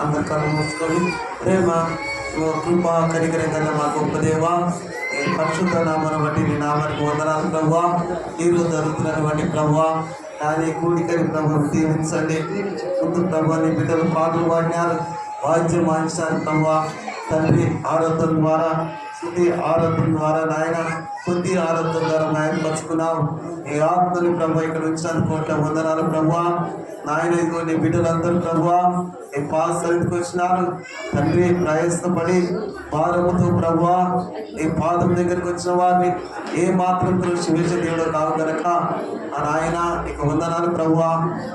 అందరి కళ్ళు మూసుకొని ప్రేమ కృప కనికరంగా మా గొప్ప దేవా ఈ పరిశుద్ధ నామాన్ని బట్టి నీ నామానికి వందనాలు ప్రభువా. ఈరోజు జరుగుతున్నటువంటి ప్రభువా నాది కూడికని ప్రభు దీవించండి. ముందు ప్రభు నీ బిడ్డలు పాటలు పాడినారు, వాద్యం వాయించారు ప్రభువా. తండ్రి ఆరాధన ద్వారా శుద్ధి ఆరాధన ద్వారా నాయన కొద్ది ఆరాధన ద్వారా నాయన పరుచుకున్నావు. ఈ ఆత్మని ప్రభు ఇక్కడ ఉంచాను కోట్ల వందనాలు ప్రభువా. నాయన ఇదిగో నీ బిడ్డలందరూ ప్రభువా ఈ పాదసన్నిధికి వచ్చినారు తండ్రి. ప్రయాసపడి భారముతో ప్రభువా ఈ పాదం దగ్గరికి వచ్చిన వారిని ఏ మాత్రం క్షమించే దేవుడు కావు కనుక ఆ నాయన ఇక వందనాలు ప్రభువా.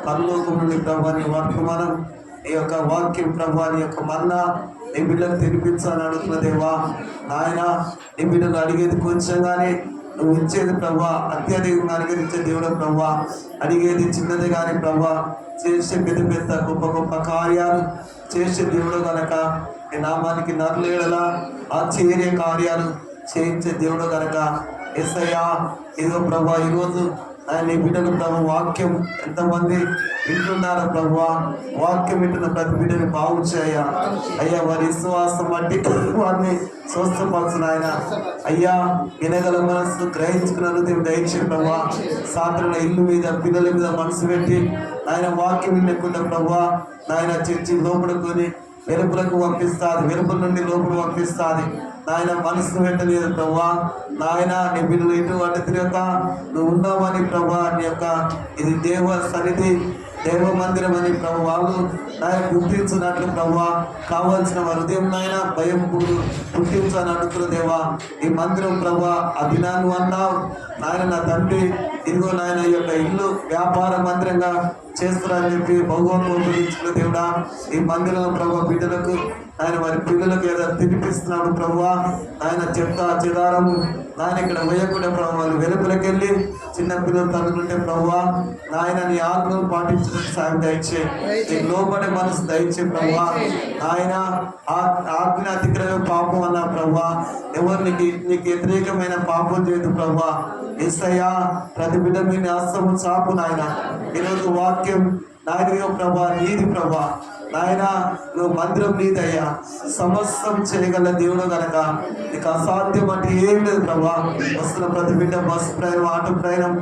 పరలోకం నుండి ప్రభువా నీ వర్తమానం ఈ యొక్క వాక్యం ప్రభువా నీ యొక్క మన్నా నీ బిడ్డలు తినిపించాలని అడుగుతున్న దేవా. నాయన నీ బిడ్డలు అడిగేది కొంచెంగానే నువ్వు ఇచ్చేది ప్రభా అత్యధికంగా అనుగరించే దేవుడు ప్రభా. అడిగేది చిన్నది కానీ ప్రభా చేసే పెద్ద పెద్ద గొప్ప గొప్ప కార్యాలు చేసే దేవుడు కనుక ఈ నామానికి నరులేడలా ఆశ్చర్య కార్యాలు చేయించే దేవుడు కనుక యేసయ్యా ఇదిగో ప్రభా ఈరోజు ఆయన నీ బిడ్డలు ప్రభు వాక్యం ఎంతమంది వింటున్నారో ప్రభువా. వాక్యం వింటున్న ప్రతి బిడ్డని బాగు చేయ అయ్యా. వారి విశ్వాసం బట్టి వారిని స్వస్థపరచును ఆయన. అయ్యా వినగల మనసు గ్రహించుకున్న హృదయం దయచే ప్రభువా. సాధారణ ఇల్లు మీద పిల్లల మీద మనసు పెట్టి ఆయన వాక్యం వినకుండా ప్రభువా నాయన చర్చి లోపడుకొని వెలుపులకు పంపిస్తుంది, వెలుపుల నుండి లోపల పంపిస్తుంది నాయన. మనసును పెట్టలేదు ప్రభా. నాయన నీ బిడ్డలు ఇటు అటు తిరగక నువ్వు ఉన్నావని ప్రభా. నీ యొక్క ఇది దేవ సన్నిధి దేవ మందిరం అని ప్రభు వాళ్ళు నాయన గుర్తించినట్లు ప్రభా. కావాల్సిన హృదయం నాయన భయం పుట్టించని అడుగుతున్న దేవా. ఈ మందిరం ప్రభా అభినాను అన్నావు నాయన. నా తండ్రి ఇదిగో నాయన ఈ యొక్క ఇల్లు వ్యాపార మందిరంగా చేస్తారని చెప్పి భగవంతుడు దేవుడా. ఈ మందిరం ప్రభు బిడ్డలకు ఆయన వారి పిల్లలకు ఏదో తినిపిస్తున్నాడు ప్రభువా. ఆయన చెత్త చెదారము నాయన ఇక్కడ వేయకుండా ప్రభు వాళ్ళు వెలుపులకు వెళ్ళి చిన్న పిల్లలు తనుకుంటే ప్రభువా నాయన నీ ఆజ్ఞలు పాటించడానికి సాయం దయచే. నీకు లోపడే మనసు దయచే ప్రభువా. ఆయన ఆజ్ఞ అతిక్రమ పాపం అన్న ప్రభువా. ఎవరికి నీకు వ్యతిరేకమైన పాపం చేయదు ప్రభువా. యేసయ్యా ప్రతి బిడ్డ మీ హస్తము చాపు నాయన. ఈరోజు వాక్యం నాయన ప్రభా నీది ప్రభా. నాయన నువ్వు మందిరం నీదయ్యా. సమస్తం చేయగల దేవుడు కనుక నీకు అసాధ్యం అంటే ఏం లేదు ప్రభా. వస్తున్న ప్రతి బిడ్డ బస్సు ప్రయాణం, ఆటో ప్రయాణం,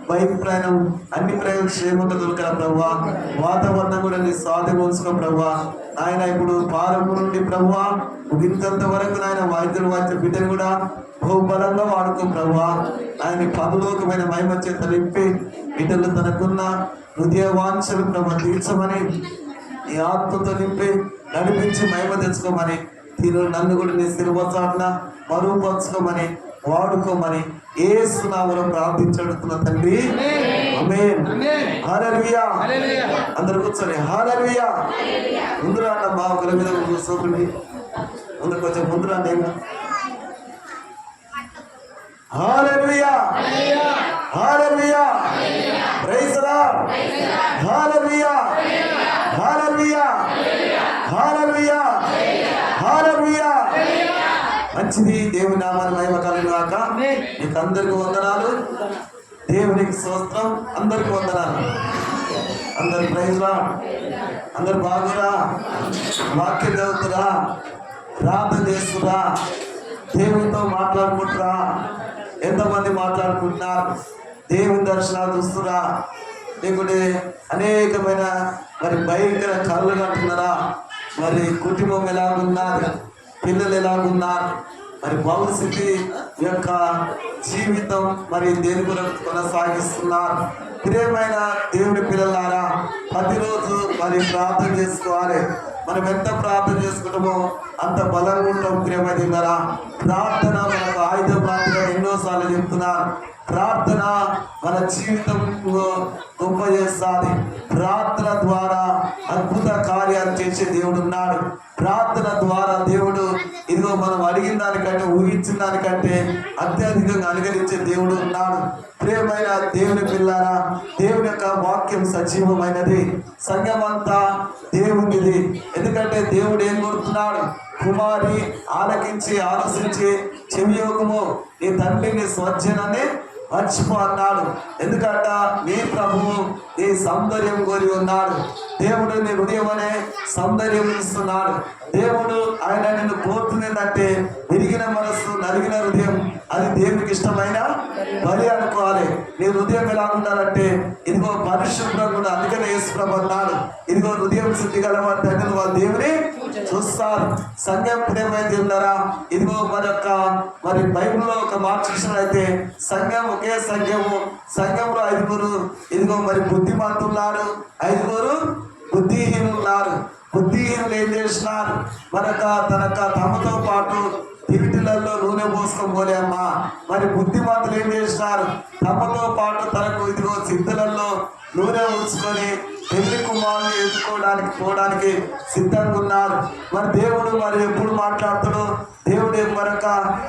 బైక్ ప్రయాణం అన్ని ప్రయాణం క్షేమంగా దొరకల ప్రభా. వాతావరణం కూడా నీ స్వాధీనం ఉంచుకో ప్రభా. నాయన ఇప్పుడు పారము నుండి ప్రభువా ముగింతంత వరకు నాయన వాయిద్యులు వాయించిన బిడ్డను కూడా బహుబలంగా వాడుకో ప్రభా. ఆయన పరలోకమైన మహిమ చేత నింపి బిడ్డలు తనకున్న హృదయ వాంఛలు ప్రభా తీర్చమని ఈ ఆత్మతో నింపి నడిపించి మహిమ తెచ్చుకోమని తీరు నన్ను కూడా నీ సిరువచాట్ల మరుపరచుకోమని వాడుకోమని యేసు నామములో ప్రార్థించడుతున్న తండ్రి ఆమేన్. హల్లెలూయా. అందరూ కూర్చొని హల్లెలూయా. ముందు రాండి మా ఒకరి మీద కూర్చోకండి. ముందు కొంచెం ముందు రండి. హల్లెలూయా హల్లెలూయా ప్రైజ్ ది లార్డ్. హల్లెలూయా హల్లెలూయా హల్లెలూయా హల్లెలూయా. మంచిది. దేవుని నామాన్ని మహిమ కలుగును గాక. మీకు అందరికి వందనాలు. దేవునికి స్తోత్రం. అందరికి వందనాలు. అందరు ప్రైజ్ ది లార్డ్. అందరు బాగురా. వాక్యం చదువుతురా, ప్రార్థన చేస్తురా, దేవునితో మాట్లాడుకుంటురా. ఎంతమంది మాట్లాడుకుంటున్నారు? దేవుని దర్శనాలు చూస్తురా. లేకుంటే అనేకమైన మరి భయంకర కళ్ళు కంటున్నారా? మరి కుటుంబం ఎలాగున్నారు, పిల్లలు ఎలాగున్నారు, మరి భవిష్యత్తు యొక్క జీవితం మరి దేని గురించి కొనసాగిస్తున్నారు? ప్రియమైన దేవుని పిల్లలారా, ప్రతిరోజు మరి ప్రార్థన చేసుకోవాలి. మనం ఎంత ప్రార్థన చేసుకుంటామో అంత బలంగా ఉంటాం. ప్రియమైన ప్రార్థన మనకు ఆయుధం లాంటిగా ఎన్నోసార్లు చెప్తున్నారు. ప్రార్థన మన జీవితం గొప్ప చేస్తుంది. ప్రార్థన ద్వారా అద్భుత కార్యాలు చేసే దేవుడు ఉన్నాడు. ప్రార్థన ద్వారా దేవుడు ఇదిగో మనం అడిగిన దానికంటే ఊహించిన దానికంటే అత్యధికంగా అనుగరించే దేవుడు ఉన్నాడు. ప్రియమైన దేవుని పిల్లారా, దేవుని యొక్క వాక్యం సజీవమైనది. సంఘమంతా దేవునిది. ఎందుకంటే దేవుడు ఏం కోరుతున్నాడు? కుమారి ఆలకించి ఆలోచించి చెవియోగము నీ తండ్రిని స్వచ్ఛనని మర్చిపో అన్నాడు. ఎందుకంట నీ ప్రభువు నీ సౌందర్యం కోరి ఉన్నాడు. దేవుడు నీ హృదయం అనే సౌందర్యం ఇస్తున్నాడు. దేవుడు ఆయన నిన్ను కోరుతుందంటే విరిగిన మనస్సు, నలిగిన హృదయం, అది దేవునికి ఇష్టమైన బలి అనుకోవాలి. నీ హృదయం ఎలా ఉండాలంటే ఇదిగో పరిశుభ్రంగా. అందుకనే యేసు ప్రభు అన్నాడు, ఇదిగో హృదయం శుద్ధి గలవారి దగ్గర వాళ్ళు దేవుని చూస్తారు. సంఘం ప్రేమైతే ఉన్నారా? ఇదిగో మరి బైబిల్లో ఒక మాట చూసినట్లయితే సంఘం ఒకే సంఘంలో 5 ఇదిగో మరి బుద్ధిమంతున్నారు, 5 బుద్ధిహీనున్నారు. బుద్ధిహీనులు ఏం చేసినారు? తమతో పాటు తివిటిలలో నూనె పోసుకొని పోలే అమ్మా. మరి బుద్ధిమంతులు ఏం చేసినారు? తమతో పాటు తనకు ఇదిగో సిద్ధులలో నూనె ఉంచుకొని పెళ్లి కుమారుని ఎదుర్కోవడానికి పోవడానికి సిద్ధంగా ఉన్నారు. మరి దేవుడు మరి ఎప్పుడు మాట్లాడతాడో, దేవుడు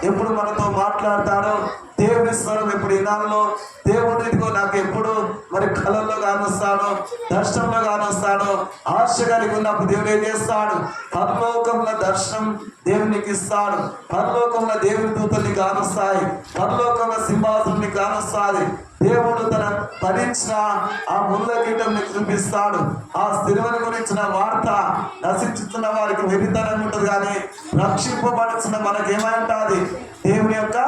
ఎప్పుడు మనతో మాట్లాడతాడో, దేవుని స్వరం ఎప్పుడు వినాలో, దేవుడు ఇదిగో నాకు ఎప్పుడు మరి కళల్లో కానొస్తాడో, దర్శనంలో కానొస్తాడో ఆశ కలిగి ఉన్నప్పుడు దేవుడు ఏం చేస్తాడు? పరలోకంలో దర్శనం దేవునికి ఇస్తాడు. పరలోకంలో దేవుని దూతల్ని కానొస్తాయి. పరలోకంలో సింహాసనాన్ని కానొస్తాది. దేవుడు తన భరించిన ఆ ముళ్ళ గిడ్డంని చూపిస్తాడు. ఆ స్థిరమని గురించిన వార్త నశించుతున్న వారికి వెరితనం ఉంటుంది, కానీ రక్షింపబడుతున్న మనకేమంటుంది? దేవుని యొక్క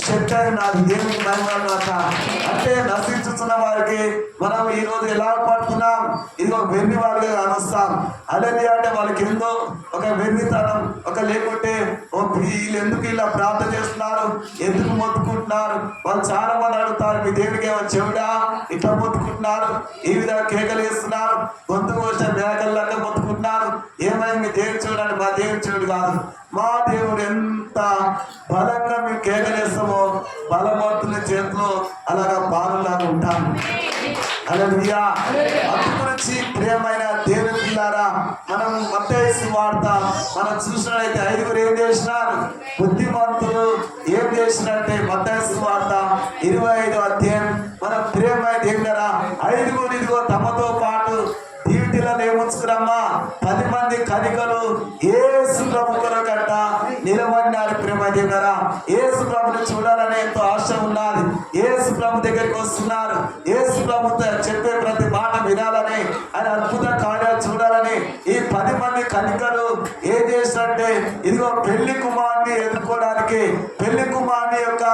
శక్తి అయినది, దేవునికి మహిమ. అంటే నశించుతున్న వారికి మనం ఈ రోజు ఎలా పడుతున్నాం? ఇదిగో వెర్రి వాళ్ళుగా కానొస్తాం. అలెలి అంటే వాళ్ళకి ఏందో ఒక వెర్రితనం, లేకుంటే వీళ్ళు ఎందుకు ఇలా ప్రార్థన చేస్తున్నారు, ఎందుకు మొత్తుకుంటున్నారు? వాళ్ళు చాలా మంది అడుగుతారు, మీ దేవుడికి ఏమో చెవుడా ఇట్లా మొత్తుకుంటున్నారు, ఈ విధంగా కేకలు వేస్తున్నారు, గొంతు కోసిన మేకల్లాగా మొత్తుకుంటున్నారు, ఏమైంది మీ దేవుడు చూడండి? మా దేవుడు చెవుడు కాదు. మా దేవుడు ఎంత బలంగా మేము కేకలేస్తామో బలవంతుల చేతిలో అలాగా బాలులాగా ఉంటాము. హల్లెలూయా. అందు గురించి ప్రియమైన దేవుని పిల్లారా, మనం మత్తయి సువార్త మనం చూసినట్లయితే 5 ఏం చేసినారు? బుద్ధిమంతులు ఏం చేసినట్టే మత్తయి సువార్త 25వ అధ్యాయం. మన ప్రియమైన దేవుడారా, 5 ఇదిగో తమతో పాటు దీవిటిలను ఏముంచుకురమ్మా 10 మంది కనికలు యేసు ప్రభు కొరకట నిలబడినారు. ప్రేమ దేవుడారా, యేసు ప్రభుని చూడాలని ఎంతో ఆశ ఉన్నది. యేసు ప్రభు దగ్గరికి వస్తున్నారు. యేసు ప్రభు చెప్పే ప్రతి మాట వినాలని, ఆయన అద్భుత కార్యాలు చూడాలని ఈ 10 మంది కనికలు ఏం చేసినట్టే ఇదిగో పెళ్లి కుమారుని ఎదుర్కోవడానికి, పెళ్లి కుమారుని యొక్క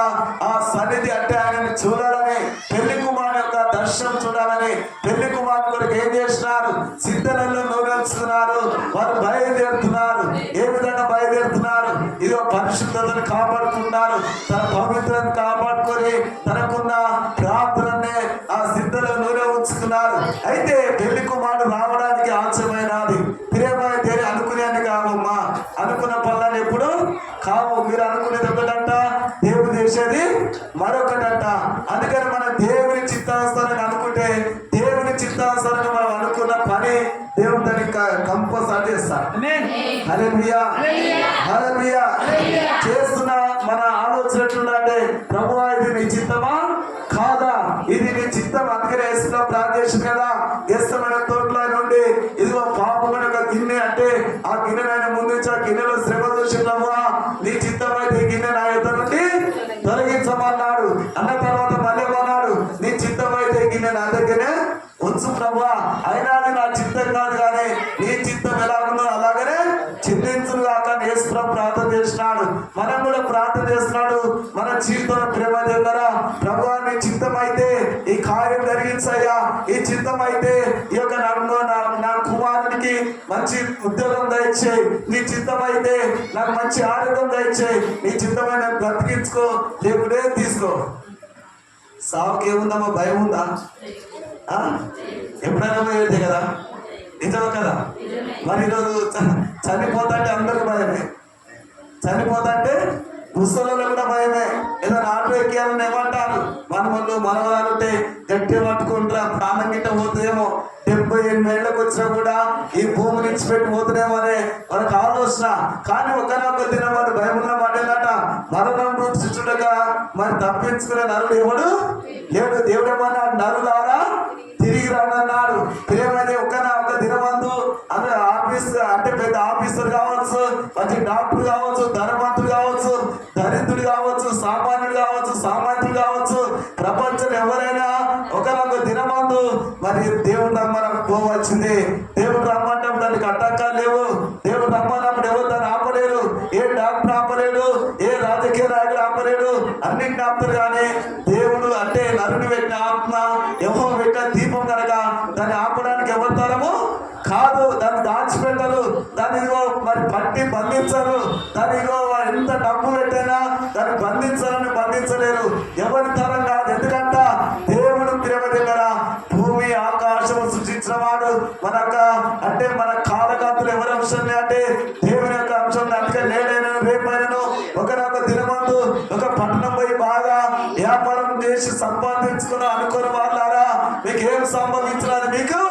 ఆ సన్నిధి అంటే ఆయనని చూడాలని, పెళ్లి కుమారుని యొక్క దర్శనం చూడాలని పెళ్లి కుమారుని కొరకు ఏం చేసినారు? సిద్ధలలో నూనెలుస్తున్నారు. వారు బయలుదేరుతున్నారు. ఏ విధంగా బయలుదేరుతున్నారు? ఇదిగో పరిశుద్ధతను కాపాడుతున్నారు. తన పవిత్రతను కాపాడుకొని తనకున్న ప్రార్థననే ఆ సిద్ధలో నూనె ఉంచుతున్నారు. అయితే పెళ్లి కుమారుడు రావడానికి ఆలస్యమైనది. ప్రియమైన దేని అనుకునేది కావమ్మా. అనుకున్న పనులను ఎప్పుడు కావు. మీరు అనుకునేది ఒకటంట, దేవుడు చేసేది మరొకటంట. అందుకని మన దేవుని చిత్తానుసారంగా అనుకుంటే, దేవుని చిత్తానుసారంగా మనం అనుకున్న పని దేవుడు దానికి కంపల్సరీ చేస్తాడు. హల్లెలూయా, హల్లెలూయా. చేస్తున్న మన ఆలోచన ఎట్లుందంటే, ప్రభువా ఇది నీ చిత్తమా కాదా? ఇది నీ చిత్తం. అందుకనే వేస్తున్నా ప్రార్థన చేసిన కదా, ఇష్టమైన తోటలో నుండి ఇదిగో పాపమైన ఒక గిన్నె అంటే ఆ గిన్నె ఆయన ముందు నుంచి ఆ గిన్నెలో శ్రమ చూసి ప్రభువా నీ చిత్తం అయితే ఈ గిన్నె నా యుద్ధ నుండి తొలగించమన్నాడు. అన్న తర్వాత మళ్ళీ అన్నాడు, నీ చిత్తం అయితే ఈ గిన్నె నా దగ్గరే ఉంచు ప్రభువా, అయినా అది నా చిత్తం కాదు, కానీ నీ చిత్తం ఎలా ఉందో అలాగనే చింతించును కాక యేసు ప్రభు ప్రార్థన చేసినాడు. మనం కూడా ప్రార్థన చేస్తున్నాడు. మన జీవితంలో ప్రేమ దగ్గరా, ప్రభువా నీ చిత్తం అయితే ఈ కార్యం జరిగించయ్యా, ఈ చిత్తం అయితే ఈ యొక్క నా కుమారునికి మంచి ఉద్యోగం దయచేయి, నీ చిత్తం అయితే నాకు మంచి ఆరోగ్యం దయచేయి, నీ చిత్తమైన బ్రతికించుకో, లేకుంటే తీసుకో. సావుకి ఏముందమ్మా? భయం ఉందా? ఎప్పుడైనా పోయేదే కదా, నిజమే కదా. మరి ఈరోజు చనిపోతాంటే అందరికి భయమే, చనిపోతాంటే ముసలలో కూడా భయమే. ఏదైనా ఆటో ఎక్కియాలని ఏమంటారు? మనవరాలు ఉంటే గట్టి పట్టుకుంటారా, ప్రాణం గిట్ట పోతుందేమో, 78 ఏళ్ళకి వచ్చినా కూడా ఈ భూమి నుంచి పెట్టి పోతుందేమో అనే మనకు ఆలోచన. కానీ ఒకనొక దినం వారు బైబిల్లో పడేదట, మరణం రుచిచుండగా మరి తప్పించుకునే నరుడు ఎవడు లేడు. దేవుడు ఏమన్నా నరులారా తిరిగి రానన్నాడు. ప్రియమైన ఒక దినమందు ఆఫీసర్ అంటే పెద్ద ఆఫీసర్ కావచ్చు, మంచి డాక్టర్ కావచ్చు, ధనవంతుడు కావచ్చు, దరిద్రుడు కావచ్చు, సామాన్యుడు కావచ్చు, సామాన్యుడు కావచ్చు, దేవుడు రమ్మని పోవచ్చింది. దేవుడు రమ్మంటే దానికి అడ్డంకాలు లేవు. దేవుడు రమ్మన్నప్పుడు ఎవరు దాన్ని ఆపలేరు. ఏ డాక్టర్ ఆపలేడు, ఏ రాజకీయ నాయకుడు ఆపలేడు. అన్నింటిని ఆపుతారు. కానీ దేవుడు అంటే నరుని పెట్టిన ఆత్మ, యెహోవా పెట్టిన దీపం కనుక దాన్ని ఆపడానికి ఎవరి తరము కాదు. దాన్ని దాచిపెట్టరు, దాన్ని మరి పట్టి బంధించరు. దాని ఎంత డబ్బు పెట్టైనా దాన్ని బంధించలేరు. ఎవరి తరం కాదు. ఎందుకంట దేవుడు ప్రేమ దగ్గర భూమి ఆకాశం సృష్టించిన వాడు అంటే మన కాలకాంతులు ఎవరి అంశం అంటే దేవుని యొక్క అంశం. అందుకే లేడైనా రేపైనను ఒకనొక దినమందు ఒక పట్టణం పోయి బాగా వ్యాపారం చేసి సంపాదించుకున్న అనుకున్న వాళ్ళారా మీకు ఏం సంభవించినది మీకు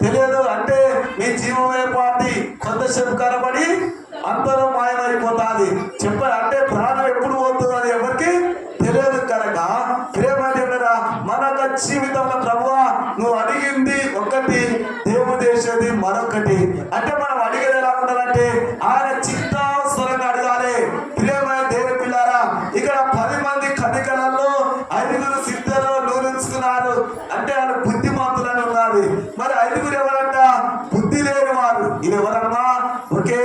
తెలియదు. అంటే మీ జీవమే పార్టీ కొంతసేపు కనబడి అంతలో మాయమైపోతుంది. అంటే ప్రాణం ఎప్పుడు పోతుంది అది ఎవరికి తెలియదు. కనుక ప్రేమరా మన జీవితంలో ప్రభువా నువ్వు అడిగింది ఒకటి, దేవుడు చేసేది మరొకటి. అంటే మనం అడిగేది ఎలా ఉండాలంటే ఆయన చిత్తానుసారంగా అడగాలి. ప్రియమైన దేవుని పిల్లారా, ఇక్కడ 10 మంది కనికలలో 5 సిద్ధలో నూరించుకున్నారు. అంటే ఆయన బుద్ధిమంతులని ఉన్నది. మరి 5 ఎవరంట? బుద్ధి లేని వారు. ఇది ఎవరమ్మా? ఒకే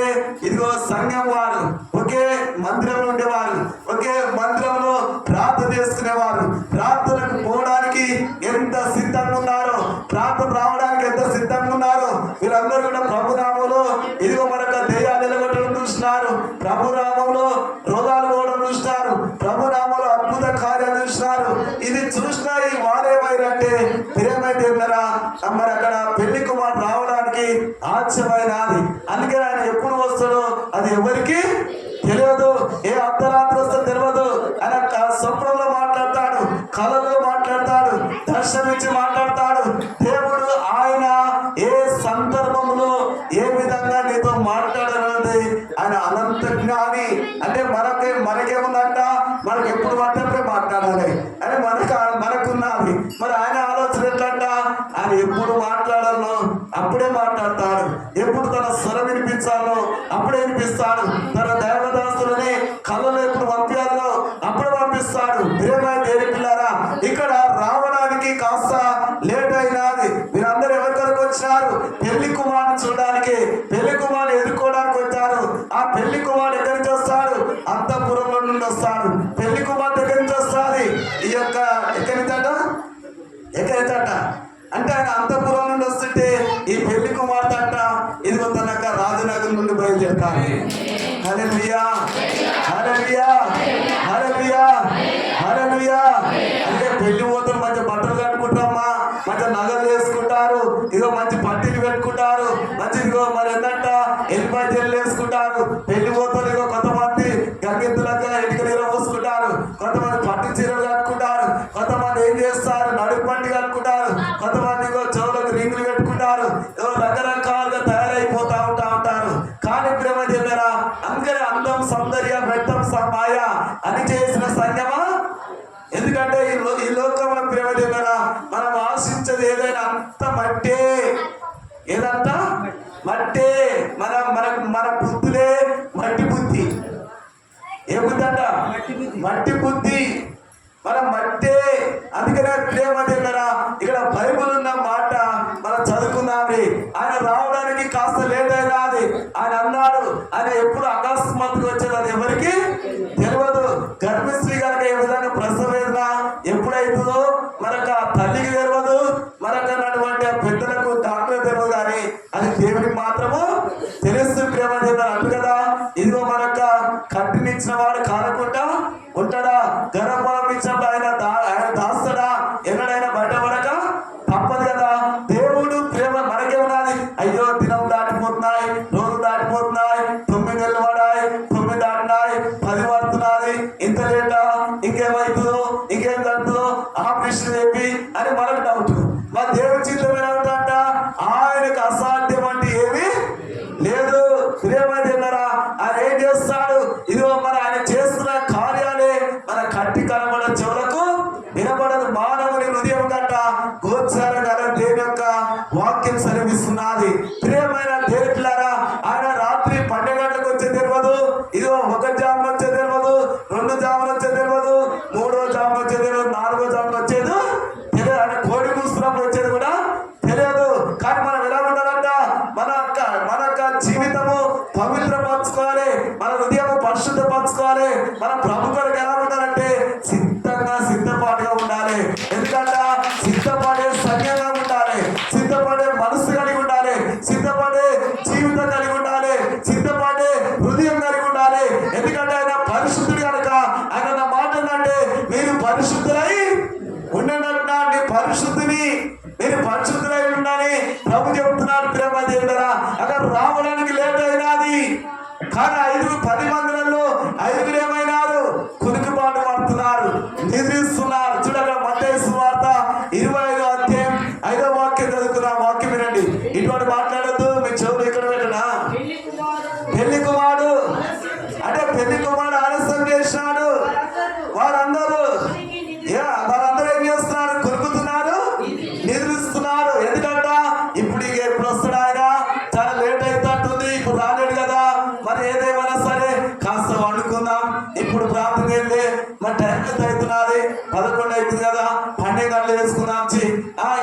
ఇదిగో సంఘం వారు, ఒకే మందిరంలో ఉండేవారు, ఒకే మందిరంలో ప్రార్థన చేసుకునేవారు. ప్రార్థనకు పోవడానికి ఎంత సిద్ధంగా ఉన్నారో, ప్రార్థన రావడానికి ఎంత సిద్ధంగా ఉన్నారో. వీరందరూ కూడా ప్రభునామంలో ఇదిగో మనకు దెయ్యాలు నిలగొట్టడం చూస్తున్నారు, ప్రభునామంలో రోగాలు పోవడం చూస్తున్నారు, ప్రభునామంలో అద్భుత కార్యాలు చూస్తున్నారు. ఇది చూసిన ఈ వారేమైందంటే ప్రియమైతే మరి అక్కడ పెళ్లి కుమారుడు రావడానికి ఆశ్చర్యమైనది. అందుకే ఆయన ఎప్పుడు వస్తాడో అది ఎవరికి తెలియదు. ఏ అర్ధరాత్రి వస్తే తెలియదు. ఆయన స్వప్నంలో మాట్లాడతాడు, కళలో మాట్లాడతాడు, దర్శనమిచ్చి మాట్లాడతాడు. దేవుడు ఆయన ఏ సందర్భంలో ఏ విధంగా నీతో మాట్లాడాలన్నది ఆయన అనంత జ్ఞాని. అంటే మనకేముందంట, మనకు ఎప్పుడు మాట్లాడితే మాట్లాడాలి అని మనకున్నది. మరి ఆయన ఆలోచన ఎట్లంట, ఆయన ఎప్పుడు మాట్లాడాలో అప్పుడే మాట్లాడతాడు, ఎప్పుడు తన స్వరం వినిపించాలో అప్పుడే వినిపిస్తాడు, తన దేవదాసులని కళలో ఎప్పుడు పంపించాలో అప్పుడే పంపిస్తాడు. ప్రియమైన దేవుని పిల్లారా, ఇక్కడ రావడానికి కాస్త లేట్ అయినది. మీరందరూ ఎవరి కొరకు వచ్చినారు? పెళ్లి కుమారుని చూడడానికి, పెళ్లి కుమారుని ఎదుర్కోవడానికి వచ్చారు. ఆ పెళ్లి కుమారుడు ఎక్కడి నుంచి వస్తాడు? అంతఃపురంలో నుండి వస్తాడు. పెళ్లి కుమార్తె ఎక్కడి నుంచి వస్తుంది? ఈ యొక్క ఎక్కడితట అంటే ఆయన అంతఃపురం నుండి వస్తుంటే ఈ పెళ్లి కుమార్తె అంట ఇదిగో తనక రాజనగర్ నుండి బయలుదేరుతారు. హల్లెలూయా, హల్లెలూయా, హల్లెలూయా, హల్లెలూయా. అంటే పెళ్లి పోతారు, మంచి బట్టలు కట్టుకుంటారమ్మా, మంచి నగలు వేసుకుంటారు, ఇదిగో మంచి పట్టీలు పెట్టుకుంటారు, మంచి ఇదిగో మరి ఏంటంట ఎల్లిపాయ జల్లు వేసుకుంటారు. పెళ్లి పోతారు, ఇదిగో కొంతమంది గర్భితులకు ఇంటికి నీళ్ళు పోసుకుంటారు, కొంతమంది పట్టు చీరలు కట్టుకుంటారు, కొంతమంది ఏం చేస్తారు నడుపు పట్టి కట్టుకుంటారు, కొంతమంది చెవులకు రింగులు పెట్టుకుంటారు, రకరకాలుగా తయారైపోతా ఉంటారు. కానీ ప్రేమ చెప్పారా, అందుకని అందం సౌందర్య వ్యక్తం మాయ అని చేసిన సంగమా. ఎందుకంటే ఈ లోకంలో ప్రేమ చెప్పారా, మనం ఆశించేది ఏదైనా అంత మట్టే, ఏదంతా మట్టే. మన బుద్ధులే మట్టి బుద్ధి. ఏ బుద్ధి అంట? మట్టి బుద్ధి, మనం మట్టే. అందుకనే ప్రేమ దగ్గరా ఇక్కడ బైబుల్ ఉన్న మాట మనం చదువుకున్నామే. ఆయన రావడానికి కాస్త లేట్ అయినది. ఆయన అన్నాడు, ఆయన ఎప్పుడు అకస్మాత్తుగా వచ్చేది అది ఎవరికి తెలియదు. గర్భిణీ కనుక ఏ విధంగా ప్రసవ వేదన ఎప్పుడైతుందో మనకు ఆ తల్లికి తెలియదు, మనకన్నటువంటి ఆ పెద్దలకు డాక్టర్ తెలియదు. కానీ అది దేవునికి మాత్రము తెలుస్తుంది. ప్రేమ దగ్గర అంటు కదా, ఇదిగో మనకు కట్టినిచ్చిన వాడు కానకుండా ఉంటాడా? గర్భఫలం ఇచ్చినప్పుడు ఆయన దాస్తాడా? ఎన్నడైనా బయటపడక తప్పదు కదా. దేవుడు ప్రేమ మనకే ఉన్నది. అయ్యో దినం దాటిపోతున్నాయి, రోజులు దాటిపోతున్నాయి, 9 నెలలు పడాయి, 9 దాటినాయి, 10 పడుతున్నది, ఇంత లేటా, ఇంకేమవుతుందో, ఇంకేం జరుగుతుందో, ఆపరేషన్ చెప్పి అని మనకు డౌట్. మా దేవుడి చిత్తం ఏమంట, ఆయనకు అసాధ్యం అంటే ఏమీ లేదు. ప్రేమరా ఆయన ఏం చేస్తాడు? ఇదిగో మన ఆయన చేస్తున్న కార్యాలే మన కట్టి కనబడ చెవులకు వినబడదు. మానవుని హృదయం గట్ట గోచారం కదా దేవుని యొక్క వాక్యం సెలవిస్తున్నది. ప్రియమైన దేవులారా, ఆయన రాత్రి 12 గంటలకు వచ్చే తెలియదు, ఇదిగో 1 జామున వచ్చే తెలియదు, 2 జామున వచ్చే తెలియదు, 3వ జామున వచ్చే తెలియదు, 4వ జామున వచ్చేది తెలియదు. ఆయన కోడి కూస్తున్నప్పుడు వచ్చేది కూడా తెలియదు. పవిత్రపరచుకోవాలి, మన హృదయం పరిశుద్ధపరచుకోవాలి. మనం ప్రభు కొరకు ఎలా ఉండాలంటే సిద్ధపాటుగా ఉండాలి. ఎందుకంటే సిద్ధపడే సైన్యంగా ఉండాలి, సిద్ధపడే మనసు కలిగి ఉండాలి, సిద్ధపడే జీవితం కలిగి ఉండాలి, సిద్ధపడే హృదయం కలిగి ఉండాలి. ఎందుకంటే ఆయన పరిశుద్ధుడు కనుక ఆయన నా మాట అంటే మీరు పరిశుద్ధులై ఉండనట్టున్నా నీ పరిశుద్ధిని మీరు పరిశుద్ధులై ఉండని ప్రభు చెప్తున్నాడు. ప్రేమ దేవుడరా, అక్కడ రావడానికి లేట్ అయినది కానీ 10 మందిలో 5 ఏమైనారు? కునికిపాటు పడుతున్నారు, నిద్రిస్తున్నారు. చూడగా మత్తయి సువార్త 25వ అధ్యాయం 5వ వాక్యం చదువుకున్నాం. వాక్యం వినండి. ఇటువంటి మాట్లాడద్దు, మీ చెవులు ఇక్కడ పెట్టనా. పెళ్లి కుమారుడు అంటే పెళ్లి కుమారుడు ఆలస్యం చేసినాడు. వారందరూ ఏం చేస్తున్నారు? కొరుకుతున్నారు, నిద్రిస్తున్నారు. ఎందుకంట ఇప్పుడు ఎప్పుడు వస్తాడు ఆయన? చాలా లేట్ అవుతుంటుంది, ఇప్పుడు రాలేడు కదా. మరి ఏదేమైనా సరే కాస్త వండుకుందాం, ఇప్పుడు ప్రార్థన వెళ్ళి మరి టైం ఎంత అవుతున్నది? 11 అవుతుంది కదా, 12 గంటలు వేసుకుందాం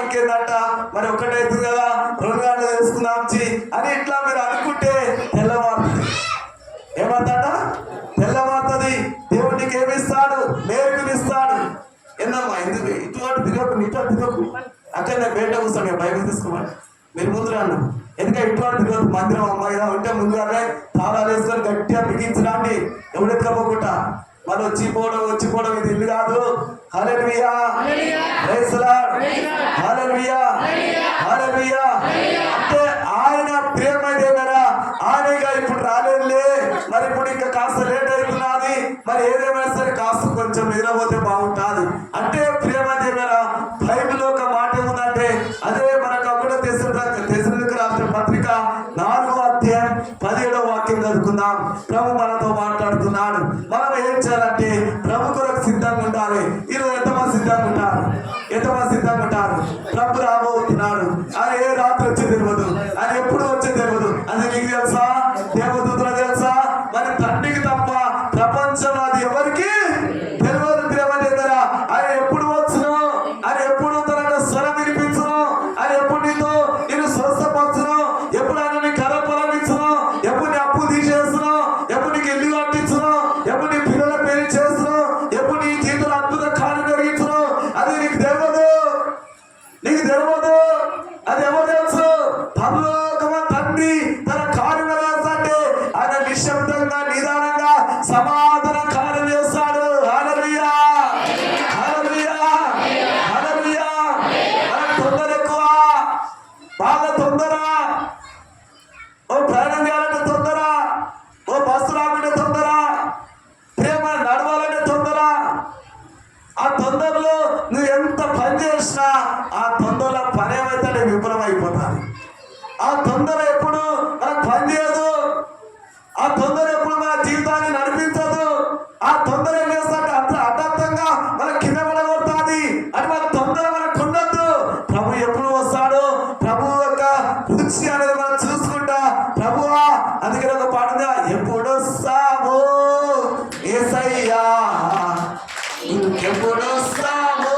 ఇంకేందంట మరి 1 అవుతుంది కదా, 2 గంటలు వేసుకుందాం అని ఇట్లా మీరు అనుకుంటే తెల్లవారుతుంది. ఏమంతట తెల్లవారుతుంది. దేవుడు నీకు ఏమిస్తాడు? మేలుకునిస్తాడు. ఏందమ్మా ఎందుకు ఇటువంటి తిరగకు అక్కడ నేను బయట కూర్చోండి, బైబిల్ తీసుకోమని మీరు ముందు రాను. ఎందుకంటే ఇటువంటి తిరగదు. మందిరం అమ్మాయి ఉంటే ముందుగానే తాళాలు వేసుకొని గట్టిగా బిగించడాన్ని ఎవడెక్కపోకుండా మళ్ళీ వచ్చిపోవడం ఇది ఇల్లు కాదు. హల్లెలూయా, ప్రైజ్ ది లార్డ్, హల్లెలూయా, హల్లెలూయా. అంటే ఆయన ప్రేమ దేవరా, ఆయనగా ఇప్పుడు రాలేదులే, మరి ఇప్పుడు ఇంకా కాస్త లేట్ అవుతున్నది, మరి ఏదేమైనా సరే కాస్త కొంచెం నిద్రపోతే బాగుంటుంది అంటే ప్రేమ దేవరా. బైబిల్ ఒక మాట ఏముందంటే అదే మనకు అక్కడ తెస్సలోనికీయులకు రాసిన పత్రిక 4వ అధ్యాయం 17వ వాక్యం చదువుకుందాం. ప్రభు మనతో మాట్లాడుతున్నాడు. మనం ఏం చేయాలంటే ప్రభు కొరకు సిద్ధంగా ఉండాలి. ఈరోజు ఎంతమంది సిద్ధంగా ఉంటారు? ఎంతమంది సిద్ధంగా ఉంటారు? ప్రభు రాబోతున్నాడు. ఆయన ఏ రాత్రి వచ్చే తెలియదు, ఆయన ఎప్పుడు వచ్చే తెలియదు. అది నీకు తెలుసా? దేవదూతలు తెలుసా? మరి తండ్రికి తప్ప ప్రపంచంలో అది ఎవరికి తెలియదు. ప్రేమ చేద్దరా, ఆయన ఎప్పుడు వచ్చును, ఆయన ఎప్పుడు తన స్వరం వినిపించును, ఆయన ఎప్పుడు నేను స్వస్థపరచును, ఎప్పుడు ఆయన నీ కర పొలగించును, ఎప్పుడు నీ అప్పు తీసేస్తును, ఎప్పుడు నీకు ఇల్లు కట్టించును, ఎప్పుడు నీ పిల్లల పెళ్లి చేస్తును, ఎప్పుడు నీ జీవితంలో అద్భుత కార్యం జరిగించును, అది నీకు తెలియదు. నీకు తెలియదు. అది ఎవరు తెలుసు? పరలోకమ తండ్రి తన కార్యం చేస్తాంటే ఆయన నిశ్శబ్దంగా నిదానంగా సమాధాన కార్యం చేస్తాడు. హల్లెలూయా, హల్లెలూయా, హల్లెలూయా. మనకు తొందర ఎక్కువ, బాగా తొందర. ఓ ప్రయాణం చేయాలంటే తొందర, ఓ బస్సు రాకుంటే తొందర, ప్రేమ నడవాలంటే తొందర. ఆ తొందరలో నువ్వు ఎంత పని చేసినా ఆ తొందరలో పని ఏమైతే విఫలం అయిపోతాది. ఆ తొందర ఎప్పుడు మనకు పని చేయదు. ఆ తొందర ఎప్పుడు మన జీవితాన్ని నడిపించదు. ఆ తొందర ఏం చేస్తాంటే అర్థంగా మన కింద పడగొడుతుంది. అని మన తొందర మనకు ఉండద్దు. ప్రభు ఎప్పుడు వస్తాడు? ప్రభు యొక్క రుచి అనేది మనం చూసుకుంటా. ప్రభువా అందుకని ఒక పాడుగా ఎప్పుడు వస్తావు యేసయ్యా, ఇంకెప్పుడు వస్తావు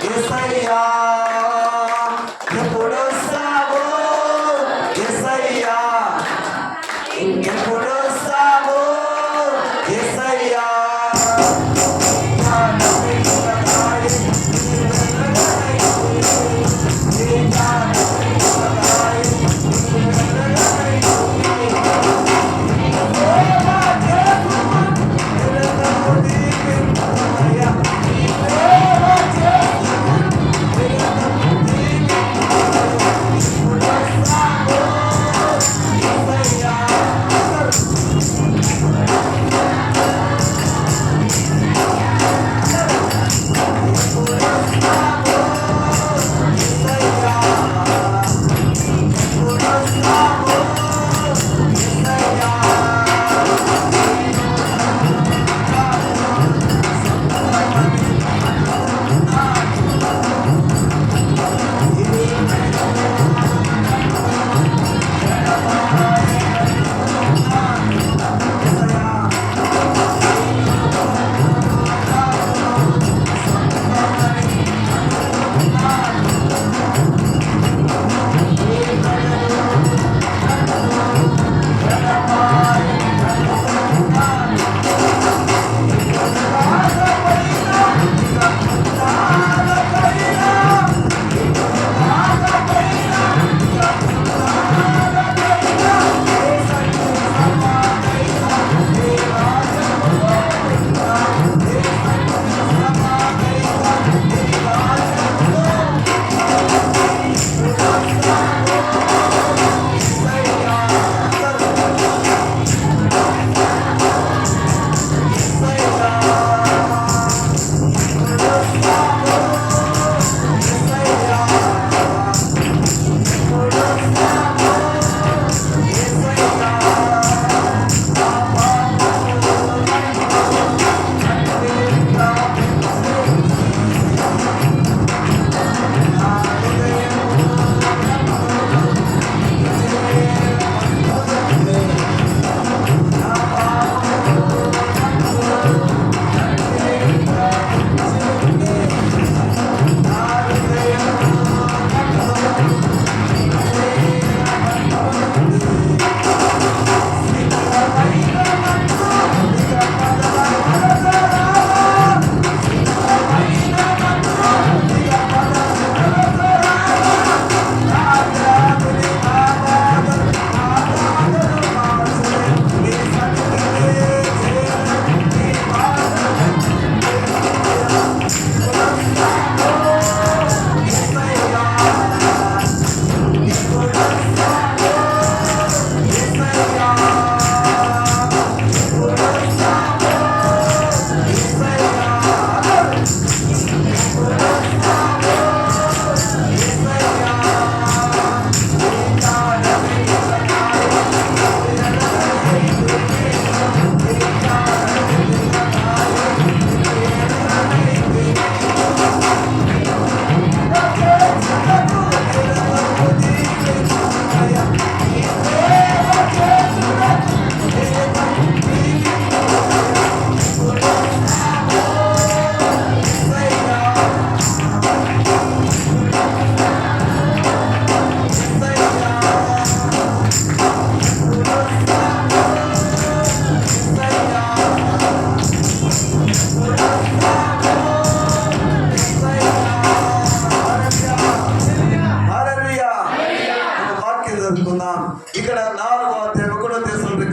యేసయ్యా, ఎప్పుడు వస్తావు యేసయ్యా, ఇంకెప్పుడు వస్తావు యేసయ్యా.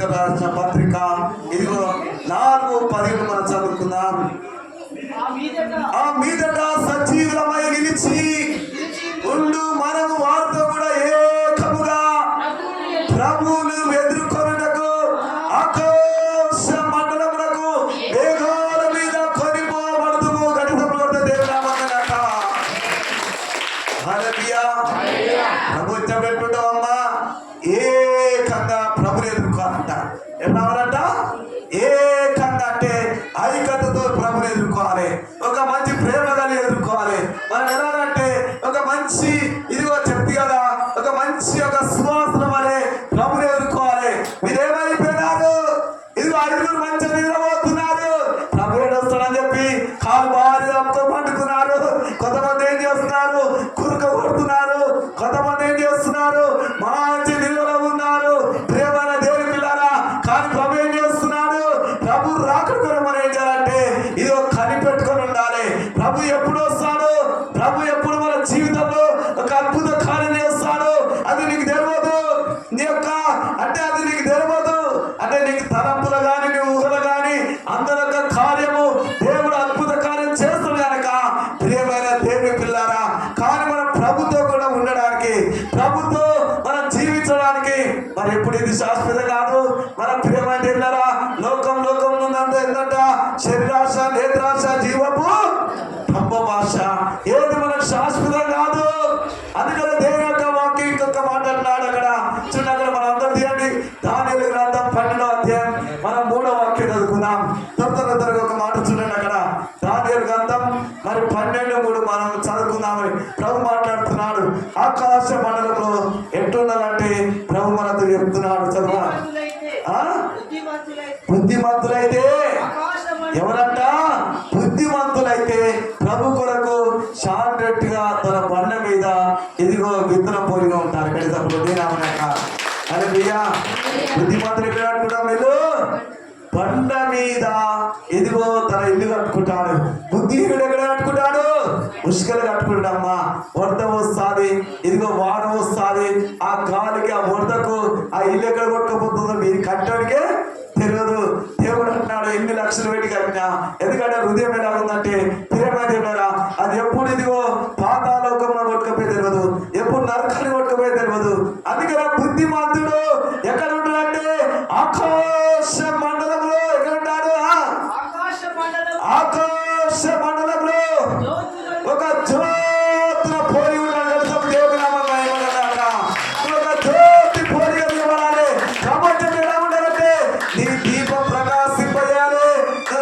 పేతురు రాసిన పత్రిక ఇదిగో 4:17 మనం చదువుకుందాం. ఆ మీదట సజీవులమై నిలిచి ఉండు మనము వారితో కూడా ఏకముగా ప్రభువును ఎదుర్కొనుటకు ఆకాశ మండలమునకు మేఘాల మీద కొనిపోబడుదుము. గడిపబడితే దేవుడామన్నట. హల్లెలూయా. ప్రభు చెప్పబెట్టుకుంటామమ్మా ఏకంగా ప్రభుని ఎదుర్కోవాలంట. ఎన్నావాలంట? ఏకంగా అంటే ఐక్యతతో ప్రభుని ఎదుర్కోవాలి. ఒక మంచి ప్రేమ కలిగి ఎదుర్కోవాలి. మనం ఎలాగంటే ఒక మంచి ఇదిగో చెప్తి కదా, ఒక మంచి ఒక సువాసన వలె ప్రభుని ఎదుర్కోవాలి. మీరేమైపోయినారు? ఇదిగో 5 మంచి నిద్రపోతున్నారు. ప్రభు వస్తాడని చెప్పి కాలు భార్యతో పండుకున్నారు. కొంతమంది ఏం చేస్తున్నారు? కురుక కొడుతున్నారు. కొంతమంది ఏం చేస్తున్నారు? మంచి నిల్వలో ఉన్నారు. ప్రేమైన దేవుని పిల్లారా, కానీ ప్రభు ఏం చేస్తున్నాడు? ప్రభు రాకడ మనం ఏం చేయాలంటే ఇది కనిపెట్టుకొని ఉండాలి. ప్రభు ఎప్పుడు వస్తాడు? ప్రభు ఎప్పుడు మన జీవితంలో ఒక అద్భుత కార్యం చేస్తాడు. అది నీకు తెలియదు. నీ యొక్క అంటే అది నీకు తెలియదు. అంటే నీకు తలంపులు కానీ నీ ఊహలు కానీ అందరొక కార్యము దేవుడు అద్భుత కార్యం చేస్తాడు కనుక ప్రియమైన దేవుని పిల్లారా, కానీ మనం ప్రభుతో కూడా ఉండడానికి, ప్రభుతో మనం జీవించడానికి మరి ఎప్పుడు ఇది శాశ్వతం కాదు. మన ప్రియమైన పిల్లారా, లోకం ఉన్నంత ఏంటంట శరీరాశ, నేత్రాశ, జీవపు భాష ఏది మనకు శాశ్వతం కాదు. అందుకని దేవుని యొక్క వాక్యం ఇంకొక మాట అన్నాడు అక్కడ. చూడండి అక్కడ మనం అందరూ తీయండి. దానియేలు గ్రంథం 12వ అధ్యాయం మనం 3వ వాక్యం చదువుకుందాం. త్వరగా ఒక మాట చూడండి అక్కడ. దానియేలు గ్రంథం మరి 12:3 మనం చదువుకుందామని ప్రభు మాట్లాడుతున్నాడు. ఆకాశ మండలంలో ఎట్లున్నారంటే ప్రభు మనతో చెప్తున్నాడు. చదువు. బుద్ధిమంతులైతే ఎవరంట? బుద్ధిమంతులైతే ప్రభు కొరకు షార్ట్గా తన బండ మీద ఇదిగో విత్తనం పోలిగా ఉంటారు. అరే బియ్యా, బుద్ధిమంతులు ఎక్కడ కట్టుకుంటాం? వీళ్ళు బండ మీద ఇదిగో తన ఇల్లు కట్టుకుంటాడు. బుద్ధిహీనుడు ఎక్కడ కట్టుకుంటాడు? ముష్కలు కట్టుకుంటాడమ్మా. వరద వస్తుంది, ఇదిగో వాన వస్తుంది. ఆ గాలికి ఆ వరదకు ఆ ఇల్లు ఎక్కడ కొట్టుకుపోతుందో మీరు కట్టడానికే తెలియదు. దేవుడు అంటున్నాడు, ఎన్ని లక్షలు పెట్టి కట్టినా. ఎందుకంటే హృదయం ఎలా ఉందంటే ప్రియమైన దేవుడారా, అది ఎప్పుడు ఇదిగో పాతాళలోకంలో కొట్టుకపోయి తెలియదు, ఎప్పుడు నరకాన్ని కొట్టుకపోయి తెలియదు. అందుకని బుద్ధిమంతుడు ఎక్కడ ఉంటాడంటే ఆకాశ మండలంలో. ఎక్కడ ఉంటాడు? ఆకాశ మండలంలో ఒక జ్యోతిని పోలి ఉన్నాడు. దేవుడి ఒక జ్యోతి పోలి ఇవ్వాలి. ప్రపంచం ఎలా ఉండాలంటే నీ దీపం ప్రకాశింపజేయాలి.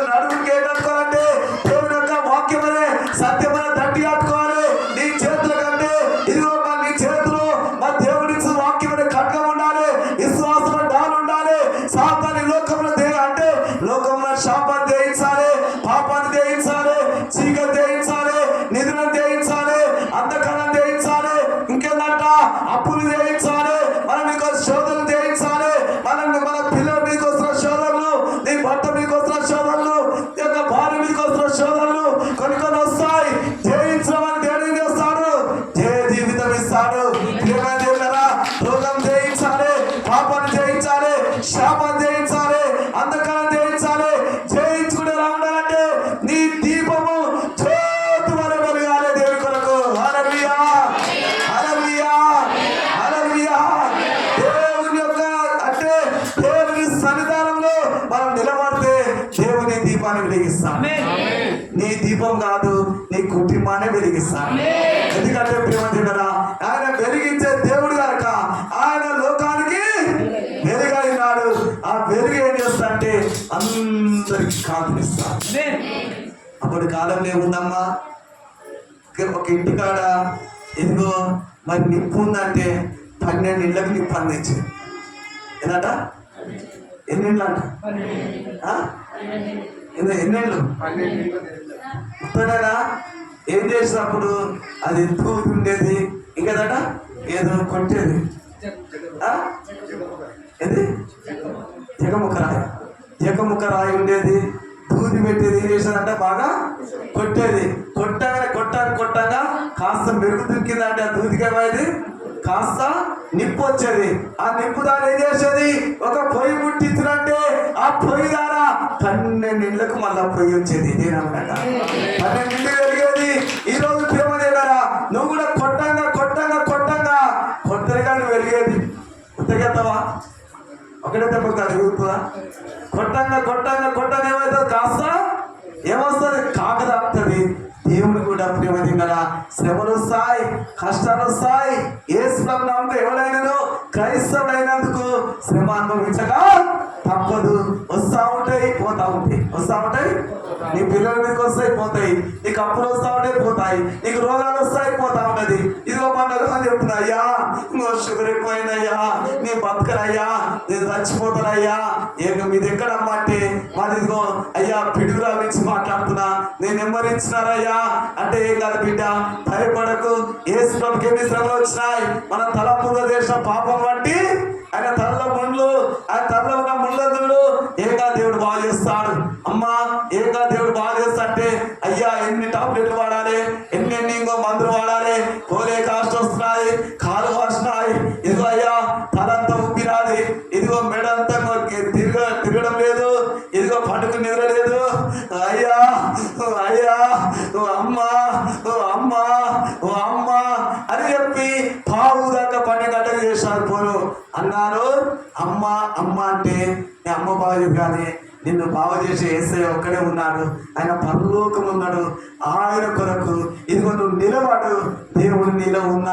నడుముకి ఏంటనుకోవాలంటే దేవుని యొక్క వాక్యమనే సత్యమైన తట్టి కట్టుకోవాలి. నీ చేతుల కంటే ఇదిగో నీ చేతులు మా దేవుడి వాక్యమనే ఖడ్గం ఉండాలి. విశ్వాసం డాలు ఉండాలి. సాతాని లోకంలో అంటే లోకంలో శాపాన్ని జయించాలి, పాపాన్ని జయించాలి, చీకటి జయించాలి, నిధులను జయించాలి, అంధకారం జయించాలి. ఇంకేందంట? అప్పులు జయించాలి. మనం మీకు శోధనలు జయించాలి. మన పిల్లల మీదకి వస్తున్న శోధనలు, నీ భర్త మీదకి వస్తున్న శోధనలు, నీ యొక్క భార్య మీదకి వస్తున్న శోధనలు కొన్ని వస్తాయి. జయించమని దేవుడు ఏం చేస్తాడు? జయ జీవితం ఇస్తాడు. రోగం జయించాలి, పాపాన్ని జయించాలి, శాపాన్ని జయించాలి, అంధకారం జయించాలి. జయించుకునే ఎలా ఉండాలంటే నీ దీపము జ్యోతి వలె వెలగాలి దేవుని కొరకు. హల్లెలూయా, హల్లెలూయా, హల్లెలూయా. దేవుని యొక్క అంటే దేవుని సన్నిధానంలో మనం నిలబడితే దేవుని దీపాన్ని వెలిగిస్తాం. నీ దీపం కాదు, నీ కుటుంబాన్ని వెలిగిస్తాం. ఎందుకంటే ప్రేమ ఆయన వెలిగించే దేవుడు కనుక ఆయన లోకానికి వెలుగైనాడు. ఆ వెలుగు ఏం చేస్తా అంటే అందరికి కాంతినిస్తా. అప్పటి కాలంలో ఏముందమ్మా? ఒక ఇంటికాడ ఇదిగో మరి నిప్పు ఉందంటే 12 ఇళ్ళకి నిప్పు అందించి ఏంటంట? ఎన్నిళ్ళు అంట? ఎన్నేళ్ళు? ఇప్పుడైనా ఏం చేసినప్పుడు అది ఎత్తు ఉండేది. ఇంకదట ఏదో కొట్టేది. ఏది? జగముఖ రాయి ఉండేది. దూది పెట్టేది. ఏం చేసేదంట? బాగా కొట్టేది. కొట్టగా కాస్త మెరుగు దుక్కిందంటే ఆ దూదికేమైంది? కాస్త నిప్పు వచ్చేది. ఆ నిప్పు దాన్ని ఏం చేసేది? ఒక పొయ్యి ముట్టించేది. పొయ్యి ద్వారా 12 ఇళ్లకు మళ్ళా పొయ్యి వచ్చేది. నేనన్నమాట 12 ఇళ్ళు వెలిగేది. ఈరోజు ప్రేమ దగ్గరా నువ్వు కూడా కొట్టంగా కొట్టగా నువ్వు వెలిగేది. ఉత్తగెత్తవా? ఒకటే దెబ్బ అడుగుతుందా? కొట్టంగా ఏమవుతుంది? కాస్త ఏమొస్తుంది? కాకదాపుతుంది. దేవుడు కూడా ప్రేమ తిన్నరా శ్రమలు వస్తాయి, కష్టాలు వస్తాయి. యేసు నామములో ఎవరైనాను క్రైస్తవుడైనందుకు శ్రమ అనుభవించగా తప్పదు. వస్తా ఉంటాయి, పోతా ఉంటాయి. నీ పిల్లల మీదకి వస్తాయి, పోతాయి. నీకు అప్పులు వస్తా ఉంటాయి, పోతాయి. నీకు రోగాలు వస్తాయి, పోతా ఉంటది. ఇదిగో పండుగ అని చెప్తున్నా, అయ్యా ఇంకో షుగర్ ఎక్కువైనయ్యా, నీ బతకరయ్యా, నేను చచ్చిపోతానయ్యా. మీది ఎక్కడమ్మా అంటే మాది ఇదిగో అయ్యా పిడుగురా నుంచి మాట్లాడుతున్నా, నేను నెమ్మరించినారయ్యా అంటే ఏం కాదు బిడ్డ, భయపడకు. యేసుకి ఎన్ని శ్రమలు వచ్చినాయి. మన తలపుగా చేసిన పాపం బట్టి ఆయన తలలో ఉన్న ముళ్ళదుడు ఏకా దేవుడు బాగు చేస్తాడు. అమ్మా ఏకా దేవుడు బాగు చేస్తా అంటే అయ్యా ఎన్ని టాబ్లెట్లు వాడాలి, ఎన్ని ఇంకో మందులు వాడాలి. కోలే కాస్ట్ వస్తున్నాయి, కాలు వస్తున్నాయి. ఇదిగో అయ్యా తలంతా ఉబ్బిరాది, ఇదిగో మెడంతా తిరగడం లేదు, ఇదిగో పట్టుకు నిద్ర లేదు. అయ్యా అమ్మా అని చెప్పి పావు దాకా 12 గంటలు చేశారు. పోను అన్నారు. అమ్మ అంటే నీ అమ్మ బాగా చెప్పాలి. నిన్ను బాగు చేసే యేసయ్య ఒక్కడే ఉన్నాడు. ఆయన పరలోకం ఉన్నాడు. ఆయన కొరకు ఇదిగో నువ్వు నిలబడు. దేవుడు నీలో ఉన్న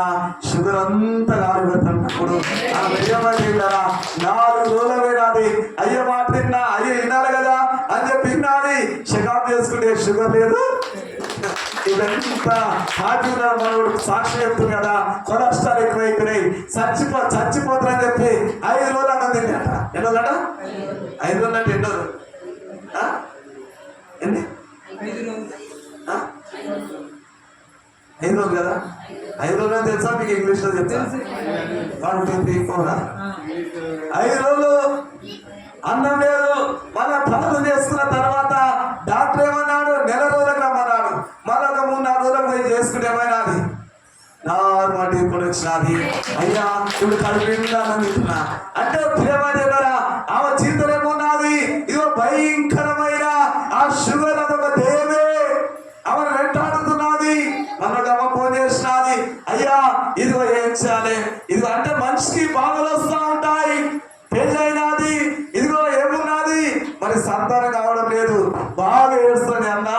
షుగర్ అంతా కాలుపెట్టినప్పుడు ఆ విజయమా 4 రోజులు వినాలి. అయ్య మాట తిన్నా, అయ్యో వినాలి కదా అని చెప్పి వినాలి. షకాప్ చేసుకుంటే షుగర్ లేదు. ఇదంతా మనోడు సాక్షి చెప్తుంది కదా, కొలెస్ట్రాల్ ఎక్కువైపోయినాయి, చచ్చిపోతారని చెప్పి 5 రోజులు అన్నం తింటాట. ఎన్నో 5 రోజులు అంటే ఎన్నో ఎన్ని 5 రోజులు కదా. 5 రోజులు తెలుసా మీకు? ఇంగ్లీష్ లో చెప్తా. 1 2 3 4 5 రోజులు అన్నం లేదు. మళ్ళా పనులు చేసుకున్న తర్వాత డాక్టర్ ఏమన్నాడు? నెల రోజులకు రమ్మన్నాడు. మళ్ళొక 3-4 రోజులకు పోయి చేసుకుంటే ఏమైనా నార్మల్ ఇప్పుడు వచ్చినది. అయ్యా ఇప్పుడు కడుపు అన్నం తింటున్నా అంటే ప్రేమ దగ్గర ఆమె జీవితం ఏమున్నది? ఇదిగో భయంకరమైన ఆ షుగర్ అదొక దేవే ఆమెను వెంటాడుతున్నది. మనకు అమ్మ ఫోన్ చేసినది, అయ్యా ఇదిగో ఏం చేయాలి? ఇదిగో అంటే మనిషికి బాధలు వస్తూ ఉంటాయి. పెళ్ళైనది, ఇదిగో ఏమున్నది మరి సంతానం కావడం లేదు, బాగా ఏడుస్తుంది. అన్న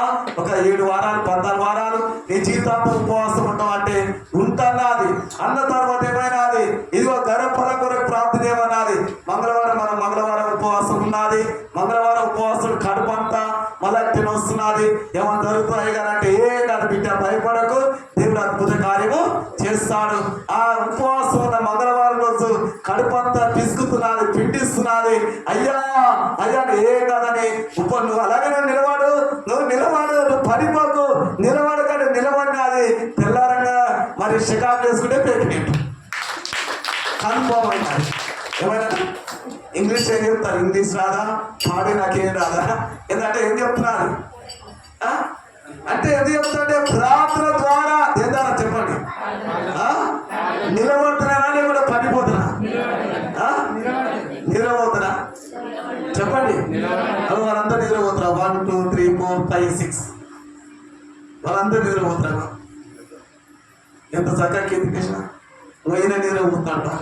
ఒక 7 వారాలు 14 వారాలు నీ జీవితాంతం ఉపవాసం ఉంటాం అంటే ఉంటున్నది. అన్న తర్వాత ఏమైనాది? ఇదిగో గర్భఫలం కొరకు ప్రార్థన ఏమన్నది? మంగళవారం ఉపవాసం ఉన్నది. మంగళవారం ఉపవాసం కడుపంతా మళ్ళీ తినొస్తున్నది. ఏమన్నా జరుగుతాయి కదంటే ఏ కాదు బిడ్డ, భయపడకు, దేవుడు అద్భుత కార్యము చేస్తాడు. ఆ ఉపవాసం ఉన్న మంగళవారం రోజు కడుపంతా పిసుకుతున్నది, పిండిస్తున్నది. అయ్యా ఏ కాదని నువ్వు అలాగే నువ్వు పడిపోకు, నిలబడకండి. నిలబడినది తెల్లారంగా మరి షికారు చేసుకుంటే పెట్టినట్టు కన్ఫర్మ్ అయినది. ఏమైనా ఇంగ్లీష్ ఏం చెప్తారు? ఇంగ్లీష్ రాదా? పాడి నాకేం రాదా? ఎందుకంటే ఏం చెప్తున్నారు అంటే ఎందుకు చెప్తారంటే ప్రార్థన ద్వారా ఏదైనా చెప్పండి. నిలబడుతున్నానా లేకుండా పడిపోతున్నా? నిలబడుతున్నా చెప్పండి. వాళ్ళందరూ నిద్రపోతున్నారు. 1 2 3 4 5 6 వాళ్ళందరూ నిద్రపోతున్నారు. ఎంత చక్కగా కిందికేసిన ఈయన నిద్రపోతున్నాడు.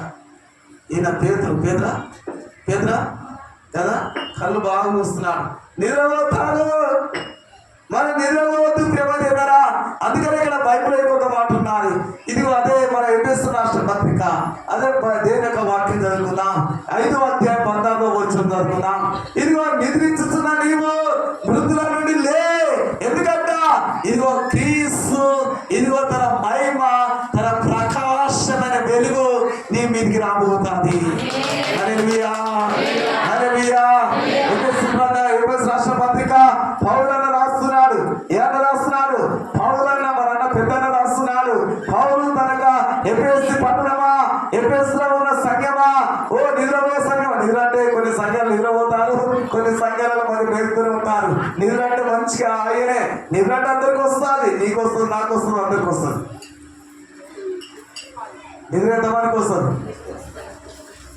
ఈయన పేదరా కదా, కళ్ళు బాగా మూస్తున్నాడు, నిద్రపోతాడు. మన నిద్రపోతూ ప్రేమ చేయారా? అందుకనే ఇక్కడ బైబిల్ ఒక మాట ఉన్నది. ఇదిగో అదే మన ఎఫెసీయుల రాష్ట్ర పత్రిక, అదే దేని యొక్క వాక్యం చదువుకుందాం. 5వ అధ్యాయం 14వ వచనం చదువుకుందాం. ఇదిగో నిద్రించుతున్న నీవు మృతుల నుండి లే, ఎందుకంట ఇదిగో క్రీస్తు ఇదిగో తన మహిమ, తన ప్రకాశమైన వెలుగు నీ మీదికి రాబోతుంది. హల్లెలూయా హల్లెలూయా. ఎఫెసీయుల రాష్ట్ర పత్రిక పౌలన్న రాస్తున్నాడు. ఏమన్నా రాస్తున్నాడు? పౌలన్న మరన్న పెద్దన్న రాస్తున్నాడు. పౌలు తనగా ఎఫెసు పట్టణమా, ఎఫెసులో ఉన్న సంఘమా, ఓ నిద్రపోయే సంఘం. నిద్ర అంటే కొన్ని సంఘాలు నిద్రపోతారు, కొన్ని సంఘాలలో మరి వెళ్తూనే ఉంటారు. నిద్ర అంటే మంచిగా ఆయనే. నిద్ర అంటే అందరికి వస్తుంది, నీకు వస్తుంది, నాకు వస్తుంది, అందరికి వస్తుంది. నిద్ర ఎంతమందికి వస్తుంది?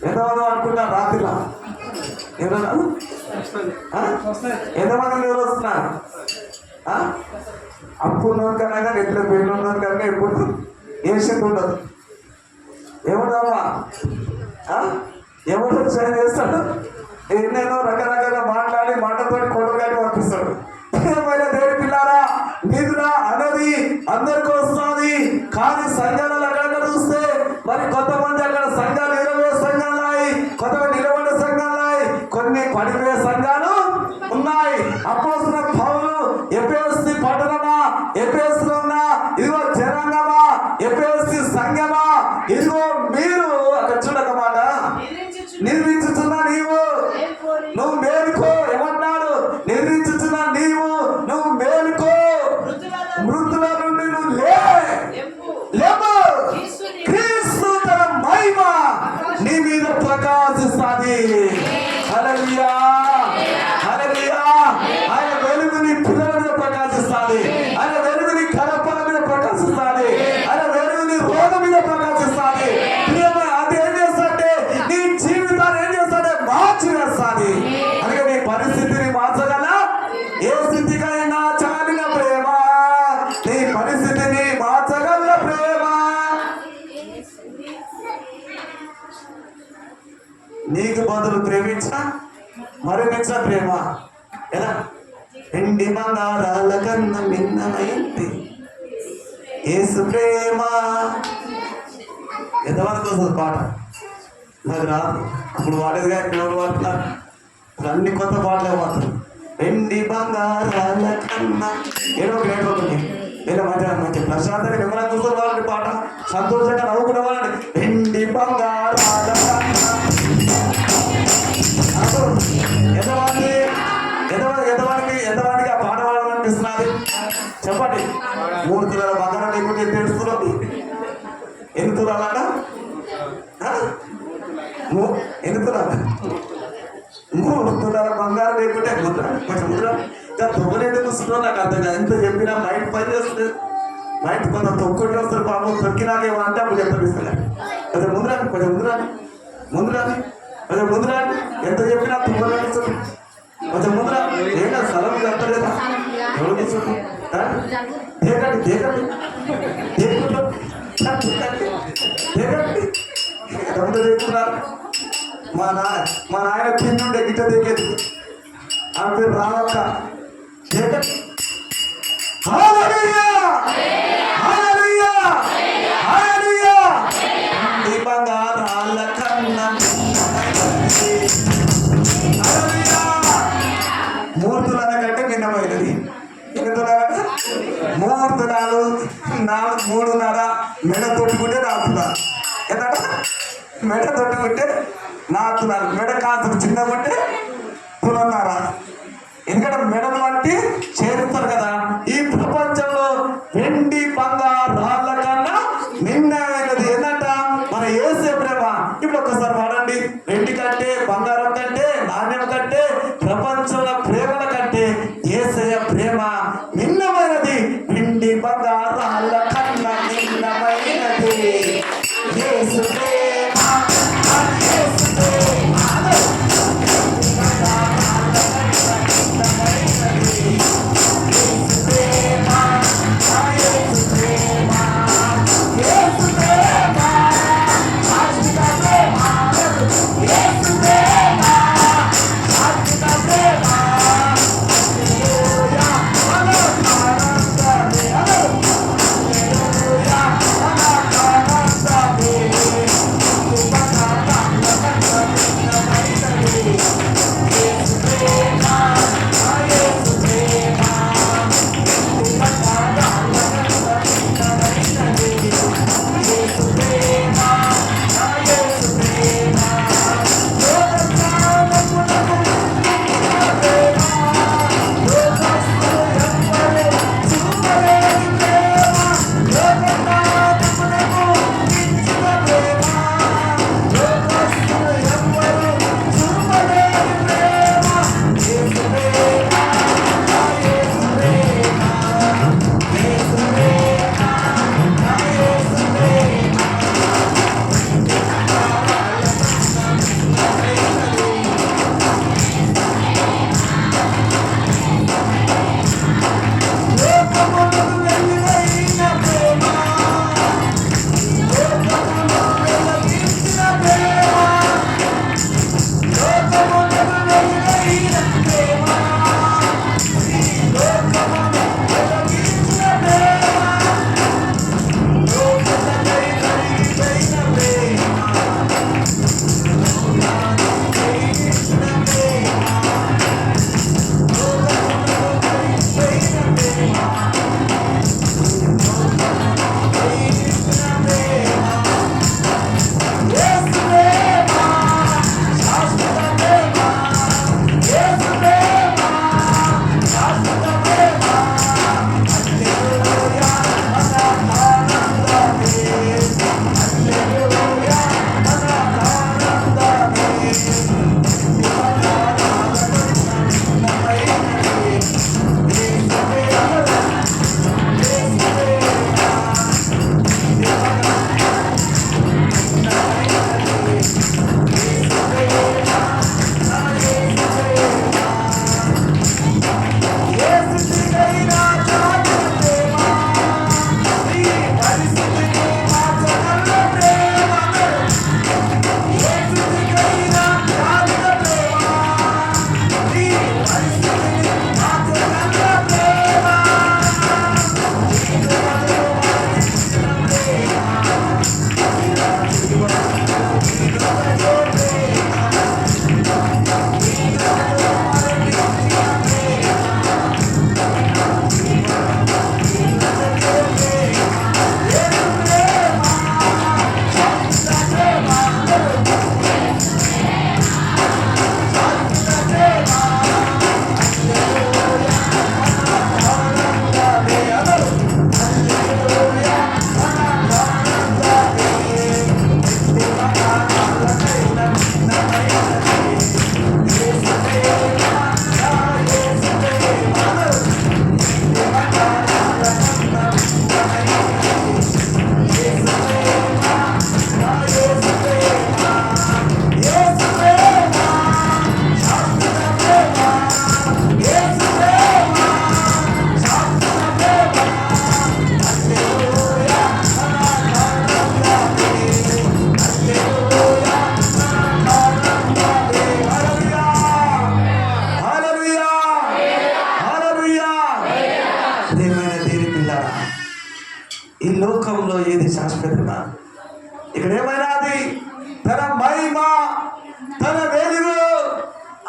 ఎంతమంది అనుకుంటారు రాత్రిలో? ఎవరు రాదు? ఎంతమంది ఎవరు వస్తున్నారు? అప్పుడు కనుక ఎట్లా పెళ్ళి ఉన్నారు కనుక ఎప్పుడు ఏ శక్తి ఉండదు. ఏముండవా? ఎవరు సహాయం చేస్తాడు? ఎన్నెన్నో రకరకాల మాట్లాడి మాటతో కొడుకుగాని పంపిస్తాడు. ఏమైనా దేవుడి పిల్లారా, నిధుల అన్నది అందరికీ వస్తుంది. కానీ సంఘాలలో అక్కడ చూస్తే మరి కొంతమంది అక్కడ సంఘాలు 20 సంఘాలు ఉన్నాయి, కొంతమంది నిలబడే సంఘాలు ఉన్నాయి, కొన్ని పడిపోయే సంఘాలు ఉన్నాయి. అపోస్తలుడైన పౌలు ఎఫెసు పట్టణమా, ఎఫెసులో ఉన్న ఇదిగో జనాంగమా, ఎఫెసు సంఘమా, ఇదిగో మీరు అక్కడ చూడకమాట నిర్మించుతున్న నువ్వు మేలుకో. ఏమన్నాడు? నిర్మించుతున్న నువ్వు మేలుకో, మృతుల నుండి నువ్వు లేవు. క్రీస్తు తన మహిమ నీ మీద ప్రకాశిస్తుంది. హల్లెలూయా, హల్లెలూయా. ఆయన వెలుగు నీ పిల్లల మీద ప్రకాశిస్తుంది. ఆయన వెలుగు నీ కరపల మీద ప్రకాశిస్తుంది. ఆయన వెలుగు నీ రోగం మీద ప్రకాశిస్తుంది. అదేం చేస్తాడే? నీ జీవితాన్ని ఏం చేస్తాడే? మార్చి వేస్తుంది. అందుకే నీ పరిస్థితిని మార్చగల ఏ స్థితికైనా చాలిన ప్రేమ, నీ పరిస్థితిని మార్చగల ప్రేమ. నీకు బదులు ప్రేమించా మరణించిన ప్రేమ ఎలా? ఎండి బంగారాల కన్నా మిన్నమైంది యేసు ప్రేమ. ఎంతమందికి వస్తుంది పాట? నాకు రాదు. ఇప్పుడు వాడేది కానీ ఎవరు వాడుతున్నారు? అన్ని కొత్త పాటలే వాడుతారు. ఎండి బంగారాల కన్నా ఏదో గ్రేట్ అవుతుంది. ఏదో మంచి ప్రశాంతంగా నిమ్మలంగా చూస్తారు వాళ్ళని పాట, సంతోషంగా నవ్వుకునే వాళ్ళని. ఎండి బంగారాల కన్నా ఎంతవాడికి ఆ పాట పాడాలనిపిస్తున్నది? చెప్పండి. 3 తులాల బంగారం లేకుంటే తెలుస్తున్నది. ఎన్ని తులాలట? ఎన్ని తులాలు? 3 తులాల బంగారం లేకుంటే కొంచెం ముద్ర తొక్కలేదు చూస్తున్నావు. నాకు అర్థం కాదు. ఎంత చెప్పినా మైండ్ పని చేస్తుంది. మైండ్ కొంత తొక్కుంటే వస్తారు పాపం. తొక్కినాకేమో అంటే అప్పుడు చెప్తాను. కొంచెం ముందురాని, కొంచెం ముందురాని, ముందురాని, కొంచెం ముందురాని. ఎంత చెప్పినా తుమ్మలేదు. కొంచెం ముందురా. ఏడా స్థలం చెప్తలేదా? ఎవరు తీసుకుంటు దేకండి దేకండి దేకుంటాం దేకండి ఎంత దేకున్నారు? మా నాయన కింద ఉండే గిట్ట దిగేది. ఆ పేరు రావక్క. దేకండి. హల్లెలూయా, హల్లెలూయా, హల్లెలూయా. ఈ బంగారాల కన్నా 3 తులాల కంటే భిన్నమైనది. ఎన్ని తులాలంటే 3 తులాలు 3.5 మెడ తొట్టుకుంటే 4 తులాలు. ఏంటంట? మెడ తొట్టుకుంటే 4 తులాలు. మెడ కాదు చిన్నకుంటే 1.5. ఎందుకంటే మెడలు బట్టి చేరుతారు కదా. ఈ ప్రపంచంలో వెండి బంగారాల కన్నా నిన్నమైనది ఏంటంట? మన యేసు ప్రేమ. ఇప్పుడు ఒక్కసారి వాడండి. వెండి కంటే, బంగారం కంటే, నాణ్యం కంటే, ప్రపంచంలో ప్రేమల కంటే యేసయ్య ప్రేమ నిన్నమైనది. వెండి బంగారాల కన్నా నిన్నమైనది యేసు ప్రేమ. యేసు ప్రేమ.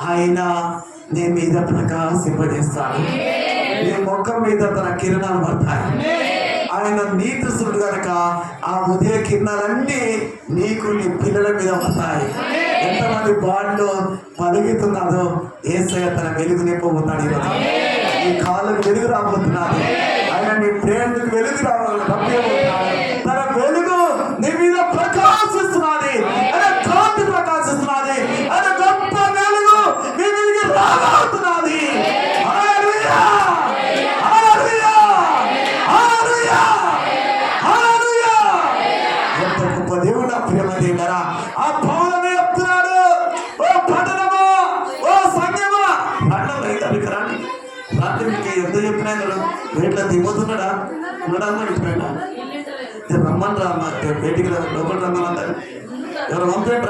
ఆయన నీ మీద ప్రకాశింపజేస్తాడు. నీ ముఖం మీద తన కిరణాలు పడతాయి. ఆయన నీతిస్తుడు కనుక ఆ ఉదయ కిరణాలన్నీ నీకు నీ పిల్లల మీద పడతాయి. ఎంతమంది బాడీలో పలుగుతున్నారో యేసయ్య తన వెలుగు నింపబోతున్నాడు. ఈరోజు నీ కాళ్ళకు వెలుగు రాబోతున్నాడు. ఆయన నీ ప్రేమకు వెలుగు రమ్మబోతున్నాడు. తన వెలుగు నీ మీద ప్రకాశిస్తున్నది. ఆయన కాంతి ప్రకాశిస్తున్నది. ఆయన గొప్ప వెలుగు నీ మీదకి రాబోతున్నది. హల్లెలూయా, హల్లెలూయా, హల్లెలూయా, హల్లెలూయా. ఎంత గొప్ప దేవుడా, ప్రేమ దేవుడా. ఆ పౌరుని చెప్తున్నాడు, ఓ పట్టణమా, ఓ సంఘమా, పట్టణం అయితే రాని రాత్రి మీకు ఎంత చెప్పినా కదా వేట్ల దిగుతున్నాడా ఉన్నాడా చెప్పినా రమ్మని రా బయటికి లోపల రమ్మని ఎవరు పంపేట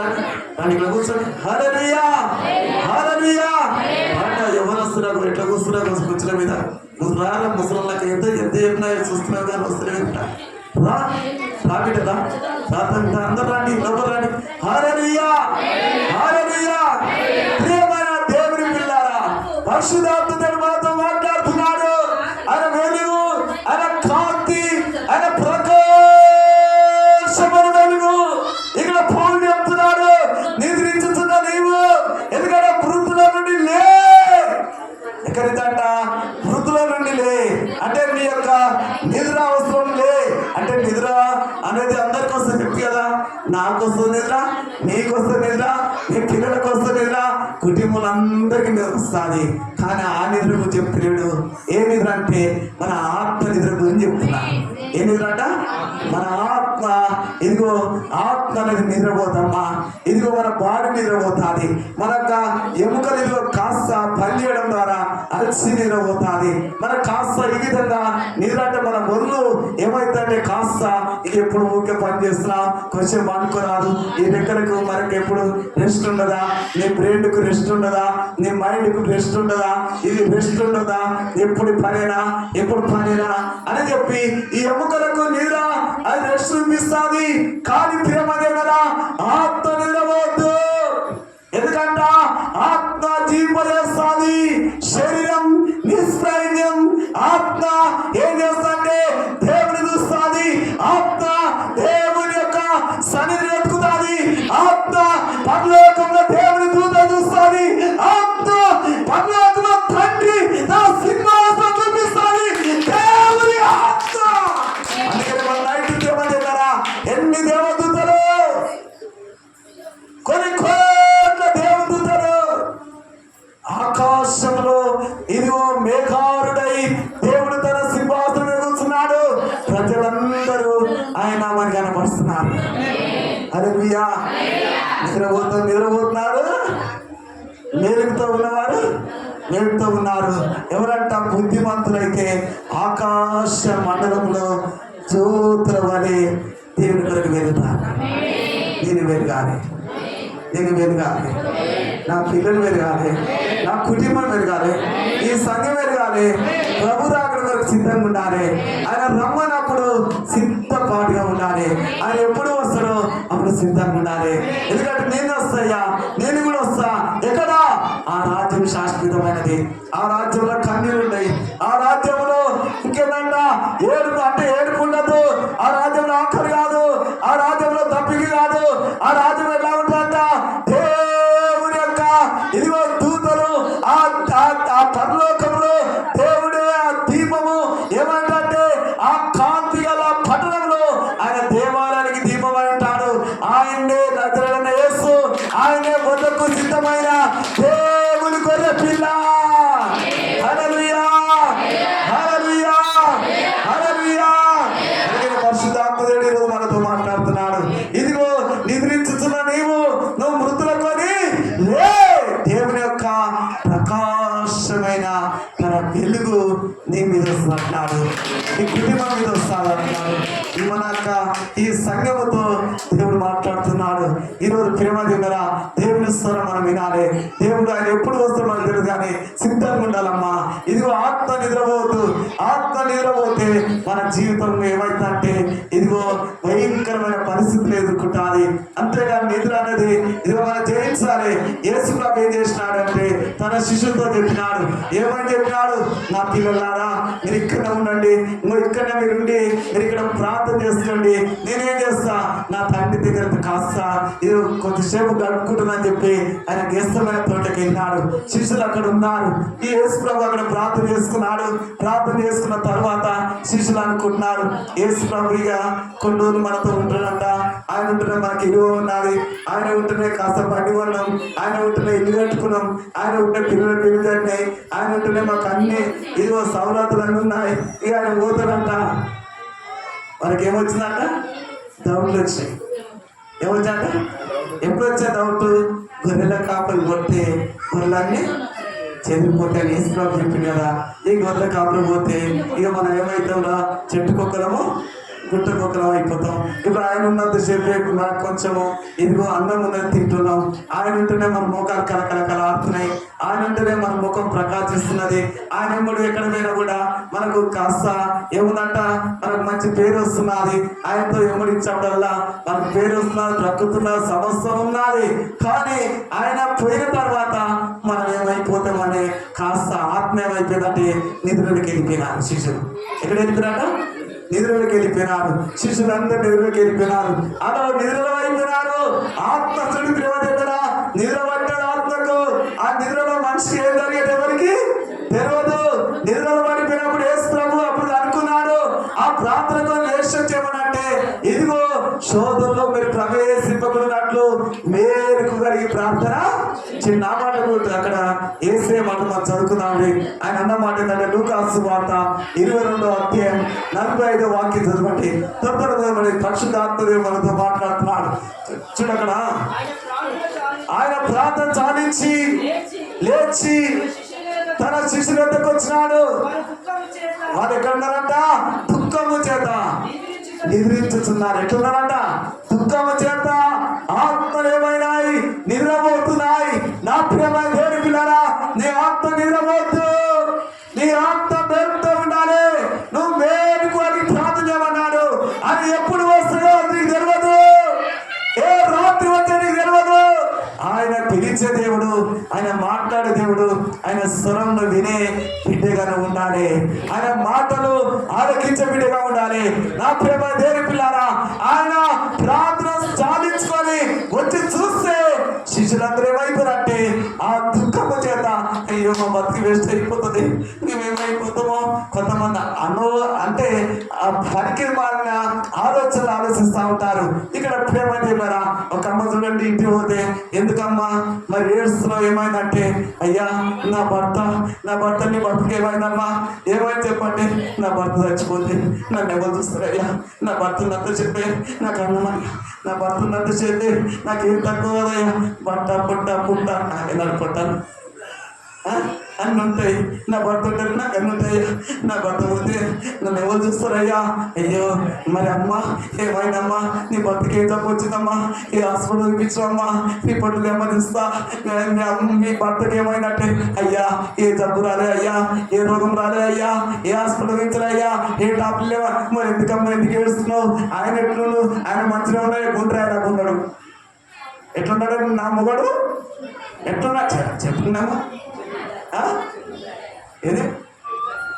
రాని ఇక్కడ కూర్చోండి. హల్లెలూయా, హల్లెలూయా. ఎవరు వస్తున్నారు ఎట్లా కూర్చున్నారు కూర్చున్న మీద రారా ముసలికి ఎంత ఎంత చెప్పినా చూస్తున్నారు కానీ వస్తున్నాయి రా రాబిడ్డరా అందరు రండి లోపల రండి. హల్లెలూయా, హల్లెలూయా. ప్రియమైన దేవుని పిల్లారా, పరిశుద్ధాత్మ మనతో మాట్లాడుతున్నాడు. ఆయన వెలుగు, ఆయన కాంతి, ఆయన ప్రకాశమైన వెలుగు ఇక్కడ పౌరులు చెప్తున్నాడు. నిద్రించుతున్న నీవు ఎందుకంటే మృతుల నుండి లే. ఎక్కడిదంట? మృతుల నుండి లే అంటే నీ యొక్క నిద్ర అవసరం లే. అంటే నిద్ర అనేది అందరికి వస్తే చెప్పి కదా, నాకు వస్తుంది నిద్ర, నీకు వస్తుంది నిద్ర, నీ పిల్లలకు వస్తుంది నిద్ర, కుటుంబాలందరికీ నిద్ర వస్తుంది. కానీ ఆ నిద్ర గురించి చెప్తున్నాడు. ఏ నిద్ర అంటే మన ఆత్మ నిద్ర గురించి చెప్తున్నా. ఏ నిద్ర అంట? మన ఆత్మ. ఇదిగో ఆత్మ అనేది నిద్రపోతామా, ఇదిగో మన బాడీ నిద్రపోతుంది. మన ఎముకలు ఇదిగో కాస్త పని చేయడం ద్వారా అలసి నిద్రపోతుంది. మన కాస్త ఈ విధంగా నిద్ర అంటే మన ఒళ్ళు ఏమైతుందంటే కాస్త ఇది ఎప్పుడు ఊరికే పని చేస్తున్నా, కొంచెం అనుకోరాదు. ఈ రెక్కలకు మనకి ఎప్పుడు రెస్ట్ ఉండదా? నీ బ్రెయిన్కు రెస్ట్ ఉండదా? నీ మైండ్కు రెస్ట్ ఉండదా? ఇది రెస్ట్ ఉండదా? ఎప్పుడు పనేనా, ఎప్పుడు పనేనా అని చెప్పి ఈ ఎముకలకు నిద్ర అది రెస్ట్ చూపిస్తుంది. కానీ ప్రేమదే కదా, ఆత్మ నిద్రపోద్దు. ఎందుకంట ఆత్మ జీవింపజేస్తుంది, శరీరం నిస్ప్రయోజనం. ఆత్మ ఏం చేస్తుంటే దేవుని చూస్తుంది. ఆత్మ దేవుని యొక్క సన్నిధిని వెతుకుతుంది. ఆత్మ పరలోకంలో దేవుని దూత చూస్తుంది. ఆత్మ పరలోకంలో తండ్రి నా సింహాసనం చూపిస్తుంది. దేవుని ఆత్మ. అందుకని మన నైట్ దేవుని దగ్గర ఎన్ని దేవదూతలు, కొన్ని కోట్ల దేవదూతలు ఆకాశంలో ఇదిగో మేఘారుడై దేవుడు తన సింహాసనం కూర్చున్నాడు. ప్రజలందరూ ఆయన మనకి కనపరుస్తున్నారు. హల్లెలూయా. నిద్రపోతున్నారు. మేలుగుతో ఉన్నవారు మేలుగుతో ఉన్నారు. ఎవరంట? బుద్ధిమంతులైతే ఆకాశ మండలంలో జ్యోతుల వలె దేవుని కొరకు వెళ్తారు. నేను వెలగాలి, నేను వెలగాలి, నా పిల్లలు వెలగాలి, నా కుటుంబం వెలగాలి, ఈ సంఘం వెలగాలి. ప్రభు రాకడ కొరకు సిద్ధంగా ఉండాలి. ఆయన రమ్మనప్పుడు సిద్ధపాటుగా ఉండాలి. ఆయన ఎప్పుడు వస్తాడో అప్పుడు సిద్ధంగా ఉండాలి. ఎందుకంటే నేను వస్తాయా, నేను కూడా వస్తా. ఎక్కడ? ఆ రాజ్యం శాశ్వతమైనది. ఆ రాజ్యంలో కన్నీళ్ళు ఉన్నాయి. ఆ రాజ్యంలో ఇంకేదంట ఏడుపు అంటే ఏడుపు ఉండదు. ఆ రాజ్యంలో ఆకలి కాదు. ఆ రాజ్యంలో తప్పికి కాదు. ఆ రాజ్యం ఎలా ఉంటుందంట? దేవుని యొక్క ఇదిగో దూతలు ఆ పరలోకంలో దేవుడే ఆ దీపము. ఏమంటే ఆ కాంతి గల పట్టణంలో ఆయన దేవాలయానికి దీపం అంటాడు. ఆయనే నజరేయుడైన యేసు, ఆయనే వద్దకు సిద్ధమైన దేవుని గొర్రె పిల్ల. హల్లెలూయా, హల్లెలూయా, హల్లెలూయా. పరిశుద్ధాత్మ దేవుడు ఈరోజు మనతో మాట్లాడుతున్నాడు. ఇదిగో నిద్రించుతున్న నీవు, నువ్వు మృతులకొని లే. దేవుని యొక్క ప్రకాశమైన తన వెలుగు నీ మీద వస్తున్నాడు, నీ కుటుంబం మీద వస్తాడు అంటున్నాడు. మన ఈ సంఘముతో దేవుడు మాట్లాడుతున్నాడు. ఈరోజు ప్రేమ దగ్గర దేవుని స్వరం మనం వినాలి. దేవుడు ఆయన ఎప్పుడు వస్తాడో మనకు తెలియదు, కానీ సిద్ధంగా ఉండాలమ్మా. ఇదిగో ఆత్మ నిద్రపోవద్దు. ఆత్మ నిద్రపోతే మన జీవితం ఏమైందంటే ఇదిగో భయంకరమైన పరిస్థితులు ఎదుర్కొంటాలి. అంతేగాని నిద్ర అనేది ఇదిగో మనం జయించాలి. యేసు ప్రభు ఏం చేసినాడంటే తన శిష్యులతో చెప్పినాడు. ఏమని చెప్పినాడు? నా పిల్లలారా, మీరు ఇక్కడనే ఉండండి, ఇక్కడనే మీరు ఉండి మీరు ఇక్కడ ప్రార్థన చేసుకోండి. నేనేం చేస్తా, నా తండ్రి దగ్గర కాస్త ఇది కొద్దిసేపు గడుపుకుంటున్నాను చెప్పి ఆయన ఇష్టమైన తోటకి వెళ్ళినాడు. శిష్యులు అక్కడ ఉన్నారు. ఈ యేసు ప్రభు అక్కడ ప్రార్థన చేసుకున్నాడు. ప్రార్థన చేసుకున్న తర్వాత శిష్యులు అనుకుంటున్నారు, యేసు ప్రభు ఇక కొన్ని రోజులు మనతో ఉంటున్నాడంట. ఆయన ఉంటేనే మనకి ఇల్లు ఉన్నది, ఆయన ఉంటేనే కాస్త బండి కొన్నాం, ఆయన ఉంటేనే ఇల్లు కట్టుకున్నాం, ఆయన ఉంటే పిల్లలు పెళ్లి జరిగినాయి, ఆయన ఉంటేనే మాకు అన్ని ఇదిగో సౌలతులు అన్నీ ఉన్నాయి. ఇక ఆయన పోతాడంట. మనకి ఏమొచ్చిందంట? డౌట్లు వచ్చినాయి. ఏమొచ్చాక ఎప్పుడు వచ్చే డౌట్? గొర్రెల కాపలు కొట్టే గొర్రెలన్నీ చెదిరిపోతాయని యేసు ప్రభు చెప్పింది కదా. ఈ గొర్రెల కాపలు పోతే ఇక మనం ఏమవుతాంరా, చెట్టుకొక్కలము గుట్టకొక్కలం అయిపోతాం. ఇప్పుడు ఆయన ఉన్నంతసేపు మనకు కొంచెము ఇదిగో అన్నం ఉన్నది తింటున్నాం. ఆయన ఉంటేనే మన ముఖాలు కలకల ఆడుతున్నాయి. ఆయన ఉంటేనే మన ముఖం ప్రకాశిస్తున్నది. ఆయన ఎప్పుడు ఎక్కడ పోయినా కూడా మనకు కాస్త ఏముందంట, మనకు మంచి పేరు వస్తున్నది. ఆయనతో ఎమ్మడించడంవల్ల మనకు పేరు వస్తున్నది, ప్రకృతున్న సమస్య ఉన్నది. కానీ ఆయన పోయిన తర్వాత మనం ఏమైపోతామని కాస్త ఆత్మ ఏమైపోయిందంటే నిద్రలోకి వెళ్ళిపోయినారు శిష్యులు. ఎక్కడ వెళ్ళిపోయినాట? నిద్రలోకి వెళ్ళిపోయినారు. శిష్యులందరూ నిద్రలోకి వెళ్ళిపోయినారు. అలా నిద్రలో అయిపోయినారు. ఆత్మ చెడు తెలియదు. నిద్ర పట్టాడు ఆత్మకు. ఆ నిద్రలో మనిషికి ఏం జరిగేది ఎవరికి తెలియదు. నిద్రలో పడిపోయినప్పుడు యేసు ప్రభు అప్పుడు అనుకున్నాడు, ఆ ప్రార్థనలో లేషన్ చేయమనంటే ఇదిగో శోధనలో మీరు ప్రవేశింపబడినట్లు మేరకు కలిగి ప్రార్థన చిన్న మాట అక్కడ ఏసే మాట మనం చదువుకున్నామండి. ఆయన అన్న మాట ఏంటంటే లూకాసు వార్త 22వ అధ్యాయం 45వ వాక్యం చదవండి. తొందరగా పరిశుద్ధాత్మదేవుడు మనతో మాట్లాడుతున్నాడు. చూడక్కడ ఆయన ప్రార్థన చాలించి లేచి తన శిష్యుల వద్దకు వచ్చినాడు. వారు ఎక్కడ ఉన్నారంట? దుఃఖము చేత నిద్రించుతున్నారు. ఎట్లున్నారంట? దుఃఖము చేత ఆత్మలు ఏమైనాయి? నిద్రపోతున్నాయి. నా ప్రియమైన దేవుని పిల్లరా, నీ ఆత్మ నిద్రపోతు. నీ ఆత్మ మేలుతో ఉండాలి. నువ్వు మేలుకు అని ప్రార్థన చేయమన్నాడు. అది ఎప్పుడు వస్తుందో నీకు తెలియదు. ఏ రాత్రి వచ్చే నీకు తెలియదు. ఆయన పిలిచే దేవుడు, ఆయన మాట్లాడే దేవుడు, ఆయన స్వరంలో వినే బిడ్డగా ఉండాలి. ఆయన మాటలు ఆలకించే బిడ్డగా ఉండాలి. నా ప్రేమ దేవుని పిల్లారా, ఆయన ప్రార్థన చాలించుకొని వచ్చి చూస్తే శిష్యులందరూ ఏమైపోయారంటే ఆ దుఃఖము చేత అయ్యో మా బతికి వేస్ట్ అయిపోతుంది, మేమేమైపోతామో. కొంతమంది అంటే ఆ పనికి మారిన ఆలోచనలు ఆలోచిస్తూ ఉంటారు. ఇక్కడ ప్రేమ చెప్పారా, ఒక అమ్మ చూడండి ఇంటికి పోతే, ఎందుకమ్మా మరి ఏడుస్తున్నావు, ఏమైందంటే అయ్యా నా భర్త నీ భర్తకి ఏమైందమ్మా, ఏమైంది చెప్పండి. నా భర్త చచ్చిపోతే నన్ను ఎవరు చూస్తారయ్యా, నా భర్త నన్ను చెప్పే నాకు అన్నమయ్యా, నా భర్త నన్ను చెప్పే నాకేం తక్కువ కదయ్యా, బట్ట పుట్ట పుట్ట నాకెలా పుట్టాను అన్నీ ఉంటాయి. నా భర్త ఉంటారు, నాకు అన్నీ ఉంటాయ్యా. నా భర్త పోతే నన్ను ఎవరు చూస్తారయ్యా. అయ్యో మరి అమ్మ ఏమైందమ్మా, నీ భర్తకి ఏం తప్పు వచ్చిందమ్మా, ఏ హాస్పిటల్ చూపించామ్మా, నీ పట్టులు ఏమనిస్తా, మీ భర్తకి ఏమైందంటే అయ్యా ఏ జబ్బు రాలే అయ్యా, ఏ రోగం రాలే అయ్యా, ఏ హాస్పిటల్ చూపించలయ్యా, ఏ డాక్టర్ లేవా. మరి ఎందుకమ్మా ఎందుకు ఏడుస్తున్నావు? ఆయన ఎట్లున్నాడు? ఆయన మంచిగా ఉన్నాడు, గుండ్రాయలా ఉన్నాడు. ఎట్లున్నాడు నా మొగడు? ఎట్లున్నా చెప్తున్నామా? ఏది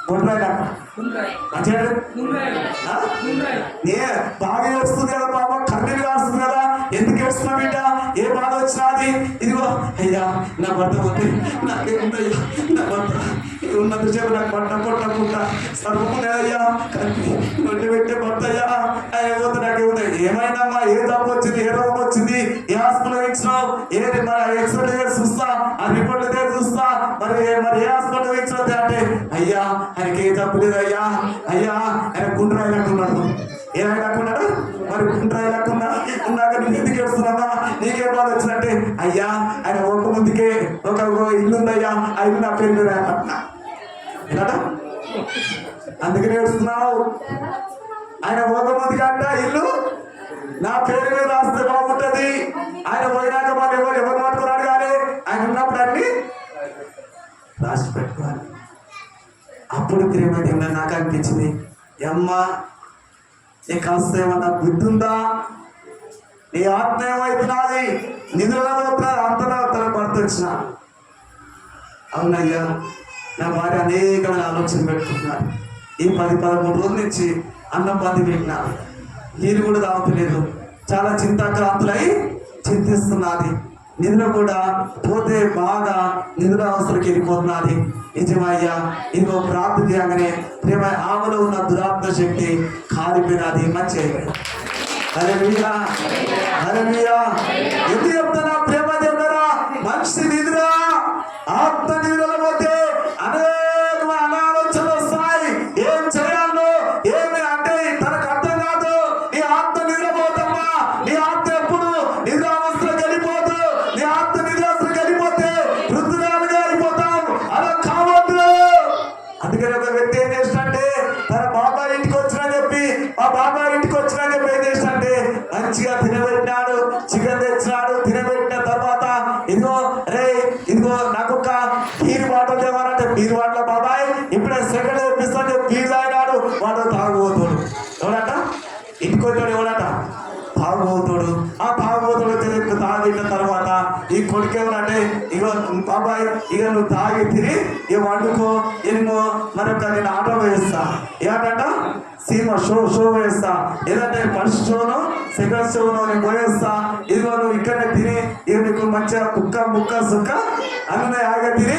గుండ్రాయలా మంచిగా బాగా ఏడుస్తుంది కదా పాప, కన్నీళ్ళు కాస్తుంది కదా. ఎందుకు ఏడుస్తున్నా బిడ్డ? ఏ బాధ వచ్చినది? ఇదిగో అయ్యా నా భర్త పోతే నాకేముందయ్యా, నా భర్త ఉన్నంత సేపు నాకు పట్టకుండా సర్వమున్నాయ్యా, కలిపి నొట్టి పెట్టే భర్త అయ్యా. ఆయన పోతే నాకేముంది? ఏమైందమ్మా, ఏ తప్పు వచ్చింది, ఏ రోగం వచ్చింది, ఏ హాస్పిటల్ ఇచ్చినావు, ఏది మరి ఎక్స్రే చూస్తా, ఆ రిపోర్ట్లు చూస్తా, మరి ఏ హాస్పిటల్ ఇచ్చినది అంటే అయ్యా ఆయనకి ఏ తప్పు లేదు అయ్యా, అయ్యా ఆయన గుండ్రాయిలాక్కున్నాడు. ఏమైనాకున్నాడు? మరి గుండ్రాయిలాక్కున్నా ఉన్నాక నువ్వు ఎందుకు ఏడుస్తున్నావా, నీకేం బాధ వచ్చినట్టే? అయ్యా ఆయన ఒక ముందుకే ఒక ఇల్లు ఉందయ్యా, ఆ ఇల్లు నా పేరు మీద ఏనా, అందుకని ఏడుస్తున్నావు. ఆయన ఒక ముందుగా అంట ఇల్లు నా పేరు మీద రాస్తే బాగుంటది. ఆయన పోయినాక మళ్ళీ ఎవరు పట్టుకున్నాడు కానీ ఆయన ఉన్నప్పుడు అన్ని రాసి పెట్టుకోవాలి. అప్పుడు ప్రేమ దేవుడు నాకు అనిపించింది, అమ్మా నీ కాస్త ఏమన్నా బుద్ధి ఉందా? నీ ఆత్మ ఏమైతున్నది? నిధులలో అంతలా తన భర్త వచ్చిన. అవునయ్యా, నా భార్య అనేకమైన ఆలోచన పెట్టుకుంటున్నారు. ఈ 10-13 రోజుల నుంచి అన్నం పంది పెట్టినారు, నీరు కూడా తాగుతలేదు, చాలా చింతాక్రాంతులై చింతిస్తున్నది. నిద్ర కూడా పోతే బాగా నిద్ర అవసరంకి వెళ్ళిపోతున్నది. నిజమయ్యా, ఇంకో ప్రార్థన చేయగానే ప్రేమ ఆమెలో ఉన్న దురాత్మ శక్తి కాలిపోయినది. మంచి హల్లెలూయా, హల్లెలూయా. ఎందుకు చెప్తున్నా ప్రేమ దేవుడా, మనిషి నిద్ర ఆత్మ నిద్రలో పోతే అనేకమైన అనాలోచనలు వస్తాయి. ఏం చేయాలో ఏమి అంటే తనకు అర్థం కాదు. నీ ఆత్మ నిద్రపోతమ్మా, నీ ఆత్మ ఎప్పుడు నిద్రావస్థలోకి వెళ్ళిపోతూ, నీ ఆత్మ నిద్రావస్థలోకి వెళ్ళిపోతే వృద్ధురాలుగా అయిపోతావు. అలా కావద్దు. అందుకని ఒక వ్యక్తి ఏం చేసినంటే తన బాబాయ్ ఇంటికి వచ్చినా చెప్పి, ఆ బాబాయ్ ఇంటికి వచ్చినా చెప్పి ఏం చేసినంటే మంచిగా తినబెట్టినాడు, చికెన్ తెచ్చినాడు. తినబెట్టిన తర్వాత ఇదిగో రే ఇదిగో నాకు ఒక బీరు బాటలు తేవాలంటే బీరు బాటల బాబాయ్ ఇప్పుడే సెకండ్ తెప్పిస్తాను బీరు తాగినాడు. వాడు తాగుబోతుడు. ఎవడట? ఇంటికి వచ్చాడు. ఎవడట? తాగుబోతుడు. ఆ తాగుబోతుడు తాగిన తర్వాత ఈ కొడుకు ఏమనంటే, ఇగో బాబాయ్ ఇక నువ్వు తాగి తిని ఇక వండుకో, ఎన్నో మరొక నేను ఆటో వేస్తా. ఏమంట? సినిమా షో వేస్తా. ఏదంటే ఫస్ట్ షోను సెకండ్ షోను నేను పోయేస్తా. ఇదిగో నువ్వు ఇక్కడనే తిని ఇక నీకు మంచిగా ముక్క సుక్క అన్నీ ఆగా తిని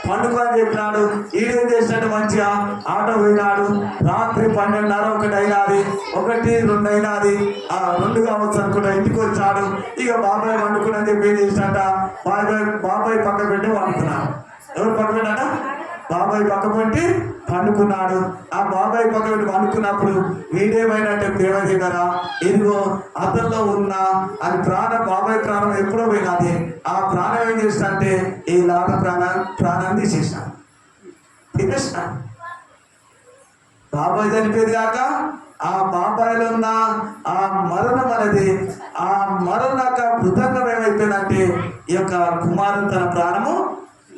పండుగ అని చెప్పినాడు. ఈడేం చేసినట్టు మంచిగా ఆటో పోయినాడు. రాత్రి 12:30 1 అయినది, 1 2 అయినది, 2 కావచ్చు అనుకుంటా. ఇంటికి వచ్చాడు. ఇక బాబాయ్ వండుకుని చెప్పి ఏం చేసినట్ట, బాబాయ్ పక్క పెట్టి వండుకున్నాడు. ఎవరు పక్క పెట్టాట? బాబాయ్ పక్క పెట్టి పండుకున్నాడు. ఆ బాబాయ్ పక్క పెట్టి పండుకున్నప్పుడు వీడేమైనట్టే ప్రేమ దగ్గర ఇదిగో అతనిలో ఉన్న అది ప్రాణం, బాబాయ్ ప్రాణం ఎప్పుడో పోయినది. ఆ ప్రాణం ఏం చేసినంటే ఈ లాభ ప్రాణాన్ని తీసేసినాడు, తినేసినాడు. బాబాయ్ చనిపోయేది కాక ఆ బాబాయ్లో ఉన్న ఆ మరణం అనేది, ఆ మరణక మృతంగం ఏమైపోయిందంటే ఈ యొక్క కుమారుడు తన ప్రాణము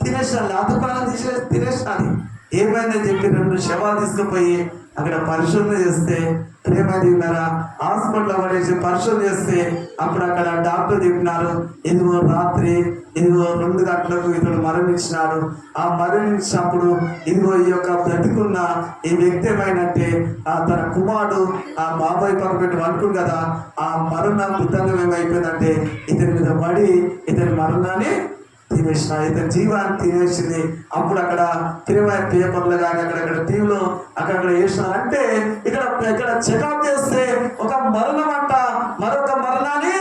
తినేసినాడు. లాభ ప్రాణం తినేసినాడు. ఏమైందని చెప్పి 2 శవాలు తీసుకుపోయి అక్కడ పరిశోధన చేస్తే ప్రేమ దిగినారా హాస్పిటల్లో పడేసి పరిశోధన చేస్తే అప్పుడు అక్కడ డాక్టర్ చెప్పినారు, ఇదిగో రాత్రి 2 గంటలకు ఇతడు మరణించినాడు. ఆ మరణించినప్పుడు ఇదిగో ఈ యొక్క బ్రతికున్న ఈ వ్యక్తి ఏమైనట్టే తన కుమారుడు ఆ బాబాయ్ పక్క పెట్టి వండుకుంది కదా, ఆ మరణ మృతంగం ఏమైపోయిందంటే ఇతని మీద పడి ఇతని మరణాన్ని తినేసిన, ఇతని జీవాన్ని తినేసింది. అప్పుడు అక్కడ పేపర్లు కానీ అక్కడక్కడ టీవీలో అక్కడక్కడ వేసినారంటే ఇక్కడ చెకప్ చేస్తే ఒక మరణం అంట మరొక మరణాన్ని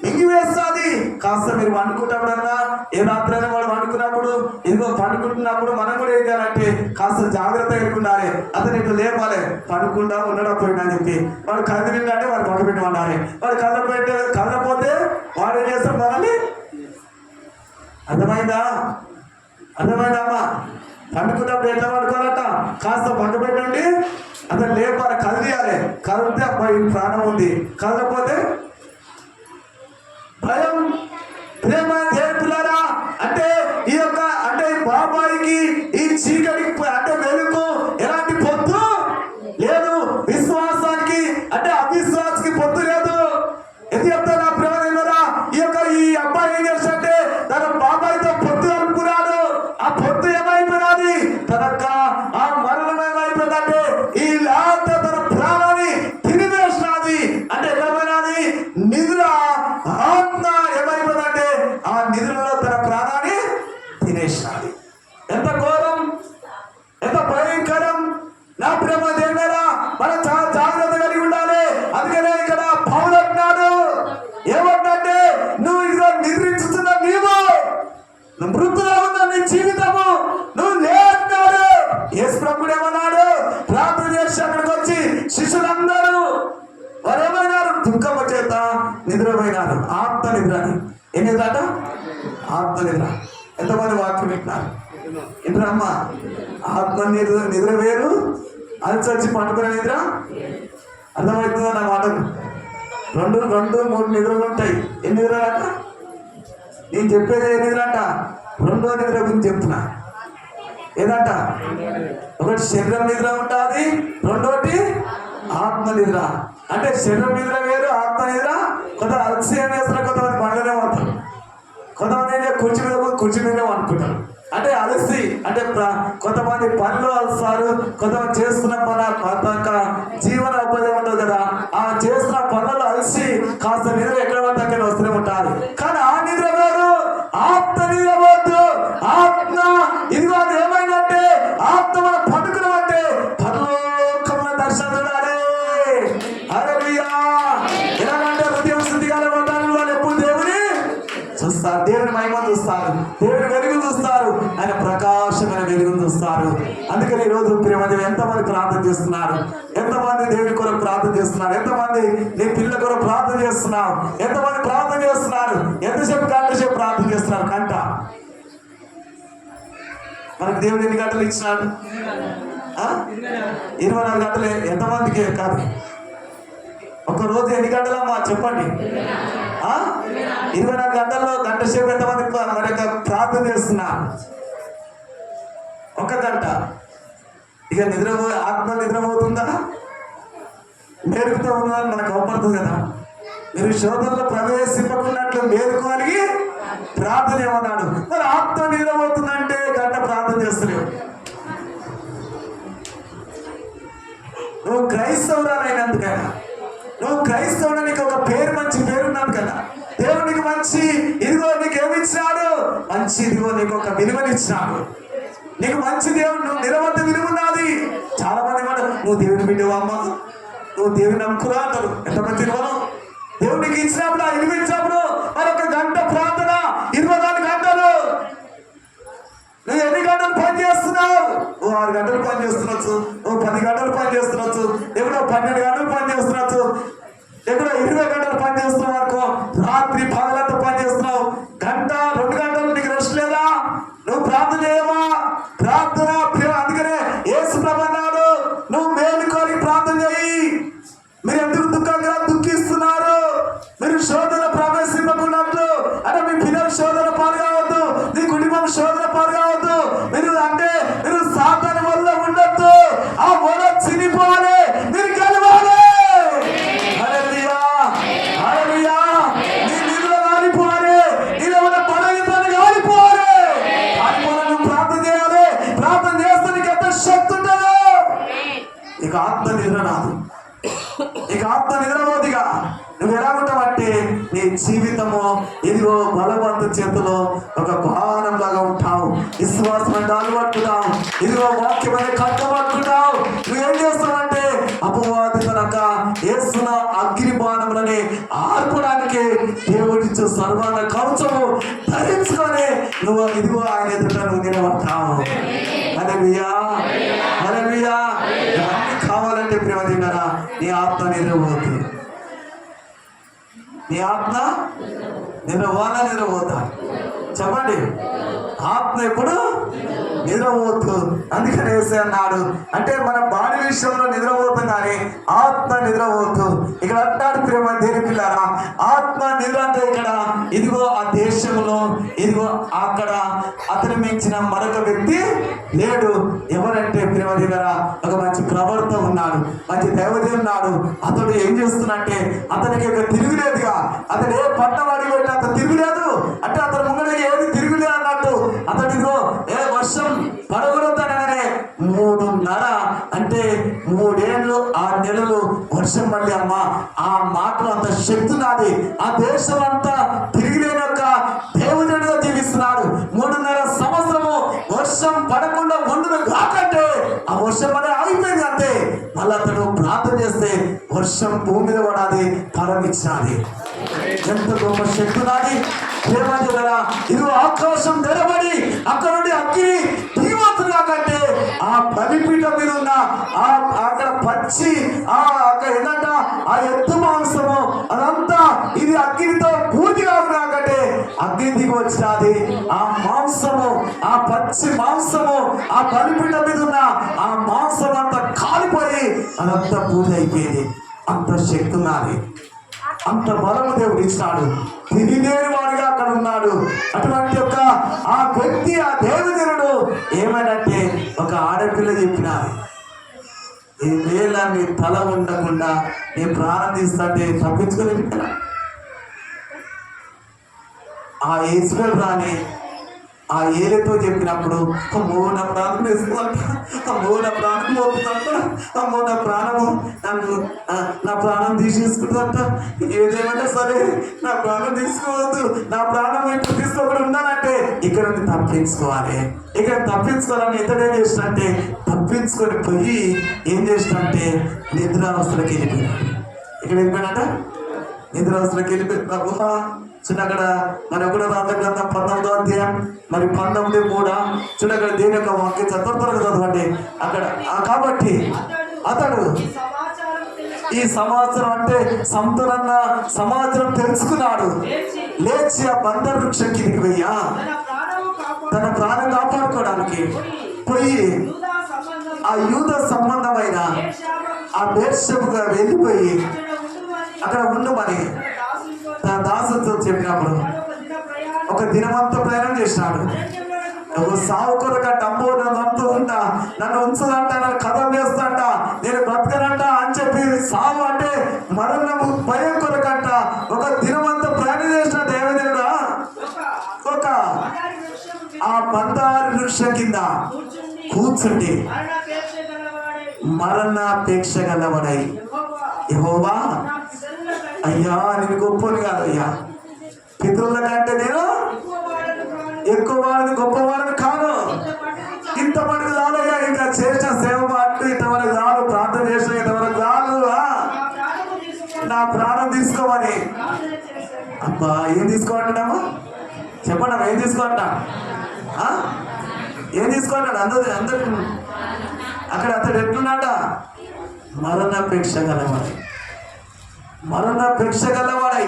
మింగివేస్తుంది. కాస్త మీరు వండుకుంటాడన్నా ఏ రాత్రైనా వాడు వండుకున్నప్పుడు ఇదిగో పండుకుంటున్నప్పుడు మనం కూడా ఏం చేయాలంటే కాస్త జాగ్రత్తగా ఎడుకున్నారే, అతను ఇట్లా లేపాలి, పండుకుంటా ఉండకపోయినా అని చెప్పి వాడు కదిలిందంటే వాడు పక్క పెట్టి ఉండాలి. వాడు కదలపోతే వాడు ఏం చేస్తాడు మనల్ని. అర్థమైందా? అమ్మా? పండుకున్నప్పుడు ఎట్లా పడుకోవాలట, కాస్త పక్క పెట్టండి, అతను లేపాలి, కదిలియాలి. కదిలితే అబ్బాయి ప్రాణం ఉంది, కదలకపోతే భయం. ప్రేమ దేవులారా అంటే ఈ యొక్క అంటే బాబాయికి ఈ చీకటికి అంటే వెలుగు ఎలాంటి పొత్తు లేదు, విశ్వాసానికి అంటే అవిశ్వాసానికి పొత్తు లేదు. ఎందుకు చెప్తాను నా ప్రేమ దేవులారా, ఈ అబ్బాయి ఏం చేస్తాడంటే తన బాబాయితో పొత్తు కలుపుకున్నాడు. ఆ పొత్తు ఏమైపోయినది, ఆ మరణం ఏమైపోయిందంటే ఈ లాత తన ప్రాణాన్ని తినివేసినది. అంటే ఏమైనది, నిద్ర ఆత్మ ఏమైపోయిందంటే ఆ నిద్రలో తన ప్రాణాన్ని తినేసినది. ఎంత ఘోరం, ఎంత భయంకరం నా ప్రేమ దేవుడా. మనం చాలా జాగ్రత్త కలిగి ఉండాలి. అందుకనే ఇక్కడ పౌలు అంటున్నాడు, ఏమంటే నువ్వు ఇదిగో నిద్రించుతున్న నీవు మృతులో ఉన్న నీ జీవితము నువ్వు లేన్నాడు. యేసు ప్రభువు ఏమన్నాడు, ప్రార్థన చేసి అక్కడికి వచ్చి శిష్యులందరూ వారు ఏమైనారు, దుఃఖము చేత నిద్రపోయినారు. ఆత్మ నిద్ర అని. ఏం నిద్రట? ఆత్మ నిద్ర. ఎంతమంది వాక్యం పెట్టినారు ఇంద్రమ్మ? ఆత్మ నిద్ర వేరు, అలసి పండుకునే నిద్ర. అర్థమవుతుందా నా మాటలు? 2 3 నిద్రలు ఉంటాయి. ఎన్ని నిద్రలు అంట? నేను చెప్పేది ఏ నిద్ర అంట? రెండో నిద్ర గురించి చెప్తున్నా. ఏదంట? ఒకటి శరీరం నిద్ర ఉంటుంది, రెండోటి ఆత్మ నిద్ర. అంటే శరీరం నిద్ర వేరు, ఆత్మ నిద్ర. కొంత అలక్ష్యం చేస్తారు, కొంతమంది బండ్లనే పడతారు, కొంతమంది కుర్చీ మీద అనుకుంటారు. అంటే అలసి అంటే కొంతమంది పనులు అలస్తారు, కొంతమంది చేస్తున్న కొంత జీవన ఉపాధి ఉంటుంది కదా, ఆ చేస్తున్న పనులు అలసి కాస్త నిద్ర ఎక్కడ పడితే అక్కడ వస్తూనే ఉంటారు. కానీ ఆ నిద్ర వేరు, ఆత్మ నిద్ర వద్దు. ఆత్మ ఇదిగో అది ఏమైందంటే ఆత్మ మన పట్టుకుని అంటే పరలోకమున దర్శనం చూడాలి. హల్లెలూయా. ఎలాగంటే హృదయం శుద్ధిగా ఉంటారు వాళ్ళు ఎప్పుడు దేవుని చూస్తారు, దేవుని మహిమను చూస్తారు, దేవుని వెలుగును చూస్తారు, ఆయన ప్రకాశమైన వెలుగును చూస్తారు. అందుకని ఈ రోజు ప్రియమంది ఎంతమంది ప్రార్థన చేస్తున్నారు, ఎంతమంది దేవుని కొరకు ప్రార్థన చేస్తున్నారు, ఎంతమంది నీ పిల్లల కొరకు ప్రార్థన చేస్తున్నారు, ఎంతమంది ప్రార్థన చేస్తున్నారు, ఎంతసేపు గంటసేపు ప్రార్థన చేస్తున్నారు. గంట మనకు దేవుడు ఎన్ని గంటలు ఇచ్చినాడు? 24 గంటలు. ఎంతమందికి కాదు, ఒక రోజు ఎన్ని గంటలమ్మా చెప్పండి? 24 గంటల్లో గంట సేపు ఎంతమంది మన యొక్క ప్రార్థన చేస్తున్నారు? 1 గంట. ఇక ఆత్మ నిద్రపోతుందా? మేలుకుతో ఉన్నదని మనకు అవపడుతుంది కదా. మీరు శోధనలో ప్రవేశింపకున్నట్లు మేలుకోగలిగి ప్రార్థన ఏమన్నాడు. మరి ఆత్మ నిద్రపోతుందంటే గంట ప్రార్థన చేస్తలేవు. నువ్వు క్రైస్తవురాలైనందుకైనా, నువ్వు క్రైస్తవుడు, నీకు ఒక పేరు, మంచి పేరున్నాను కదా, దేవునికి మంచి ఇదిగో నీకు ఏమిచ్చినాడు? మంచి ఇదిగో నీకు ఒక విలువనిచ్చినాడు. నీకు మంచి దేవుడు, నువ్వు నిరవద్ద విలువ ఉన్నది. చాలా మంది మాట నువ్వు దేవుని బిడ్డవు అమ్మ, నువ్వు దేవుని నమ్ముకురా అంటారు. ఎంత మంచి విలువను దేవునికి ఇచ్చినప్పుడు, ఆ విలువ ఇచ్చినప్పుడు మరొక గంట ప్రార్థన, 24 గంటలు. నువ్వు ఎన్ని గంటలు పని చేస్తున్నావు? ఓ 6 గంటలు పని చేస్తున్నచ్చు, ఓ 10 గంటలు పని చేస్తున్నచ్చు, ఎప్పుడో 12 గంటలు పని చేస్తున్నచ్చు, ఎప్పుడో 20 గంటలు పని చేస్తున్నావు అనుకో. రాత్రి పగలంతా పని చేస్తున్నావు. గంట 2 గంటలు నీకు రెస్ట్ లేదా? నువ్వు ప్రార్థన చేయవా? ప్రార్థన అందుకనే యేసు ప్రభువు అన్నాడు, నువ్వు మేలుకొని ప్రార్థన చేయి. మీరు ఎందుకు దుఃఖంగా దుఃఖిస్తున్నారు? మీరు శోధన ప్రవేశింపకున్నట్లు, అంటే మీ పిల్లలు శోధన పాలు కావద్దు, నీ కుటుంబం శోధన పాలు కావద్దు. మీరు సాతాను వల్ల ఉండొద్దు. ఆ మొల చినిపోవాలి, మీరు గెలవాలి. హల్లెలూయా, హల్లెలూయా. నీ నిధులు కాలిపోవాలి, నీలో ఉన్న పడగతను కాలిపోవాలి. నువ్వు ప్రార్థన చేయాలి. ప్రార్థన చేస్తే నీకు ఎంత శక్తి ఉంటుందో. ఇక ఆత్మ నిద్ర రాదు, ఇక ఆత్మ నిద్రపోదిగా. నువ్వు ఎలా ఉంటావంటే నీ జీవితము ఇదిగో బలవంతు చేతిలో ఒక బాణం లాగా ఉంటావు. విశ్వాసం అంటే అలవట్టుకుంటావు, ఇదిగో వాక్యమైన కట్టబట్టుకుంటావు. నువ్వేం చేస్తావంటే అపవాది కనుక యేసున అగ్ని బాణములని ఆర్పడానికి దేవుడిచ్చు సర్వాంగ కవచము ధరించుకొని నువ్వు ఇదిగో ఆయన ఎదుట నువ్వు నిలబడతావు. హల్లెలూయా, హల్లెలూయా. అన్ని కావాలంటే ప్రేమ తిన్నారా? నీ ఆత్మ నిద్రపోతుంది. నీ ఆత్మ నిద్రపోనా? నిద్రపోతా చెప్పండి. ఆత్మ ఎప్పుడు నిద్రపోతు. అందుకని యేసయ్య అన్నాడు, అంటే మన బాడీ విషయంలో నిద్రపోతాం కానీ ఆత్మ నిద్రపోతు. ఇక్కడ అంటాడు ప్రేమ దేని పిల్లారా, ఆత్మ నిద్ర అంటే ఇక్కడ ఇదిగో ఆ దేశంలో ఇదిగో అక్కడ అతని మించిన మరొక వ్యక్తి లేడు. ఎవరంటే ప్రేమ దగ్గర ఒక మంచి ప్రవర్త ఉన్నాడు, మంచి దైవజనుడు ఉన్నాడు. అతడు ఏం చేస్తున్నట్టే అతనికి ఒక తిరుగులేదుగా. అతడు ఏ పట్టవాడి పెట్టి అతను తిరుగులేదు అంటే అతను ముంగడికి ఏది తిరుగులేదు అన్నట్టు. అతడిగో ఏ వర్షం పడగొడతానగానే 3.5 అంటే 3 ఏళ్ళు 6 నెలలు వర్షం పడలే అమ్మ. ఆ మాటలు అంత శక్తి నాది. ఆ దేశం అంతా తిరిగిలేని యొక్క దేవుడిగా జీవిస్తున్నాడు. 3.5 సంవత్సరము వర్షం పడకుండా ఉండును కాకంటే ఆ వర్షం అనేది ఆగిపోయింది అంతే. మళ్ళీ అతడు ప్రార్థన చేస్తే వర్షం భూమి మీద పడాది, ఫలం ఇచ్చినది. ఎంత గొప్ప శక్తి నాది ప్రేమ దగ్గర. ఇదిగో ఆకాశం తెరబడి అక్కడ నుండి అగ్ని దిగిపోతున్నా కంటే ఆ బలిపీఠం మీద ఉన్న అక్కడ పచ్చి అక్కడ ఏంటంట ఆ ఎత్తు మాంసము అదంతా ఇది అగ్నితో పూర్తిగా ఉన్నాకంటే అగ్ని దిగి వచ్చినది. ఆ మాంసము, ఆ పచ్చి మాంసము ఆ బలిపీఠం మీద ఉన్న ఆ మాంసం అంతా కాలిపోయి అదంతా పూర్తి అయిపోయింది. అంత శక్తి ఉన్నది. అంత బలము దేవుడు ఇచ్చినాడు. తిరిగేని వాడిగా అక్కడ ఉన్నాడు. అటువంటి యొక్క ఆ వ్యక్తి, ఆ దేవజనుడు ఏమనంటే ఒక ఆడపిల్ల చెప్పినారు, ఈ వేళ నీ తల ఉండకుండా నేను ప్రాణం తీస్తుంటే తప్పించుకోలేదు. ఆ ఈశ్వరుడు రాని ఆ ఏలితో చెప్పినప్పుడు అమ్మో నా ప్రాణం వేసుకుంటా, అమ్మో నా ప్రాణం పోతుందంట, అమ్మో నా ప్రాణము నా ప్రాణం తీసేసుకుంటుందంట, ఏదేమైనా సరే నా ప్రాణం తీసుకోవద్దు, నా ప్రాణం ఇప్పుడు తీసుకోకుండా ఉండాలంటే ఇక్కడ నుండి తప్పించుకోవాలి. ఇక్కడ తప్పించుకోవాలని ఇతడేం చేసినంటే తప్పించుకొని పోయి ఏం చేసినంటే నిద్రావస్థలోకి వెళ్ళిపోయినాడు. ఇక్కడ వెళ్ళిపోయినట నిద్రావస్థలోకి వెళ్ళిపోయి చూడక్కడ మరి ఒకటో రాత గ్రంథం 19వ అధ్యాయం మరి 19:3 చూడక్కడ దేని యొక్క వాక్యం త్వరగా చదవండి అక్కడ. కాబట్టి అతడు ఈ సమాచారం అంటే సంతులన్న సమాచారం తెలుసుకున్నాడు. లేచి ఆ బందర్ వృక్షం కిందికి వెయ్యా తన ప్రాణం కాపాడుకోవడానికి పోయి ఆ యూద సంబంధమైన ఆ బేర్షెబుగా వెళ్ళిపోయి అక్కడ ఉండమని తన దాసుతో చెప్పినప్పుడు ఒక దినమంతా ప్రయాణం చేసినాడు. ఒక సావు కొరక డబ్బు నన్ను అంటుందంట, నన్ను ఉంచదంట, నన్ను కథం చేస్తాంట, నేను బ్రతకనంట అని చెప్పి సావు అంటే మరణము భయం కొరకంట ఒక దినమంతా ప్రయాణం చేసిన దేవదేవుడా ఒక ఆ బందారి వృక్షం కింద కూర్చుండి మరణాపేక్ష గలవాడై యెహోవా అయ్యా నేను గొప్పని కాదు అయ్యా, పితరుల కంటే నేను ఎక్కువ వాడిని గొప్పవాడిని కాను, ఇంతవరకు చాలయ్యా, ఇంకా చేసిన సేవ పాటు ఇంతవరకు చాలు, ప్రార్థన చేసిన ఇంతవరకు చాలు, నా ప్రాణం తీసుకోమని. అబ్బా ఏం తీసుకోమంటున్నాము చెప్పండి, ఏం తీసుకోమంటా ఏం తీసుకోమంటాడు అందరు అక్కడ అతడు ఎట్లున్నాడ మరణాపేక్ష గలవాడై, మరణాపేక్ష గలవాడై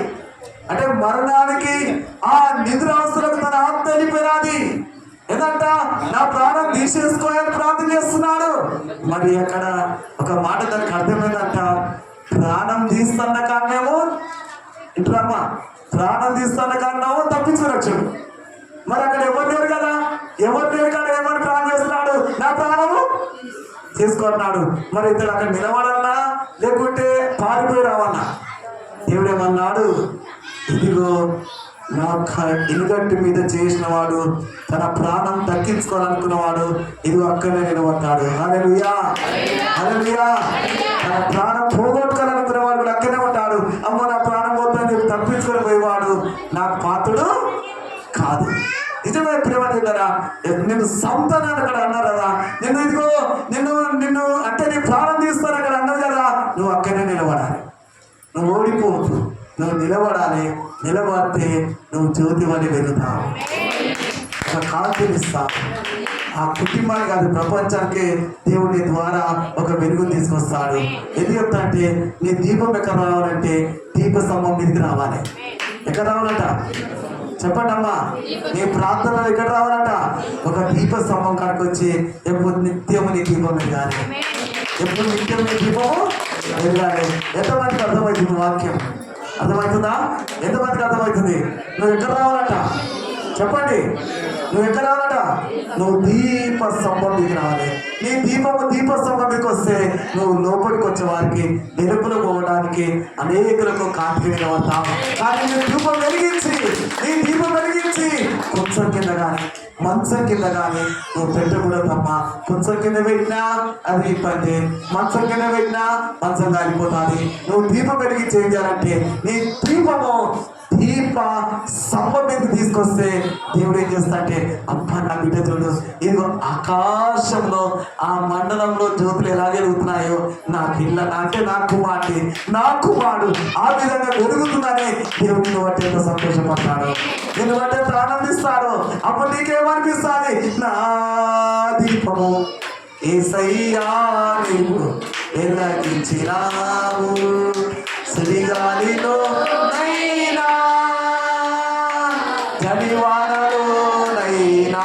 అంటే మరణానికి ఆ నిద్రావస్థలకు తన ఆత్మ వెళ్ళిపోయినది. ఏంటంట నా ప్రాణం తీసేసుకోవాలని ప్రార్థన చేస్తున్నాడు. మరి అక్కడ ఒక మాట దానికి అర్థమైందంట, ప్రాణం తీస్తున్న కారణమేమో ఇంట్రమ్మా ప్రాణం తీస్తున్న కారణమో తప్పించుకోవచ్చు. మరి అక్కడ ఎవరు లేరు కదా, ఎవరు లేరు కదా, ఏమని ప్రాణం చేస్తున్నాడు, నా ప్రాణము తీసుకుంటున్నాడు. మరి ఇతడు అక్కడ నిలబడాలన్నా లేకుంటే పారిపోయి రావన్నా. దేవుడేమన్నాడు, ఇదిగో నా ఇనుగట్టు మీద చేసిన వాడు తన ప్రాణం దక్కించుకోవాలనుకున్నవాడు ఇదిగో అక్కడే నిలబడ్డాడు. హల్లెలూయా హల్లెలూయా. తన ప్రాణం పోగొట్టుకోవాలనుకున్నవాడు కూడా అక్కడే ఉంటాడు. అమ్మ నా ప్రాణం పోతాను తప్పించుకొని పోయేవాడు నాకు పాత్రుడు కాదు. నిజమే ప్రేమరా, నేను సంతానాన్ని అక్కడ అన్నారు కదా, నేను ఇదిగో నిన్ను అంటే నీ ప్రాణం తీస్తాను అక్కడ అన్నావు కదా, నువ్వు అక్కడే నిలబడాలి, నువ్వు ఓడిపోవద్దు, నువ్వు నిలబడాలి. నిలబడితే నువ్వు జ్యోతివని వెలుగుతావు, ఒక కాంతినిస్తావు. ఆ కుటుంబాన్ని కాదు ప్రపంచానికి దేవుడి ద్వారా ఒక వెలుగు తీసుకొస్తాడు. ఎందుకు చెప్తా అంటే నీ దీపం ఎక్కడ రావాలంటే దీప స్తంభం మీదకి రావాలి. ఎక్కడ రావాలట చెప్పండి అమ్మా, నీ ప్రార్థనలో ఎక్కడ రావాలట ఒక దీప స్తంభం కాడికి వచ్చి ఎప్పుడు నిత్యము నీ దీపం ఎదగాలి, ఎప్పుడు నిత్యం నీ దీపము ఎదగాలి. ఎంతమందికి అర్థమవుతుంది వాక్యం? అర్థమవుతుందా? ఎంతమందికి అర్థమవుతుంది? నువ్వు ఎక్కడ రావాలట చెప్పండి, నువ్వు ఎక్కడ రావాలట, నువ్వు దీప స్తంభం మీకు రావాలి. నీ దీప స్తంభం మీకు వస్తే నువ్వు లోపలికి వచ్చే వారికి వెలుపులు పోవడానికి అనేకులకు కాంతి నిలబడతావు. కానీ నీ దీపం వెలిగించి కొంచెం కింద కానీ మంచం కింద కానీ నువ్వు పెట్టకూడదమ్మా. కొంచెం కింద పెట్టినా అది ఇబ్బంది, మంచం కింద పెట్టినా మంచం కాలిపోతుంది. నువ్వు దీపం వెలిగించి ఏం చేయాలంటే నీ దీప స్తంభం మీద తీసుకొస్తే దేవుడు ఏం చేస్తాడంటే అబ్బా నా బిడ్డ చూడు, ఇదిగో ఆకాశంలో ఆ మండలంలో జ్యోతులు ఎలా వెలుగుతున్నాయో నా పిల్ల అంటే నా కుమారుడు ఆ విధంగా వెలుగుతుందని దేవుడిని బట్టి ఎంత సంతోషపడతాడు, నిన్ను బట్టి ఎంత ఆనందిస్తాడు. అప్పుడు నీకేమనిపిస్తుంది, నా దీపము యేసయ్యా నీవు వెలిగించినావు, సుడిగాలిలో నైనా జడివానలోనైనా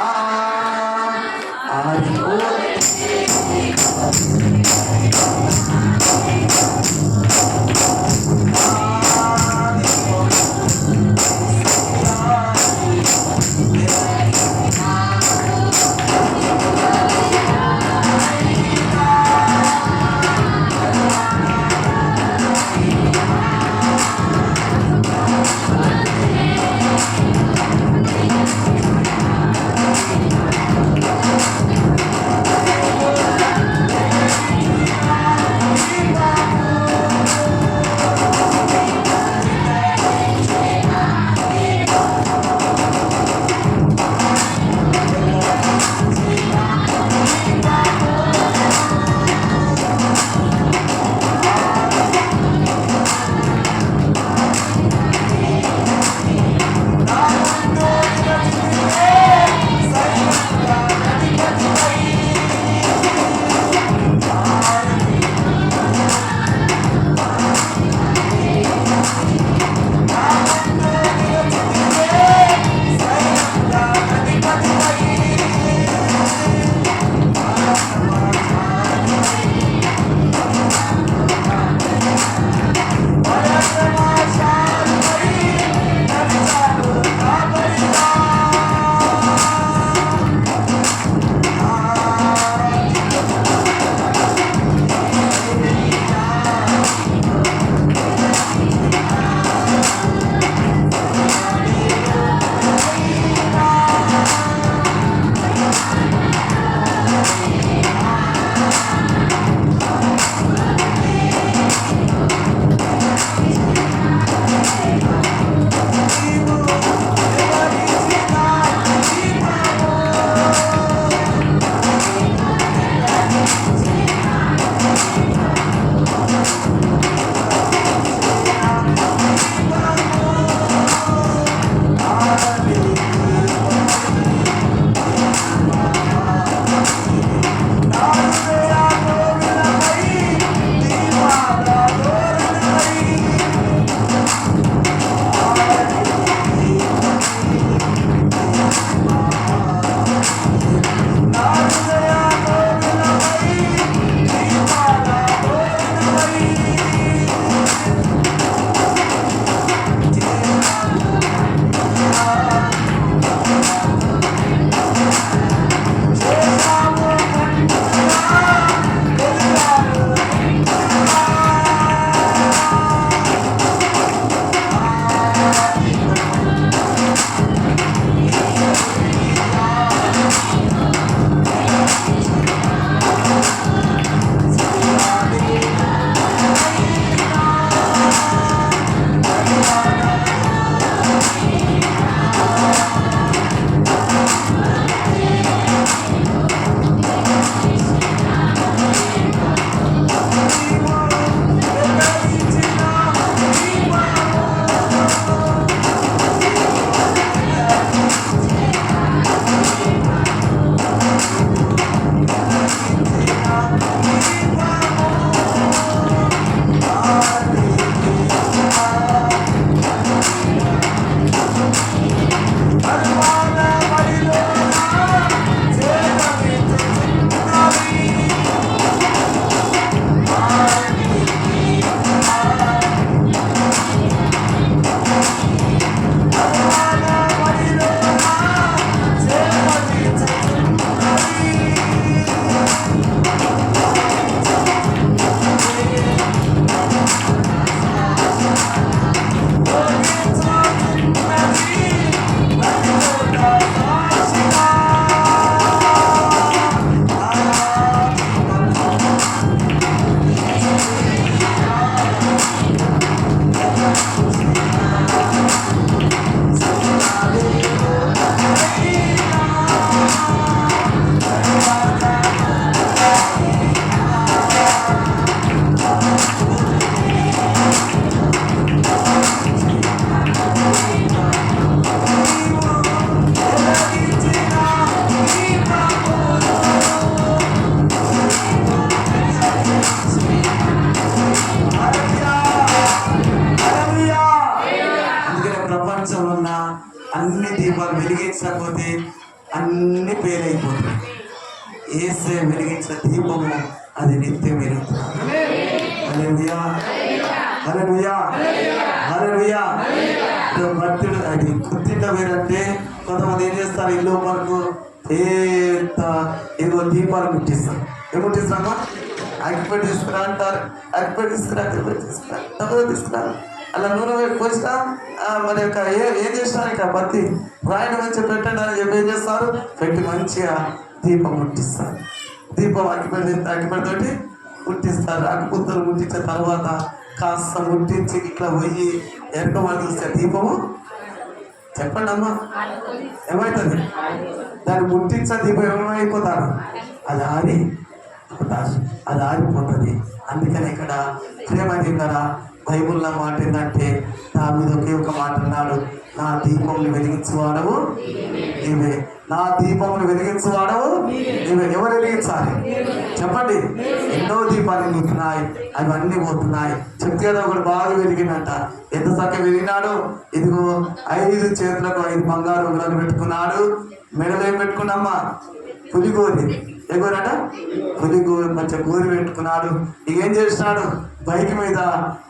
యేసే వెలిగించిన దీపము అది నిత్యం వెలుగుతుంది. హల్లెలూయా, హల్లెలూయా, హల్లెలూయా. భక్తుడు అది గుర్తింట వేరంటే కొంతమంది ఏం చేస్తారు, ఇల్లు మనకు పేద ఏదో దీపాలు ముట్టిస్తారు. ఏం ముట్టిస్తామా? అగ్గిపెట్టి తీసుకురా అంటారు. అగ్గిపెట్టి తీసుకురా, అగ్గిపెట్టి తీసుకురా, తప్పదు తీసుకురా. అలా నూనె పోసినా మరి యొక్క ఏం చేసినారు, ఇక బత్తి రాయడం మంచిగా పెట్టండి అని చెప్పి ఏం చేస్తారు, పెట్టి మంచిగా దీపం ముట్టిస్తారు. దీపం అగ్గిపెడితోటి ముట్టిస్తారు. అగ్గిపుత్తలు ముట్టించిన తర్వాత కాస్త ముట్టించి ఇట్లా పోయి ఎరకమని చూస్తే దీపము చెప్పండి అమ్మా ఏమవుతుంది? దాన్ని ముట్టించిన దీపం ఏమైపోతారు, అది ఆరిపోతుంది. అందుకని ఇక్కడ ప్రేమ కదా బైబుల్లో మాట ఏంటంటే దావీదు ఒకే ఒక మాట అన్నాడు, నా దీపములు వెలిగించువాడవు నీవే, నా దీపములు వెలిగించువాడవు నీవే. ఎవరు వెలిగించాలి చెప్పండి? ఎన్నో దీపాలు వెలుగుతున్నాయి, అవన్నీ పోతున్నాయి. చెప్తే కదా ఒకడు బాగా వెలిగిందంట. ఎంత చక్కగా వెలిగినాడు. ఇదిగో 5 చేతులకు 5 బంగారు ఉంగరాలు పెట్టుకున్నాడు. మెడలో ఏం పెట్టుకున్నామ్మా? పులిగోరి. ఎగోరట పులిగోరి మంచిగా గోరి పెట్టుకున్నాడు. ఇక ఏం చేసినాడు, బైక్ మీద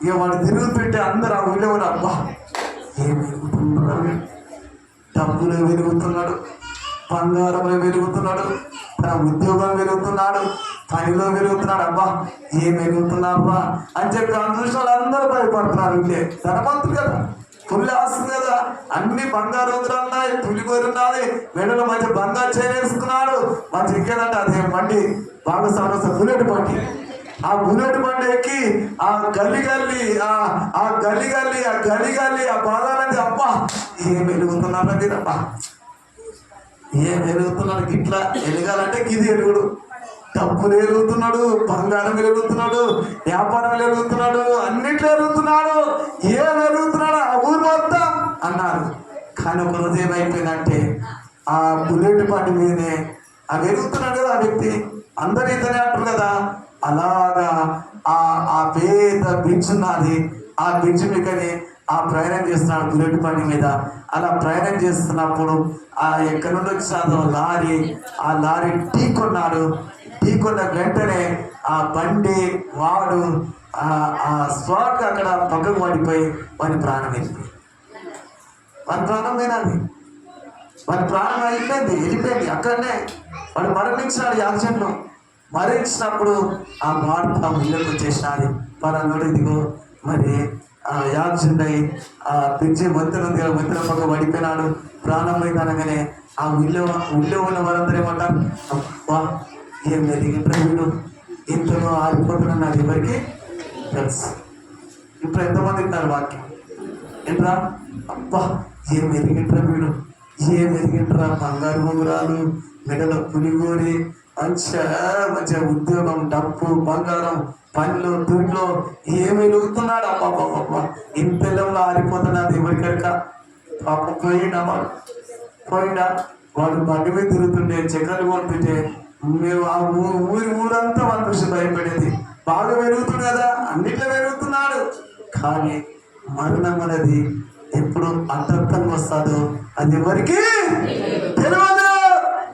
ఇక వాడు తిరుగుతుంటే అందరూ ఆ ఊళ్ళో కూడా అబ్బా ఏం వెలుగుతున్నాడు, డబ్బులు వెలుగుతున్నాడు, బంగారంలో వెలుగుతున్నాడు, తన ఉద్యోగం వెలుగుతున్నాడు, పనిలో వెలుగుతున్నాడు, అబ్బా ఏం వెలుగుతున్నారా అని చెప్పి అందరూ వాళ్ళందరూ భయపడుతున్నారు. ఉంటే ధనవంతుడు కదా, పుల్లి ఆస్తుంది కదా, అన్ని బంగారు ఉంగరాలు ఉన్నాయి, పులిగోరు ఉన్నది, మెడలో మంచి బంగారు చేరేసుకున్నాడు. మంచి ఎక్కేదంట అదే బండి బాగా సమస్య బుల్లెట్ బండి. ఆ బుల్లెట్ బండి ఎక్కి ఆ గల్లి ఆ బాధాలంటే అబ్బా ఏం వెలుగుతున్నారా మీరబ్బా, ఏం వెలుగుతున్నాడు. ఇట్లా వెలగాలంటే గిది వెలుగుడు. డబ్బులు వెలుగుతున్నాడు, బంగారం వెలుగుతున్నాడు, వ్యాపారం వెలుగుతున్నాడు, అన్నిట్లో వెలుగుతున్నాడు. ఏం వెలుగుతున్నాడు ఆ ఊరు మొత్తం అన్నారు. కానీ ఒక రోజు ఏమైపోయిందంటే ఆ బుల్లెట్ బండి మీదే ఆ వెలుగుతున్నాడు కదా ఆ వ్యక్తి, అందరు ఇతనే అంటారు కదా. అలాగా ఆ పేద బ్రిడ్జ్ ఉన్నది, ఆ బ్రిడ్జ్ మీదనే ఆ ప్రయాణం చేస్తున్నాడు బుల్లెట్ బండి మీద. అలా ప్రయాణం చేస్తున్నప్పుడు ఆ ఎక్కడి నుండి వచ్చిన లారీ, ఆ లారీ ఢీకొన్నాడు. ఢీకొన్న వెంటనే ఆ బండి వాడు ఆ స్పాట్ అక్కడ పక్కకు పడిపోయి వాడి ప్రాణం వెళ్ళిపోయింది. వాడి ప్రాణం పోయినది, వాడి ప్రాణం వెళ్ళిపోయింది అక్కడనే. వాడు మరణించినాడు యాక్సిడెంట్లో. మరణించినప్పుడు ఆ మార్పు ఆ ఇళ్ళకు వచ్చేసినది. పలానాడు ఇదిగో మరి యాక్సిడెంట్ అయ్యి ఆ పిచ్చి మొత్తం పక్క పడిపోయినాడు, ప్రాణం పోయింది అనగానే ఆ ఊళ్ళో ఉన్న వారందరూ ఏమంటారు, అబ్బా ఏం వెలిగింట్రా వీడు, ఇంతలో ఆగిపోతున్నాడు నాకు ఎవరికి తెలుసు. ఇప్పుడు ఎంతమంది వింటారు వాక్యం ఏంట్రా, అబ్బా ఏం వెలిగింట్రా వీడు, ఏం వెలిగింట్రా, బంగారు ఉంగరాలు, మెడలో పులిగోరి, మంచిగా ఉద్యోగం, డబ్బు, బంగారం, పనిలో దుడ్లో ఏం వెలుగుతున్నాడు. అబ్బా ఇంతలో ఆరిపోతున్నాడు ఎవరికక్క. పాప పోయినా వాడు బండి మీద తిరుగుతుంటే చక్కెరలు కొడుతుంటే మేము ఆ ఊరంతా వాళ్ళ చూసి భయపడేది. బాగా పెరుగుతుంది కదా, అన్నిట్లో పెరుగుతున్నాడు. కానీ మరణం అనేది ఎప్పుడు అంతర్గతంగా వస్తుందో అది ఎవరికి తెలియదు.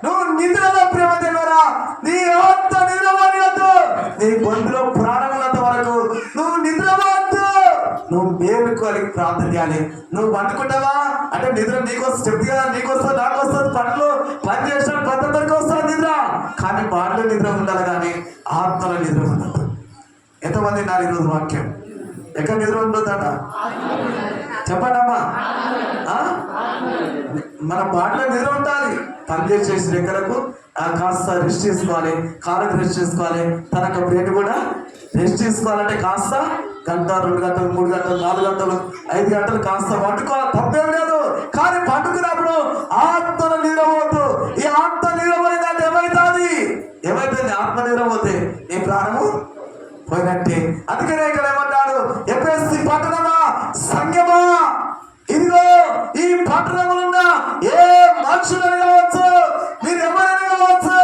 నువ్వు నిద్రలో ప్రేమ తెలియరా, నీ ఆత్మ నిద్రపోవద్దు, నీ గొంతులో ప్రాణం ఉన్నంత వరకు నువ్వు నిద్రపోవద్దు. నువ్వు మేలుకోవాలి, ప్రార్థన చేయాలి. నువ్వు పండుకుంటావా అంటే నిద్ర నీకోసం చెప్తే కదా, నీకొస్తుంది నాకు వస్తుంది, పని చేసిన ప్రతి ఒక్కరికి వస్తుంది నిద్ర. కానీ బాడలో నిద్ర ఉండాలి కానీ ఆత్మలో నిద్ర ఉండదు. ఎంతమంది నా ఈరోజు వాక్యం ఎక్కడ నిద్ర ఉండొద్దట చెప్పండి అమ్మా. మన బాడలో నిద్ర ఉండాలి. పని చేసేసి రెక్కలకు కాస్త రెస్ట్ చేసుకోవాలి, కాళ్ళకు రెస్ట్ చేసుకోవాలి, తనకు బ్రెయిన్ కూడా రెస్ట్ తీసుకోవాలంటే కాస్త 1 గంట 2 గంటలు 3 గంటలు 4 గంటలు 5 గంటలు కాస్త పండుకోవాలి, తప్పేం లేదు. కానీ పండుకున్నప్పుడు ఆత్మను నిద్రపోవద్దు. ఈ ఆత్మ నిద్రపోయిందంటే ఏమైతుంది ఆత్మ నిద్రపోతే నీ ప్రాణము పోయినట్టే. అందుకనే ఇక్కడ ఏమంటాడు, ఎఫెసీ పట్టణమా సంఘమా, ఇదిగో ఈ పట్టణములున్న ఏ మనుషులని కావచ్చు, మీరు ఎవరైనా కావచ్చు,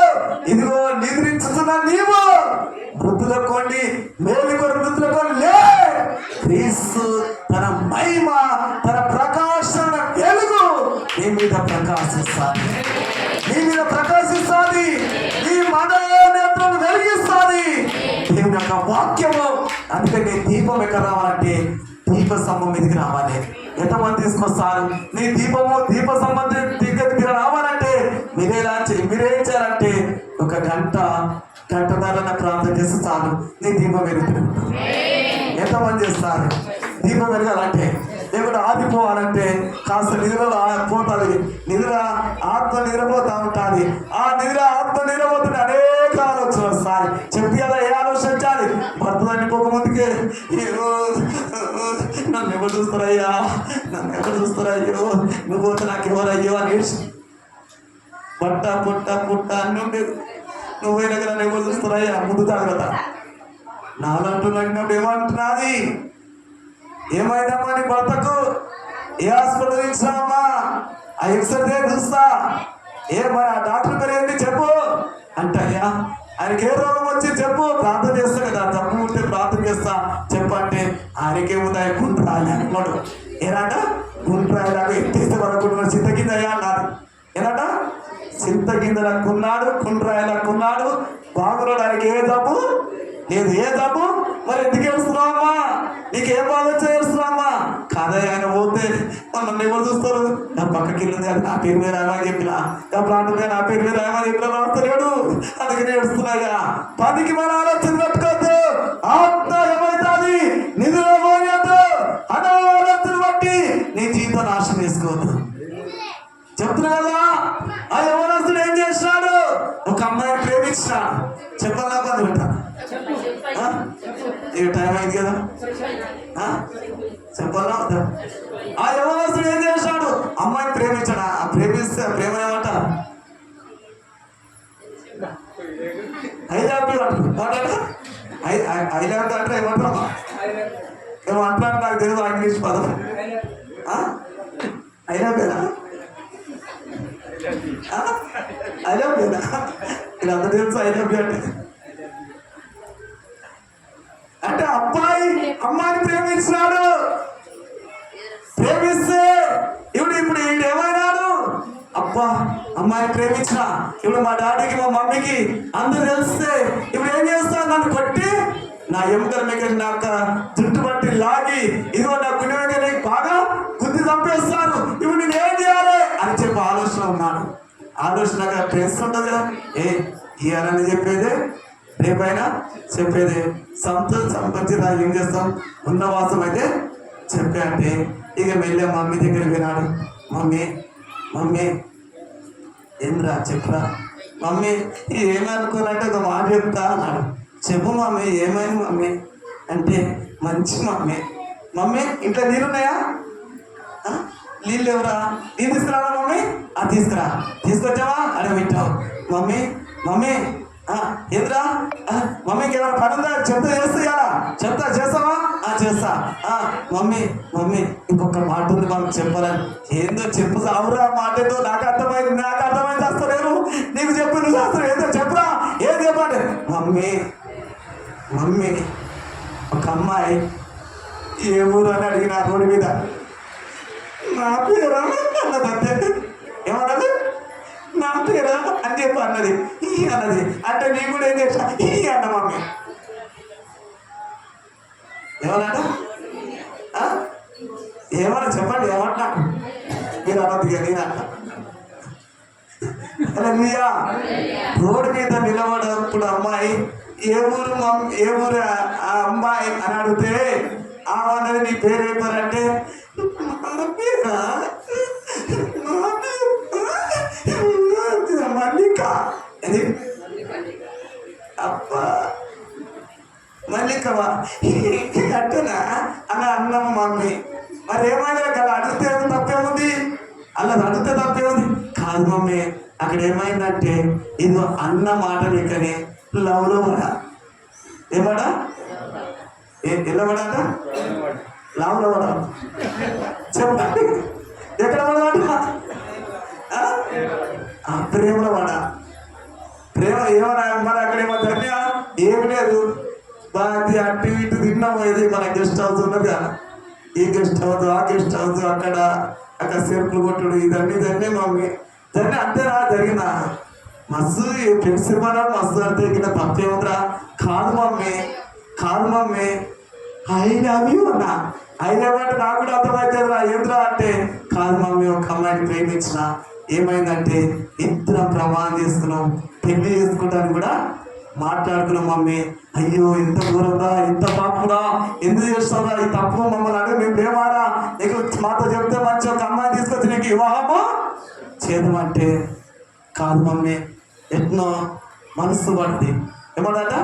ఇదిగో నిద్రించుతున్న నీవు వృద్ధులకోండి, మేలుకొని వృద్ధులకోండి లే. క్రీస్తు తన మహిమ, తన ప్రకాశన వెలుగు నీ మీద ప్రకాశిస్తాది, నీ మీద ప్రకాశిస్తాది. నీ మన యొక్క వాక్యము. అందుకే నీ దీపం ఎక్కడ రావాలంటే దీప స్తంభం మీదకి రావాలి. ఎంతమంది తీసుకొస్తారు? నీ దీప స్తంభం దగ్గర రావాలంటే మీరేం చేయాలంటే ఒక గంటన్నర ప్రార్థన చేస్తే చాలు, నీ దీపం వెలుగుతుంది. ఎంతమంది చేస్తారు? దీపం వెలగాలంటే, లేకుంటే ఆదిపోవాలంటే కాస్త నిద్రలో పోతుంది. ఆత్మ నిద్రపోతా ఉంటుంది. ఆ ఆత్మ నిద్రపోతుంటే అనేక ఆలోచనలు వస్తాయి. చెప్పి అలా ఏ ఆలోచించాలి? భర్త చనిపోక ముందుకే నన్ను ఎవరు చూస్తారయ్యా, నన్ను ఎవరు చూస్తారయ్యో, నువ్వు పోతే నాకు ఎవరయ్యో అని ఏడ్చి పుట్ట అన్నీ ఉండేది. నువ్వైనా కదా నన్ను ఎవరు చూస్తారయ్యా, ముందు జాగ్రత్త. నాలంటూ నడినప్పుడు ఏమంటున్నది? ఏమైందమ్మా నీ భర్తకు? ఏ హాస్పిటల్ ఇచ్చినావమ్మా? ఆ ఎక్స్రే చూస్తా. మరి ఆ డాక్టర్ పేరు ఏంటి చెప్పు అంటయ్యా. ఆయనకి ఏ రోగం వచ్చి చెప్పు, ప్రార్థన చేస్తా కదా, జబ్బు ఉంటే ప్రార్థన చేస్తా చెప్పంటే ఆయనకేముంది? ఆయన గుండ్రాయి అనుకోడు. ఏనాట గుండ్రాయిలాగా ఎత్తేస్తే పడకుండా చింతకిందయ్యా అన్నారు. ఏనాట చింతకిందలకున్నాడు, గుండ్రాయిలకున్నాడు. బాగున్నాడు. ఆయనకి ఏ జబ్బు లేదు. ఏ జబ్బు? మరి ఎందుకు ఏడుస్తున్నావమ్మా? నీకేం బాధ వచ్చా ఏడుస్తున్నావమ్మా? కాదా ఆయన పోతే నన్ను ఎవరు చూస్తారు? నా పక్కకి వెళ్ళింది నా పేరు మీద రాయమని చెప్పిన, నా ప్రాంతం మీద నా పేరు మీద రాయమని ఎట్లా రాస్తలేడు, అందుకని ఏడుస్తున్నాగా. పనికి మన ఆలోచన పెట్టుకోవద్దు. ఆత్మ ఏమవుతుంది? నిధులు పోయొద్దు. అనాలోచన బట్టి నీ జీవితం నాశనం చేసుకోవద్దు. చెప్తున్నా కదా. ఆ యవనస్తుడు ఏం చేసినాడు? ఒక అమ్మాయిని ప్రేమించినాడు. చెప్పాలా పని పెట్టా? టైం అయింది కదా, చెప్పాలా? ఆ యవనస్తుడు ఏం చేశాడు? అమ్మాయిని ప్రేమించాడు. ఆ ప్రేమిస్తే ప్రేమ ఏమంట? ఐ లవ్ యూ అంటారు. ఐ లవ్ అంటే ఏమంటారమ్మా? ఏమో అంటారు, నాకు తెలియదు ఇంగ్లీష్ పదం. ఐ లవ్ యూనా? ఐ లవ్ యూనా? ఇది అంత తెలుసు ఐ లవ్ యూ అంటే అబ్బాయి అమ్మాయిని ప్రేమించినాడు. ప్రేమిస్తే ఇప్పుడు ఏమైనాడు? అబ్బా అమ్మాయిని ప్రేమించిన ఇప్పుడు మా డాడీకి మా మమ్మీకి అందరు తెలిస్తే ఇప్పుడు ఏం చేస్తాను? నన్ను కొట్టి నా ఎముకల మీద నాకు జుట్టు పట్టి లాగి ఇదిగో నా గుండె మీద బాగా గుద్ది చంపేస్తాను. ఇప్పుడు నేను ఏం చేయాలి అని చెప్పి ఆలోచన ఉన్నాను. ఆలోచనగా ప్రేస్ ఉంటుంది కదా. ఇయ్యాలని చెప్పేదే, రేపైనా చెప్పేది. సంపత్తి ఏం చేస్తాం? ఉన్నవాసం అయితే చెప్పే అంటే ఇక వెళ్ళే మమ్మీ దగ్గరికి వినాడు. మమ్మీ ఏంద్రా చెప్పురా. మమ్మీ ఏమనుకోనంటే ఒక మాట చెప్తా అన్నాడు. చెప్పు మమ్మీ, ఏమైంది మమ్మీ అంటే, మంచి మమ్మీ ఇంట్లో నీళ్ళున్నాయా? నీళ్ళు ఎవరా? నీళ్ళు తీసుకురావా మమ్మీ? తీసుకురా. తీసుకొచ్చావా? అడే పెట్టావు. మమ్మీ ఏంద్రా మమ్మీకి ఏమైనా పని ఉందా? చెప్తా చెప్తా చేస్తావా? చేస్తా. మమ్మీ ఇంకొక మాట ఉంది మాకు చెప్పాలని. ఏందో చెప్పు సావురా. మాట ఏదో నాకు అర్థమైంది చేస్తలేను. నీకు చెప్పు, నువ్వు చేస్తావు. ఏదో చెప్పురా. ఏం చెప్పండి? మమ్మీ ఒక అమ్మాయి ఏ ఊరు అని అడిగిన రోడ్డు మీద. నా పేరా అన్నదంతే. ఏమన్నది? నా పేరా అని చెప్పి అన్నది. అన్నది అంటే నీ కూడా ఏం చేసా అన్న మమ్మీ. ఏమన్నా ఏమన్నా చెప్పండి, ఏమన్నా మీరు అన్నది నేను అన్న. రోడ్డు మీద నిలబడప్పుడు అమ్మాయి ఏ ఊరు ఆ అమ్మాయి అని అడిగితే అన్నది నీ పేరు ఏమంటే మల్లిక. అది అబ్బా మల్లికవా అట్టనా అని అన్నాం మమ్మీ. మరి ఏమైనా కదా అడిగితే తప్పేముంది? అలా అడిగితే తప్పేముంది? కాదు మమ్మీ, అక్కడ ఏమైందంటే ఇది అన్న మాట నీకని లవ్లో పడా. ఏమడా? ఎలా పడాక? లవ్లో పడా. చెప్పండి ఎక్కడ పడమాట? ప్రేమలో పడా. ప్రేమ ఏమన్నా మరి అక్కడ ఏమో ధన్య ఏమి లేదు. బాగా అటు ఇటు తిన్నామేది మన గెస్ట్ హౌస్ ఉన్నది కదా. ఈ గెస్ట్ హౌస్ ఆ గెస్ట్ హౌస్ అక్కడ సెరుకులు కొట్టుడు ఇదన్నీ మమ్మీ దాన్ని అంతేనా జరిగిందా? మస్తు ఫ్రెండ్స్ ఇవ్వడా మస్తు అంటే ఇక్కడ తప్పేముందిరా? కాదు మమ్మీ, కాదు మమ్మీ, ఐ లవ్ యూ అన్నా. ఐ లవ్ అంటే నాకు కూడా అర్థమవుతుంది రా, ఏంద్రా అంటే కాదు మమ్మీ, ఒక అమ్మాయిని ప్రేమించిన, ఏమైందంటే ఇద్దరం ప్రమాణం చేసుకున్నాం, పెళ్లి చేసుకుంటాను కూడా మాట్లాడుకున్నాం మమ్మీ. అయ్యో ఇంత దూరంగా, ఇంత పాపురా, ఎందుకు చేస్తావురా ఈ తప్పు, మమ్మల్ని అడుగు, మేము ప్రేమారా, నీకు మాతో చెప్తే మంచి ఒక అమ్మాయి తీసుకొచ్చి నీకు వివాహము చేద్దామంటే కాదు మమ్మీ, ఎట్నో మనస్సు పడది. ఏమన్నట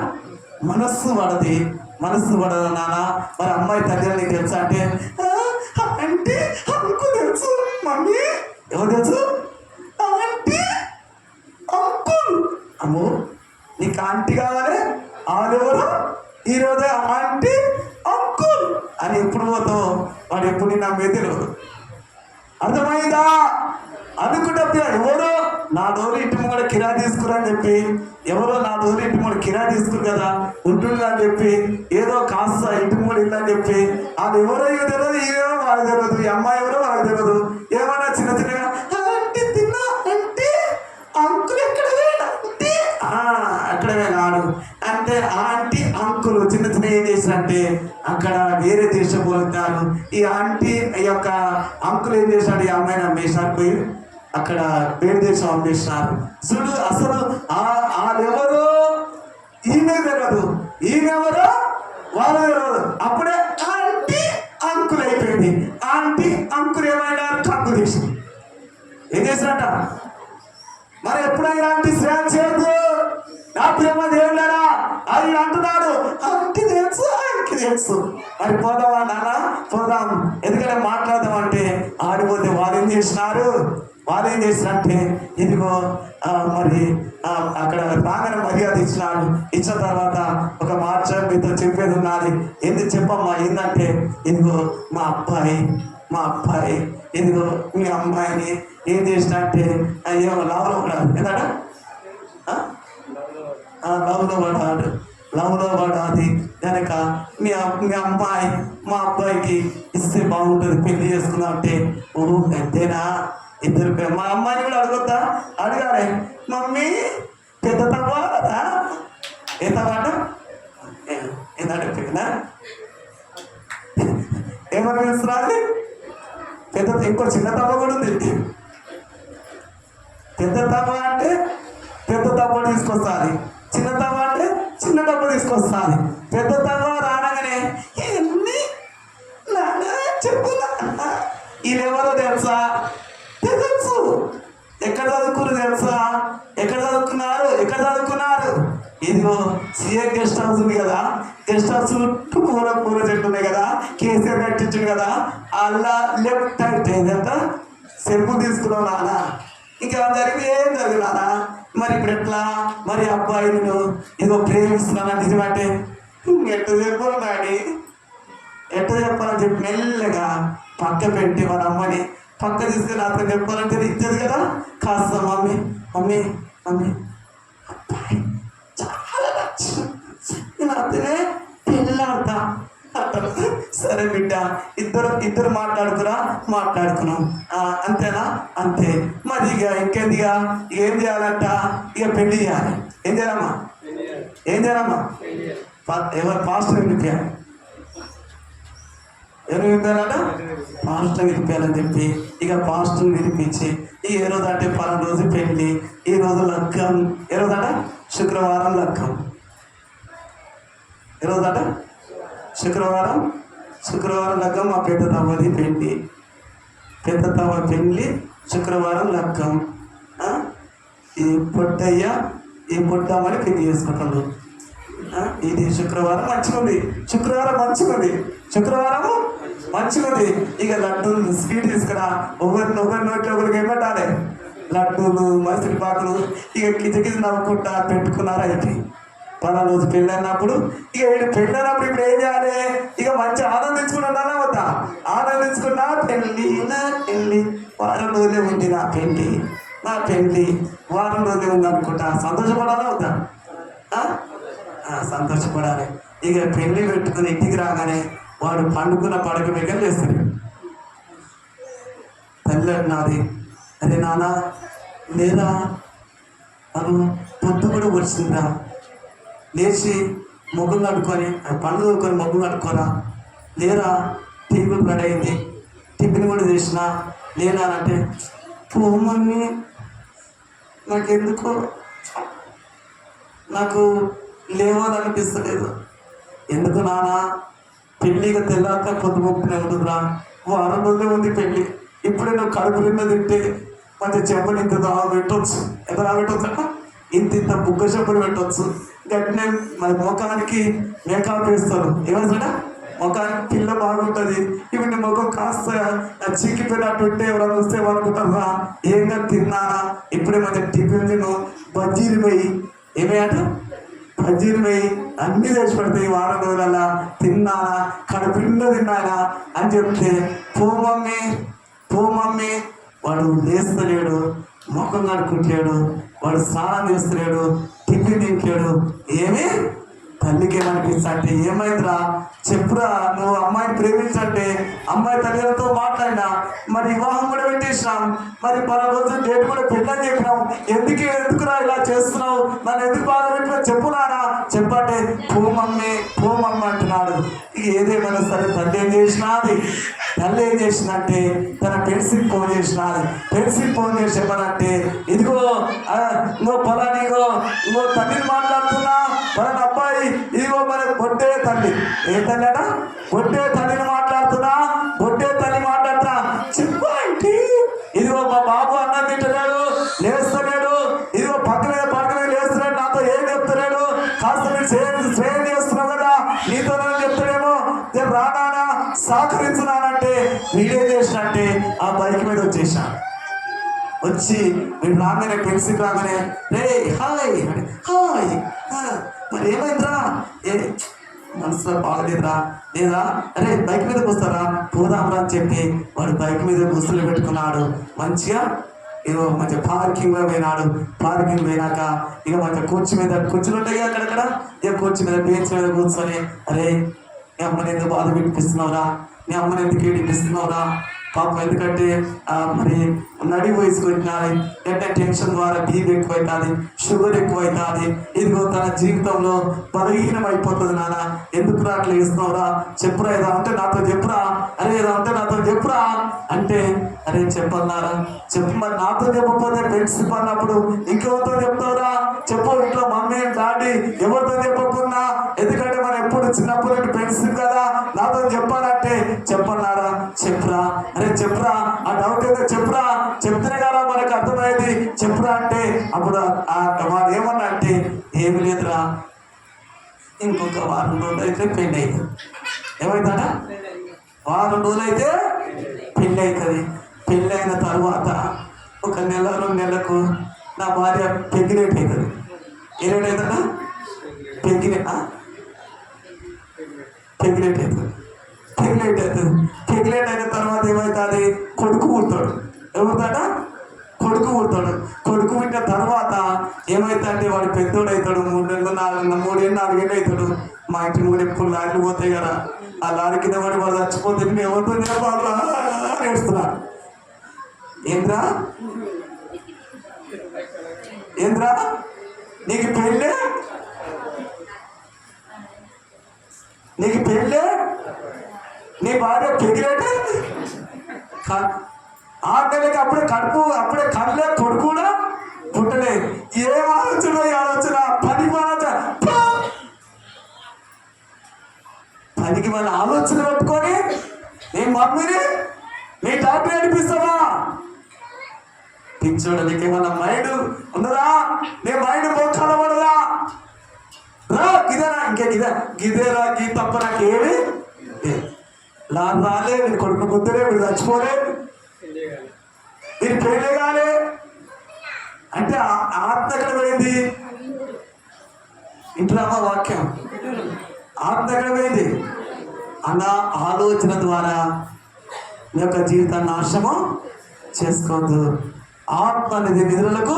మనస్సు పడది, మనస్సు పడదు నాన్న. మరి అమ్మాయి తల్లి నీకు తెలుసా అంటే అంటే అంకుల్ తెలుసు మమ్మీ. ఎవరు తెలుసు? Aunty, uncle. అమ్మో నీకు ఆంటీ కావాలి, వాళ్ళెవరు ఈరోజు ఆంటీ అంకుల్ అని ఎప్పుడు పోతావు, వాడు ఎప్పుడు నా మీద తెలియదు. అర్థమైందా? అనుకుంటే ఎవరో నా డోరు ఇంటి ముంగడ కిరా తీసుకురా అని చెప్పి, ఎవరో నా డోరు ఇంటి ముంగడ కిరా తీసుకురు కదా ఉంటుందా అని చెప్పి, ఏదో కాస్త ఇంటి ముంగడ ఇల్లు అని చెప్పి, వాళ్ళు ఎవరో ఇక తెలియదు, ఏమో వాళ్ళకి తెలియదు, ఈ అమ్మాయి ఎవరో వాళ్ళకి తెలియదు. ఏమన్నా చిన్న చిన్నగా అంటే తిన్నా అంటే అంకుల్ ఎక్కడ అక్కడే నాడు అంటే ఆంటీ అంకుల్ చిన్న చిన్న ఏం చేశారంటే అక్కడ వేరే దేశం పోతారు. ఈ ఆంటీ ఈ యొక్క అంకుల్ ఏం చేశాడు, ఈ అమ్మాయిని అమ్మేశారు, పోయి అక్కడ వేరే దేశం అమ్మేసినారు. చూడు అసలు వాళ్ళెవరో ఈమె తెలియదు, ఈమెవరో వాళ్ళు తెలియదు. అప్పుడే ఆంటీ అంకుల్ అయిపోయింది. ఆంటీ అంకుల్ ఏమైనా కంకు చేసి ఏం చేశారట. మరి ఎప్పుడైనా ఆంటీ శ్రేయం చేయదు, నా ప్రేమ దేవుడారా అది అంటున్నాడు. ఆంటీ తెలుసు, ఆంటీ తెలుసు. మరి పోదామా నాన్న, పోదాం, ఎందుకంటే మాట్లాడదాం అంటే ఆడిపోతే వాళ్ళు ఏం చేసినారు, వాళ్ళు ఏం చేసినంటే ఇదిగో మరి అక్కడ రాగానే మర్యాద ఇచ్చినాడు. ఇచ్చిన తర్వాత ఒక మాట మీతో చెప్పేది ఉన్నది. ఎందుకు చెప్పమ్మా, ఏంటంటే ఇదిగో మా అబ్బాయి ఇదిగో మీ అమ్మాయిని ఏం చేసినంటే అయ్యో లవ్లో పడాడు. ఏంటంట లవ్లో పడాది కనుక మీ అమ్మాయి మా అబ్బాయికి ఇస్తే బాగుంటుంది, పెళ్లి చేసుకున్నా అంటే ఓ అంతేనా, ఇద్దరు మా అమ్మాయిని కూడా అడగొద్దా, అడగాలి. మమ్మీ పెద్ద తవ్వా కదా, ఏ తవ్వాట ఏంటంటే పెద్దనా ఏమని పిలుస్తున్నారు, పెద్ద ఇంకో చిన్న తవ్వ కూడా ఉంది. పెద్ద తవ్వ అంటే పెద్ద తవ్వ తీసుకొస్తుంది, చిన్న తవ్వ అంటే చిన్న డబ్బు తీసుకొస్తుంది. పెద్ద తవ్వ రానగానే ఎన్ని చెప్పుదా, వీళ్ళెవరో తెలుసా, తెలుసు. ఎక్కడ చదువుకున్నారు ఇదిగో సీఎం గెస్ట్ హౌస్ ఉంది కదా, గెస్ట్ హౌస్ చుట్టూ పూల చెట్లు ఉన్నాయి కదా, కేసీఆర్ కట్టించాడు కదా, అలా లెఫ్ట్ రైట్ ఏదంతా సెల్ఫ్ తీసుకున్నావు నాన్న. ఇంకా జరిగి ఏం జరిగినానా, మరి ఇప్పుడు ఎట్లా, మరి అబ్బాయి నేను ఏదో ప్రేమిస్తున్నానా నిజమంటే ఎట్లా చెప్పాను డాడీ, ఎట్లా చెప్పాలని చెప్పి మెల్లగా పక్క పెట్టి మన అమ్మని పక్క తీసుకుని అతను చెప్పాలంటే ఇచ్చేది కదా. కాస్త మమ్మీ అబ్బాయి చాలా నచ్చింది, నేను అతనే పెళ్ళాడతా అంటారు. సరే బిడ్డ, ఇద్దరు మాట్లాడుకున్నాం అంతేనా, అంతే. మరి ఇక ఇంకేందిగా ఏం చేయాలంట, ఇక పెళ్లి చేయాలి. ఏం చేయాలమ్మా ఎవరు పాస్టర్ వినిపించాలి, ఎవరు వినిపించాలంట, పాస్టర్ వినిపించాలని చెప్పి ఇక పాస్టర్ వినిపించి ఏ రోజు అంటే 12 రోజు పెళ్లి, ఈ రోజు లగ్గం. ఏ రోజట శుక్రవారం లగ్గం, ఏ రోజట శుక్రవారం లగ్గం. మా పెద్ద తవ్వది పెళ్లి శుక్రవారం లగ్గం. ఈ పొట్టమ్మని పెళ్లి చేసుకుంటారు. ఇది శుక్రవారం మంచిగుంది. ఇక లడ్డూలు స్వీట్ తీసుకురా, ఒకరి నోట్లో ఒకరికి ఏం పెట్టాలి, లడ్డూలు మైసూర్ పాకులు. ఇక కిచకిచి నవ్వుకుంటా పెట్టుకున్నారా అయితే 12 రోజు పెళ్ళి అన్నప్పుడు ఇక పెళ్ళినప్పుడు ఇప్పుడు ఏం చేయాలి, ఇక మంచి ఆనందించుకుంటున్నా వద్దా, ఆనందించుకున్నా పెళ్ళి వారం రోజులే ఉంది, నా పెళ్ళి వారం రోజులే ఉంది అనుకుంటా సంతోషపడాలా వద్దా, సంతోషపడాలి. ఇక పెళ్లి పెట్టుకుని ఇంటికి రాగానే వాడు పండుకున్న పడక మీద లేస్తాడు. తల్లి అన్నది, అరే నాన్న లేదా అను పొద్దు కూడా వచ్చిందా, లేచి ముగ్గు కట్టుకొని పండ్లు కొనుక్కొని ముగ్గు కట్టుకోరా, లేరా టీవీ రెడీ అయింది, టిఫిన్ కూడా చేసిన, లేనా అంటే మమ్మీ నాకెందుకో నాకు లేవాలనిపిస్తలేదు. ఎందుకు నాన్న, పెళ్ళిగా తెల్లాక పొద్దు మొక్కునే ఉంటుందిరా, వారం రోజులే ఉంది పెళ్ళి, ఇప్పుడే నువ్వు కడుపు నిండా తింటే మంచి చెంపలు ఇంత పెట్టవచ్చు, ఎంత పెట్టవచ్చు అక్క, ఇంత బుగ్గ చెంపలు పెట్టవచ్చు, గట్టినే మరి ముఖానికి మేకప్ వేస్తారు, ఏమన్నా ముఖానికి పిల్ల బాగుంటుంది, ఇవి నీ ముఖం కాస్త చీకిపోయినట్టు ఉంటే ఎవరైనా వస్తే అనుకుంటారా, ఏంగా తిన్నానా, ఇప్పుడే మంచి టిఫిన్ తిను, బజ్జీలు పోయి ఏమేంట బజ్జీలు పోయి అన్నీ తెచ్చి పెడతాయి, వారం రోజులల్లా తిన్నానా, కడుపుండా తిన్నానా అని చెప్తే పో మమ్మీ వాడు లేస్తలేడు, ముఖం కడుక్కుంటాడు, వాడు స్నానం చేస్తలేడు, టిఫిన్ తింటాడు, ఏమి తల్లికి ఏమనిపిస్తంటే ఏమైందిరా చెప్పురా, నువ్వు అమ్మాయిని ప్రేమించంటే అమ్మాయి తల్లితో మాట్లాడినా, మరి వివాహం కూడా పెట్టేసినాం, మరి 10 రోజులు డేట్ కూడా పెళ్ళని చెప్పినాం, ఎందుకురా ఇలా చేస్తున్నావు, నన్ను ఎందుకు బాధ పెట్టినా చెప్పునారా, చెప్పంటే పో మమ్మీ అంటున్నాడు. ఇక ఏదేమైనా సరే తల్లి ఏం చేసినంటే తన పెన్సిల్ ఫోన్ చేసినది, పెన్సిల్ ఫోన్ చేసి చెప్పనంటే ఇదిగో ఇంకో తల్లిని మాట్లాడుతున్నా, మన అబ్బాయి ఇదిగో మన బొట్టే తల్లి, ఏ తల్లి అట బొట్టే తల్లిని మాట్లాడుతున్నా, బొట్టే తల్లి మాట్లాడుతున్నా, చెప్పండి ఇదిగో మా బాబు అన్నం తింటలేడు, లేస్తలేడు, ఇదిగో పక్కన లేస్తున్నాడు, నాతో ఏం చెప్తలేడు, కాస్త మీరు శ్రేయం చేస్తున్నావు కదా, నీతో చెప్తాడేమో, రానా సహకరించున్నానంటే వీడేం చేసినట్టే ఆ బైక్ మీద వచ్చి వీడు రాగానే పెన్సిల్ రాగానే రే హాయ్ మరి ఏమైందిరా, మనసులో బాగలేదురా, లేదా అరే బైక్ మీదకి వస్తారా, పోదాంరా అని చెప్పి వాడు బైక్ మీద గుస్తులు పెట్టుకున్నాడు, మంచిగా ఏదో మంచిగా పార్కింగ్ పోయినాక ఇక మంచిగా కుర్చీలు ఉంటాయి అక్కడక్కడ, ఇక కుర్చీ మీద బెంచ్ మీద కూర్చొని అరే నీ అమ్మని ఎందుకు బాధ పెట్టిస్తున్నావురా, నీ అమ్మని ఎందుకు ఏడిపిస్తున్నావురా, పాపం ఎందుకంటే మరి నడి వయసుకు వచ్చినది, అంటే టెన్షన్ ద్వారా బీపీ ఎక్కువైతుంది, షుగర్ ఎక్కువైతుంది, ఇదిగో తన జీవితంలో బలహీనం అయిపోతుంది, నాన్న ఎందుకు అట్లా ఇస్తున్నావురా, చెప్పురా ఏదో అంటే నాతో చెప్పురా, అరే ఏదో అంటే నాతో చెప్పురా అంటే అరే చెప్పన్నారా, చెప్పు మరి నాతో చెప్పకపోతే ఫ్రెండ్షిప్ అన్నప్పుడు ఇంకెవరితో చెప్తావురా, చెప్పు ఇంట్లో మమ్మీ డాడీ ఎవరితో చెప్పకున్నా, ఎందుకంటే మనం ఎప్పుడు చిన్నప్పుడు ఫ్రెండ్షిప్ కదా, నాతో చెప్పాలంటే చెప్పన్నారా, చెప్పురా అరే చెప్పురా, ఆ డౌట్ ఏదో చెప్పురా, చెప్తేనే కదా మనకు అర్థమైంది, చెప్పురా అంటే అప్పుడు వాడు ఏమన్నా అంటే ఏమి లేదురా ఇంకొక వారం రోజులు అయితే పెళ్ళి అవుతుంది, ఏమవుతాడా వారం రోజులు అయితే పెళ్ళి అవుతుంది, పెళ్ళి అయిన తర్వాత 1 నెల 2 నెలలకు నా భార్య ప్రెగ్నెంట్ అవుతుంది, ఏమవుతుందా ప్రెగ్నెంట్ అవుతుంది, ప్రెగ్నెంట్ అయిన తర్వాత ఏమవుతుంది, కొడుకు పుడతాడు, ఏమవుతాడా కొడుకు పుట్టిన తర్వాత ఏమవుతాడంటే వాడు పెద్దోడు అవుతాడు, 3 నెలలు 4 ఏళ్ళు అవుతాడు, మా ఇంటి ముందు ఎప్పుడు లారీలు పోతాయి కదా, ఆ లారీ కింద వాడు వాళ్ళు చచ్చిపోతే ఎవరితో నేర్చుతున్నాడు, ఏంద్రా నీకు పెళ్ళే నీ భార్య పెగిరేటే 6 నెలలకి అప్పుడే కళ్ళే కొడుకు కూడా పుట్టలేదు, ఏం ఆలోచన పనికి మన ఆలోచన పెట్టుకొని నీ మమ్మీని నీ డాక్టర్ నడిపిస్తావా, పిచ్చోడు నీకేమన్నా మైండ్ ఉన్నదా, నీ మైండ్ మోక్షాల పడదా, రా గిదేరా గిదేరా గీ తప్ప నాకేమి రాలే, వీడు కొడుకు గుద్దలే, వీడు చచ్చిపోలే, వీడు పెళ్ళే కాలే అంటే ఆత్మ ఎక్కడ పోయింది, ఇంట్లో అమ్మ వాక్యం, ఆత్మ ఎక్కడ పోయింది అన్న ఆలోచన ద్వారా మీ యొక్క జీవితాన్ని నాశనము చేసుకోవద్దు, ఆత్మ అనేది నిధులకు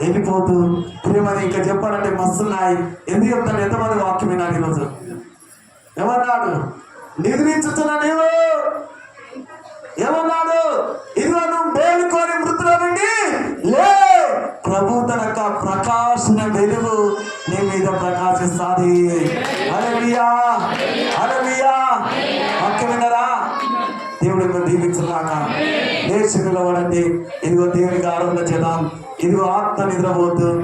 వెళ్ళిపోతూ ప్రేమని ఇంకా చెప్పాలంటే మస్తున్నాయి, ఎందుకు చెప్తాను, ఎంతమంది వాక్యం విన్నాడు ఈరోజు, ఏమన్నాడు నిద్రించుతున్న నీవు, ఏమన్నాడు ఇదిగో నువ్వు మేలుకొని మృతుల నుండి లే, ప్రభు తన ప్రకాశన వెలుగు నీ మీద ప్రకాశిస్తాది, దేవుడు మిమ్మల్ని దీవించుగాక. లేచి నిలబడండి. ఇదిగో దేవునికి ఆరాధన చేద్దాం. ఇదిగో ఆత్మ నిద్రపోతూ